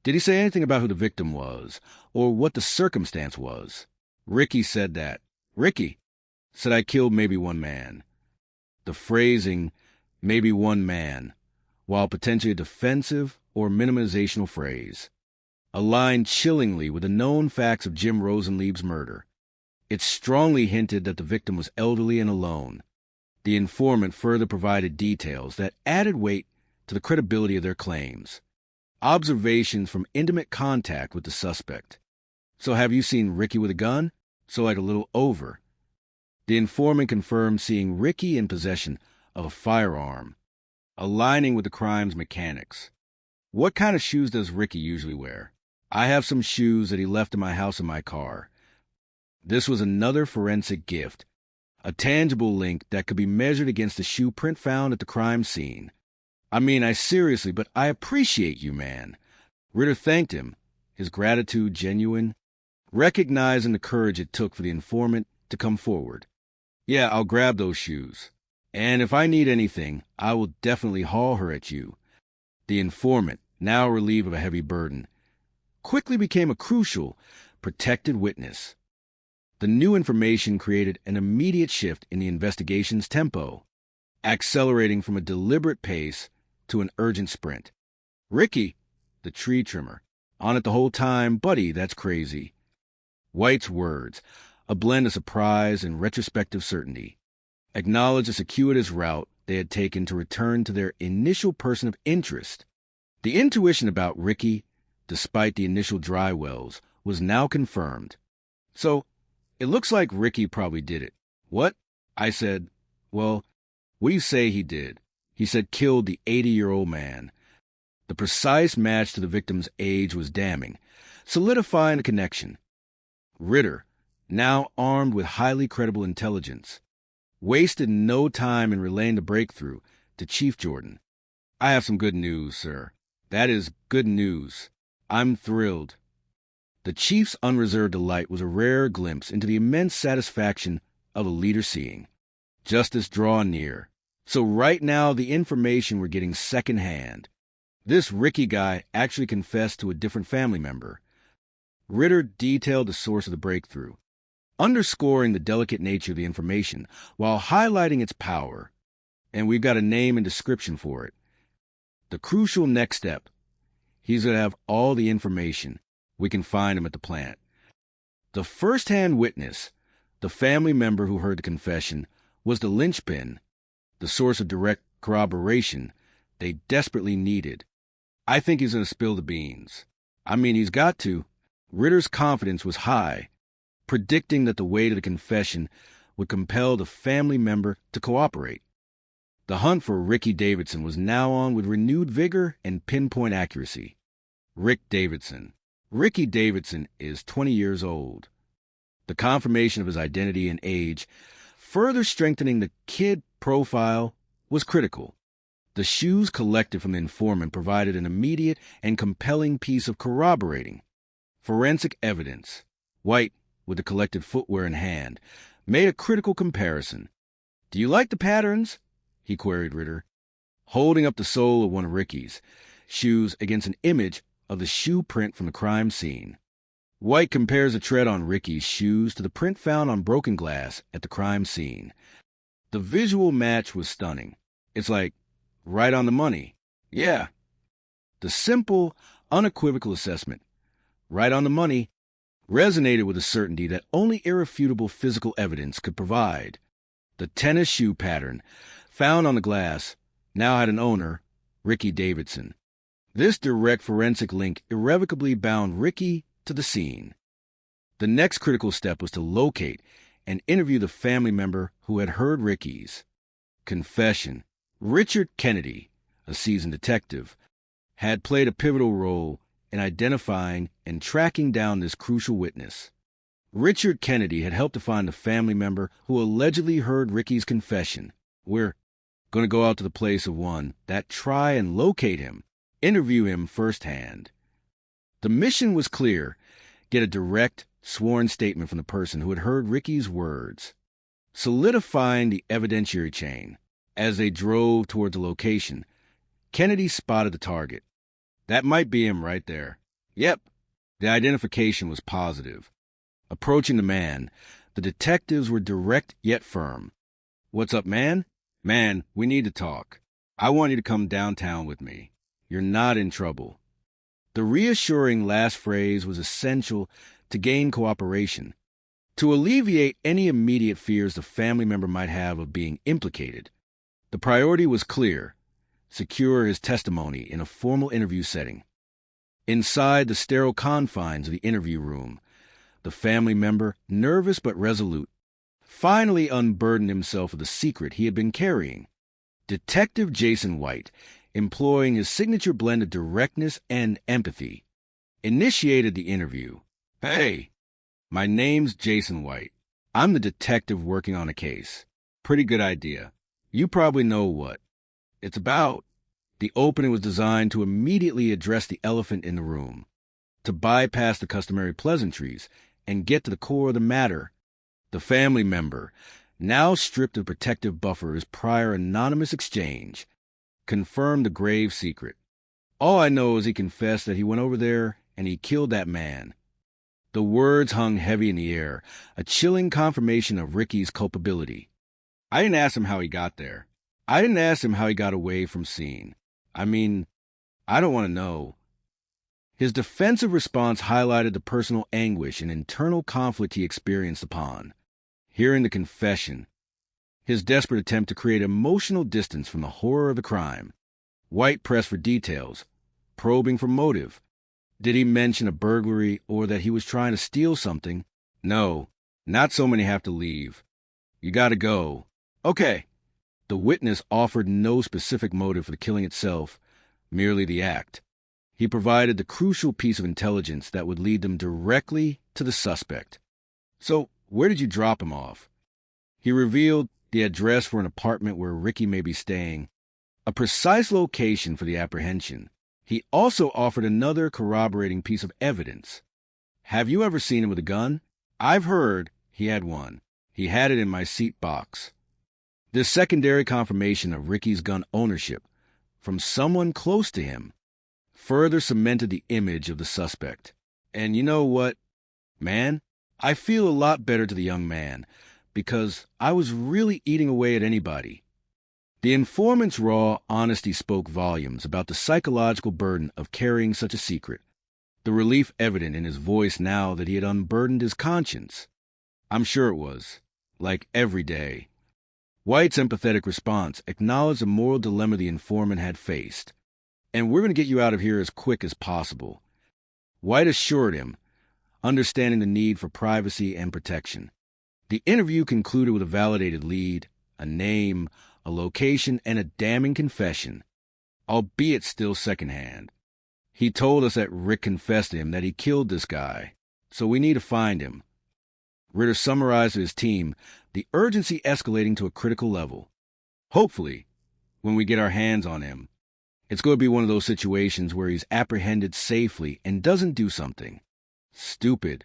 Did he say anything about who the victim was, or what the circumstance was? Ricky said that. Ricky said I killed maybe one man. The phrasing, maybe one man, while potentially a defensive or minimizational phrase, aligned chillingly with the known facts of Jim Rosenlieb's murder. It strongly hinted that the victim was elderly and alone. The informant further provided details that added weight to the credibility of their claims. observations from intimate contact with the suspect. So have you seen Ricky with a gun? So like a little over. The informant confirmed seeing Ricky in possession of a firearm, aligning with the crime's mechanics. What kind of shoes does Ricky usually wear? I have some shoes that he left in my house in my car. This was another forensic gift, a tangible link that could be measured against the shoe print found at the crime scene. I seriously, but I appreciate you, man. Ritter thanked him, his gratitude genuine, recognizing the courage it took for the informant to come forward. Yeah, I'll grab those shoes. And if I need anything, I will definitely haul her at you. The informant, now relieved of a heavy burden, quickly became a crucial, protected witness. The new information created an immediate shift in the investigation's tempo, accelerating from a deliberate pace to an urgent sprint. Ricky, the tree trimmer, on it the whole time. Buddy, that's crazy. White's words, a blend of surprise and retrospective certainty, acknowledged the circuitous route they had taken to return to their initial person of interest. The intuition about Ricky, despite the initial dry wells, was now confirmed. So, it looks like Ricky probably did it. What? I said, well, what do you say he did? He said killed the 80-year-old man. The precise match to the victim's age was damning, solidifying the connection. Ritter, now armed with highly credible intelligence, wasted no time in relaying the breakthrough to Chief Jordan. I have some good news, sir. That is good news. I'm thrilled. The chief's unreserved delight was a rare glimpse into the immense satisfaction of a leader seeing justice draw near. So right now, the information we're getting secondhand. This Ricky guy actually confessed to a different family member. Ritter detailed the source of the breakthrough, underscoring the delicate nature of the information while highlighting its power. And we've got a name and description for it. The crucial next step. He's going to have all the information. We can find him at the plant. The first-hand witness, the family member who heard the confession, was the linchpin, the source of direct corroboration they desperately needed. I think he's going to spill the beans. He's got to. Ritter's confidence was high, predicting that the weight of the confession would compel the family member to cooperate. The hunt for Ricky Davidson was now on with renewed vigor and pinpoint accuracy. Rick Davidson. Ricky Davidson is 20 years old. The confirmation of his identity and age, further strengthening the kid profile, was critical. The shoes collected from the informant provided an immediate and compelling piece of corroborating forensic evidence. White, with the collected footwear in hand, made a critical comparison. "Do you like the patterns?" he queried Ritter, holding up the sole of one of Ricky's shoes against an image of the shoe print from the crime scene. White compares the tread on Ricky's shoes to the print found on broken glass at the crime scene. The visual match was stunning. It's like, right on the money. Yeah. The simple, unequivocal assessment, right on the money, resonated with a certainty that only irrefutable physical evidence could provide. The tennis shoe pattern found on the glass now had an owner, Ricky Davidson. This direct forensic link irrevocably bound Ricky to the scene. The next critical step was to locate and interview the family member who had heard Ricky's confession. Richard Kennedy, a seasoned detective, had played a pivotal role in identifying and tracking down this crucial witness. Richard Kennedy had helped to find the family member who allegedly heard Ricky's confession. We're going to go out to the place of one that try and locate him, interview him firsthand. The mission was clear: get a direct, sworn statement from the person who had heard Ricky's words. Solidifying the evidentiary chain, as they drove toward the location, Kennedy spotted the target. That might be him right there. Yep, the identification was positive. Approaching the man, the detectives were direct yet firm. "What's up, man? Man, we need to talk. I want you to come downtown with me. You're not in trouble." The reassuring last phrase was essential to gain cooperation, to alleviate any immediate fears the family member might have of being implicated. The priority was clear: secure his testimony in a formal interview setting. Inside the sterile confines of the interview room, the family member, nervous but resolute, finally unburdened himself of the secret he had been carrying. Detective Jason White, employing his signature blend of directness and empathy, initiated the interview. "Hey, my name's Jason White. I'm the detective working on a case. Pretty good idea. You probably know what it's about." The opening was designed to immediately address the elephant in the room, to bypass the customary pleasantries and get to the core of the matter. The family member, now stripped of protective buffers prior anonymous exchange, confirmed the grave secret. "All I know is he confessed that he went over there and he killed that man." The words hung heavy in the air, a chilling confirmation of Ricky's culpability. "I didn't ask him how he got there. I didn't ask him how he got away from scene. I mean, I don't want to know." His defensive response highlighted the personal anguish and internal conflict he experienced upon hearing the confession, his desperate attempt to create emotional distance from the horror of the crime. White pressed for details, probing for motive. Did he mention a burglary or that he was trying to steal something? "No, not so many have to leave. You gotta go." "Okay." The witness offered no specific motive for the killing itself, merely the act. He provided the crucial piece of intelligence that would lead them directly to the suspect. "So, where did you drop him off?" He revealed the address for an apartment where Ricky may be staying, a precise location for the apprehension. He also offered another corroborating piece of evidence. "Have you ever seen him with a gun?" "I've heard he had one. He had it in my seat box." This secondary confirmation of Ricky's gun ownership from someone close to him further cemented the image of the suspect. And you know what, man? I feel a lot better to the young man, because I was really eating away at anybody. The informant's raw honesty spoke volumes about the psychological burden of carrying such a secret, the relief evident in his voice now that he had unburdened his conscience. I'm sure it was, like every day. White's empathetic response acknowledged the moral dilemma the informant had faced. "And we're going to get you out of here as quick as possible." White assured him, understanding the need for privacy and protection. The interview concluded with a validated lead, a name, a location, and a damning confession, albeit still secondhand. He told us that Rick confessed to him that he killed this guy, so we need to find him. Ritter summarized to his team, the urgency escalating to a critical level. "Hopefully, when we get our hands on him, it's going to be one of those situations where he's apprehended safely and doesn't do something stupid."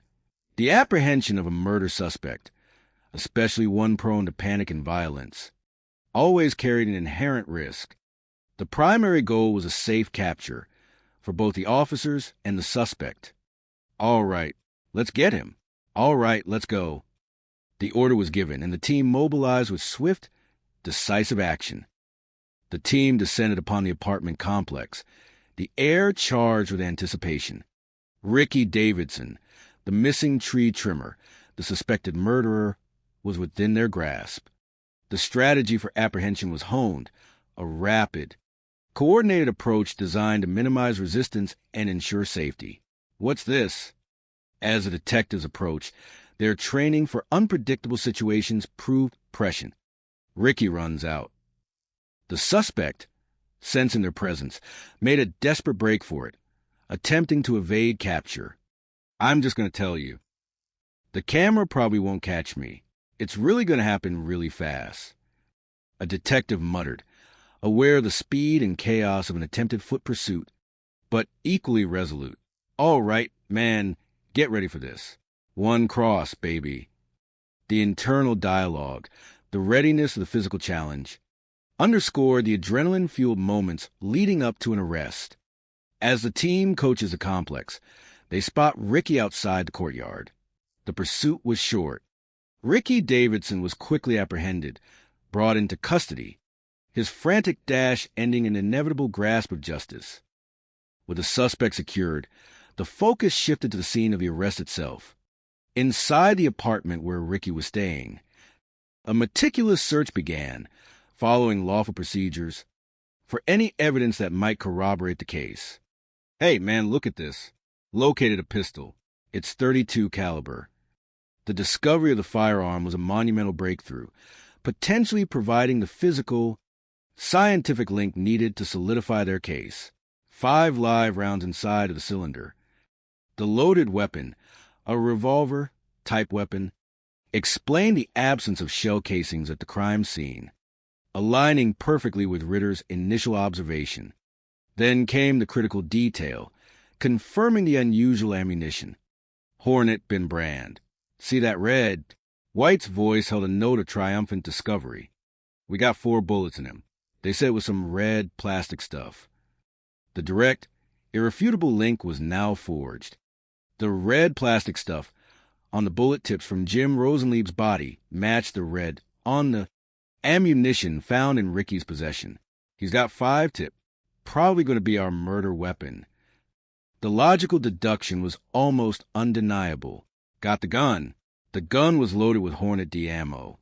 The apprehension of a murder suspect, especially one prone to panic and violence, always carried an inherent risk. The primary goal was a safe capture for both the officers and the suspect. "All right, let's get him. All right, let's go." The order was given, and the team mobilized with swift, decisive action. The team descended upon the apartment complex, the air charged with anticipation. Ricky Davidson, the missing tree trimmer, the suspected murderer, was within their grasp. The strategy for apprehension was honed, a rapid, coordinated approach designed to minimize resistance and ensure safety. "What's this?" As the detectives approached, their training for unpredictable situations proved prescient. Ricky runs out. The suspect, sensing their presence, made a desperate break for it, attempting to evade capture. "I'm just going to tell you. The camera probably won't catch me. It's really going to happen really fast." A detective muttered, aware of the speed and chaos of an attempted foot pursuit, but equally resolute. "All right, man, get ready for this. One cross, baby." The internal dialogue, the readiness of the physical challenge, underscored the adrenaline-fueled moments leading up to an arrest. As the team coaches the complex, they spot Ricky outside the courtyard. The pursuit was short. Ricky Davidson was quickly apprehended, brought into custody, his frantic dash ending in an inevitable grasp of justice. With the suspect secured, the focus shifted to the scene of the arrest itself. Inside the apartment where Ricky was staying, a meticulous search began, following lawful procedures, for any evidence that might corroborate the case. Hey, man, look at this. Located a pistol. It's .32 caliber. The discovery of the firearm was a monumental breakthrough, potentially providing the physical, scientific link needed to solidify their case. 5 live rounds inside of the cylinder. The loaded weapon, a revolver-type weapon, explained the absence of shell casings at the crime scene, aligning perfectly with Ritter's initial observation. Then came the critical detail, confirming the unusual ammunition. Hornet bin Brand. See that red? White's voice held a note of triumphant discovery. We got 4 bullets in him. They said it was some red plastic stuff. The direct, irrefutable link was now forged. The red plastic stuff on the bullet tips from Jim Rosenlieb's body matched the red on the ammunition found in Ricky's possession. He's got 5-tip, probably going to be our murder weapon. The logical deduction was almost undeniable. Got the gun. The gun was loaded with Hornet D ammo.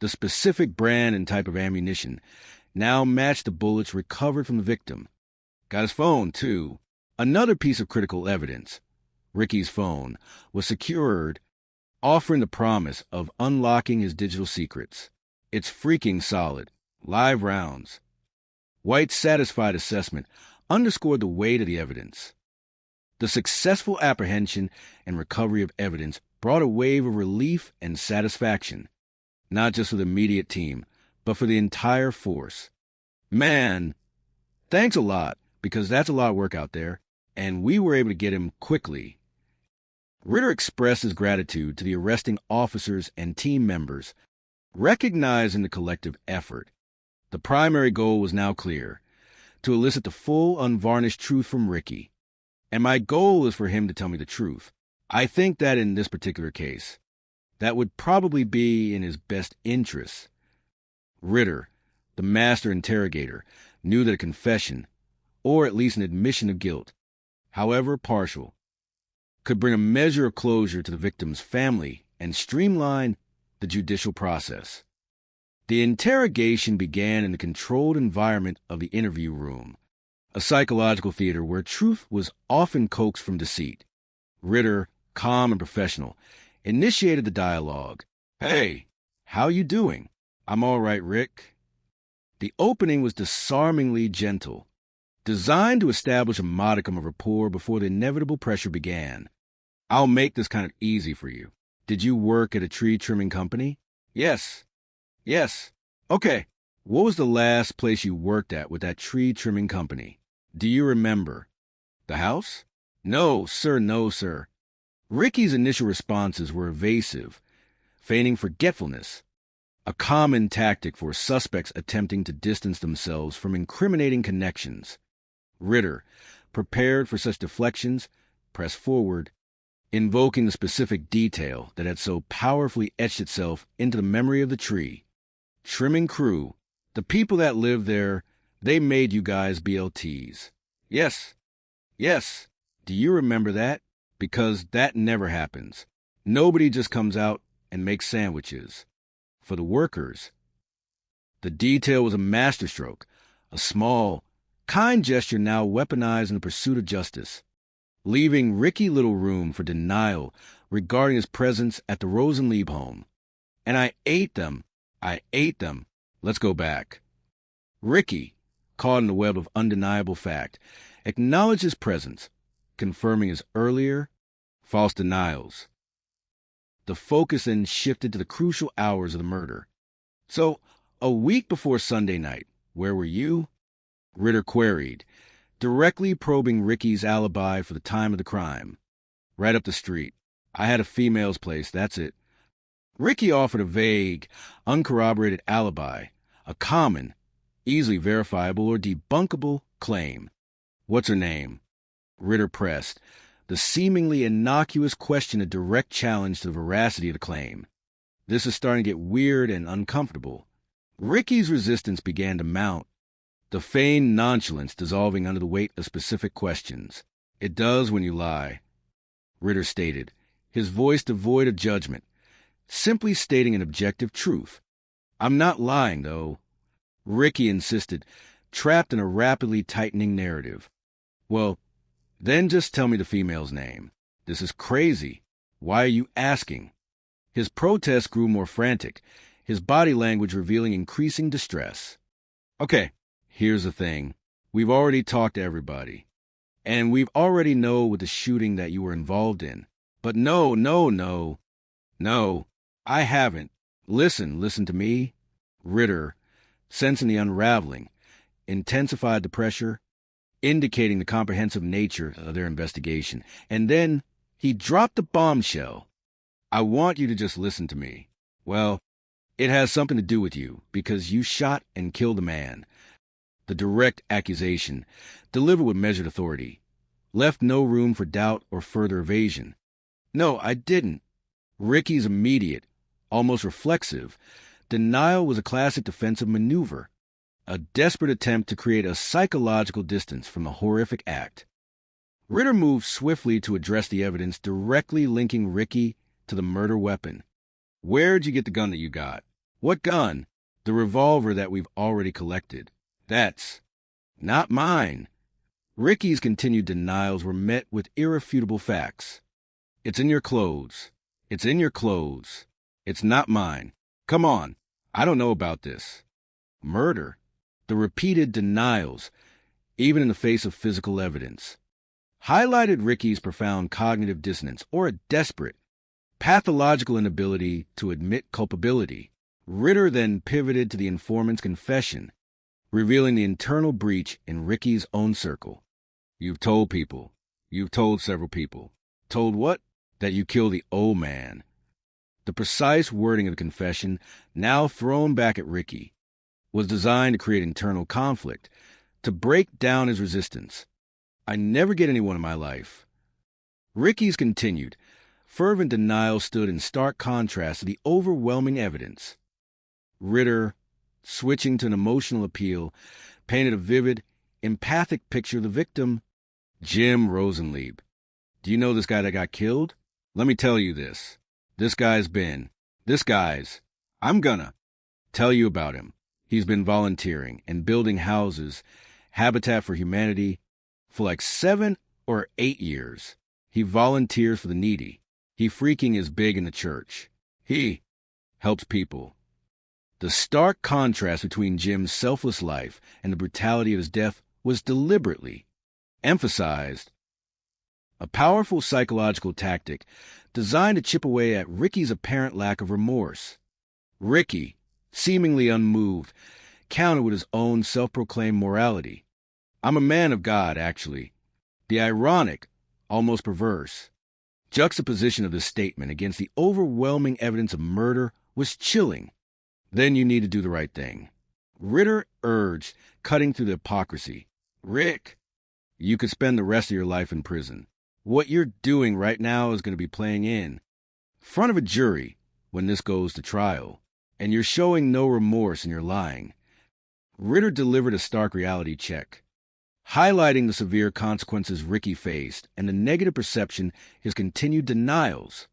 The specific brand and type of ammunition now matched the bullets recovered from the victim. Got his phone, too. Another piece of critical evidence. Ricky's phone was secured, offering the promise of unlocking his digital secrets. It's freaking solid. Live rounds. White's satisfied assessment underscored the weight of the evidence. The successful apprehension and recovery of evidence brought a wave of relief and satisfaction, not just for the immediate team, but for the entire force. Man, thanks a lot, because that's a lot of work out there, and we were able to get him quickly. Ritter expressed his gratitude to the arresting officers and team members, recognizing the collective effort. The primary goal was now clear, to elicit the full, unvarnished truth from Ricky. And my goal is for him to tell me the truth. I think that in this particular case, that would probably be in his best interests. Ritter, the master interrogator, knew that a confession, or at least an admission of guilt, however partial, could bring a measure of closure to the victim's family and streamline the judicial process. The interrogation began in the controlled environment of the interview room, a psychological theater where truth was often coaxed from deceit. Ritter, calm and professional, initiated the dialogue. Hey, how you doing? I'm all right, Rick. The opening was disarmingly gentle, designed to establish a modicum of rapport before the inevitable pressure began. I'll make this kind of easy for you. Did you work at a tree trimming company? Yes. Okay. What was the last place you worked at with that tree trimming company? Do you remember? The house? No, sir. Ricky's initial responses were evasive, feigning forgetfulness, a common tactic for suspects attempting to distance themselves from incriminating connections. Ritter, prepared for such deflections, pressed forward, invoking the specific detail that had so powerfully etched itself into the memory of the tree. Trimming crew, the people that lived there, they made you guys BLTs. Yes. Do you remember that? Because that never happens. Nobody just comes out and makes sandwiches. For the workers, the detail was a masterstroke, a small, kind gesture now weaponized in the pursuit of justice, leaving Ricky little room for denial regarding his presence at the Rosenlieb home. And I ate them. Let's go back. Ricky, caught in the web of undeniable fact, acknowledged his presence, confirming his earlier false denials. The focus then shifted to the crucial hours of the murder. So, a week before Sunday night, where were you? Ritter queried, directly probing Ricky's alibi for the time of the crime. Right up the street. I had a female's place, that's it. Ricky offered a vague, uncorroborated alibi, a common, easily verifiable or debunkable claim. What's her name? Ritter pressed, the seemingly innocuous question a direct challenge to the veracity of the claim. This is starting to get weird and uncomfortable. Ricky's resistance began to mount, the feigned nonchalance dissolving under the weight of specific questions. It does when you lie, Ritter stated, his voice devoid of judgment, simply stating an objective truth. I'm not lying, though, Ricky insisted, trapped in a rapidly tightening narrative. Well, Then just tell me the female's name. This is crazy. Why are you asking? His protest grew more frantic, his body language revealing increasing distress. Okay, here's the thing. We've already talked to everybody. And we've already know with the shooting that you were involved in. But no, I haven't. Listen to me. Ritter, sensing the unraveling, intensified the pressure, indicating the comprehensive nature of their investigation. And then he dropped a bombshell. I want you to just listen to me. Well, it has something to do with you, because you shot and killed a man. The direct accusation, delivered with measured authority, left no room for doubt or further evasion. No, I didn't. Ricky's immediate, almost reflexive, denial was a classic defensive maneuver, a desperate attempt to create a psychological distance from the horrific act. Ritter moved swiftly to address the evidence directly linking Ricky to the murder weapon. Where'd you get the gun that you got? What gun? The revolver that we've already collected. That's not mine. Ricky's continued denials were met with irrefutable facts. It's in your clothes. It's in your clothes. It's not mine. Come on. I don't know about this. Murder. The repeated denials, even in the face of physical evidence, highlighted Ricky's profound cognitive dissonance, or a desperate, pathological inability to admit culpability. Ritter then pivoted to the informant's confession, revealing the internal breach in Ricky's own circle. You've told people. You've told several people. Told what? That you killed the old man. The precise wording of the confession, now thrown back at Ricky, was designed to create internal conflict, to break down his resistance. I never get anyone in my life. Ricky's continued. Fervent denial stood in stark contrast to the overwhelming evidence. Ritter, switching to an emotional appeal, painted a vivid, empathic picture of the victim, Jim Rosenlieb. Do you know this guy that got killed? Let me tell you this. I'm gonna tell you about him. He's been volunteering and building houses, Habitat for Humanity, for like 7 or 8 years. He volunteers for the needy. He freaking is big in the church. He helps people. The stark contrast between Jim's selfless life and the brutality of his death was deliberately emphasized. A powerful psychological tactic designed to chip away at Ricky's apparent lack of remorse. Ricky, seemingly unmoved, countered with his own self-proclaimed morality. I'm a man of God, actually. The ironic, almost perverse, juxtaposition of this statement against the overwhelming evidence of murder was chilling. Then you need to do the right thing. Ritter urged, cutting through the hypocrisy. Rick, you could spend the rest of your life in prison. What you're doing right now is going to be playing in front of a jury when this goes to trial, and you're showing no remorse in your lying. Ritter delivered a stark reality check, highlighting the severe consequences Ricky faced and the negative perception his continued denials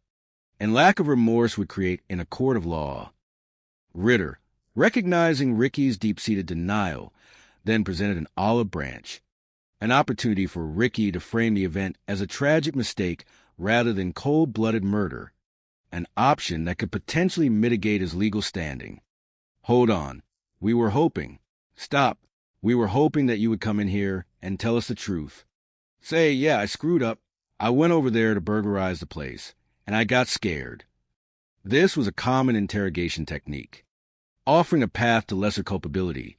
and lack of remorse would create in a court of law. Ritter, recognizing Ricky's deep-seated denial, then presented an olive branch, an opportunity for Ricky to frame the event as a tragic mistake rather than cold-blooded murder, an option that could potentially mitigate his legal standing. Hold on. We were hoping. Stop. We were hoping that you would come in here and tell us the truth. Say, yeah, I screwed up. I went over there to burglarize the place, and I got scared. This was a common interrogation technique, offering a path to lesser culpability,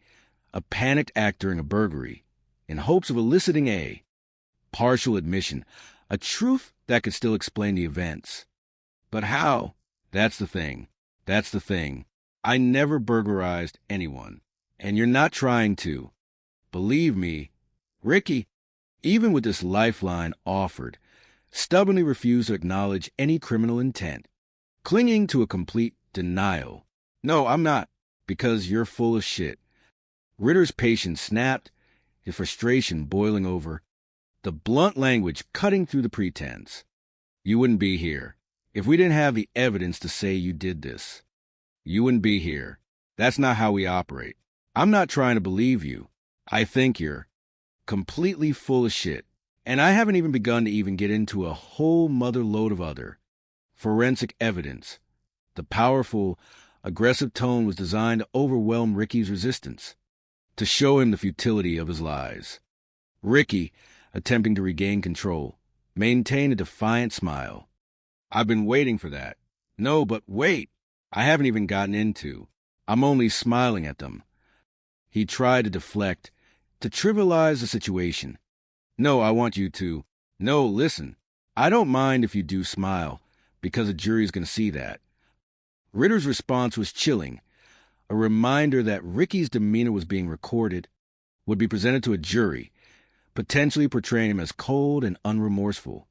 a panicked act during a burglary, in hopes of eliciting a partial admission, a truth that could still explain the events. But how? That's the thing. I never burglarized anyone, and you're not trying to. Believe me, Ricky, even with this lifeline offered, stubbornly refused to acknowledge any criminal intent, clinging to a complete denial. No, I'm not, because you're full of shit. Ritter's patience snapped, his frustration boiling over, the blunt language cutting through the pretense. You wouldn't be here if we didn't have the evidence to say you did this. You wouldn't be here. That's not how we operate. I'm not trying to believe you. I think you're completely full of shit, And I haven't even begun to even get into a whole mother load of other forensic evidence. The powerful, aggressive tone was designed to overwhelm Ricky's resistance, to show him the futility of his lies. Ricky, attempting to regain control, maintained a defiant smile. I've been waiting for that. No, but wait, I haven't even gotten into. I'm only smiling at them. He tried to deflect, to trivialize the situation. No, I want you to. No, listen, I don't mind if you do smile, because a jury's going to see that. Ritter's response was chilling, a reminder that Ricky's demeanor was being recorded, would be presented to a jury, potentially portraying him as cold and unremorseful.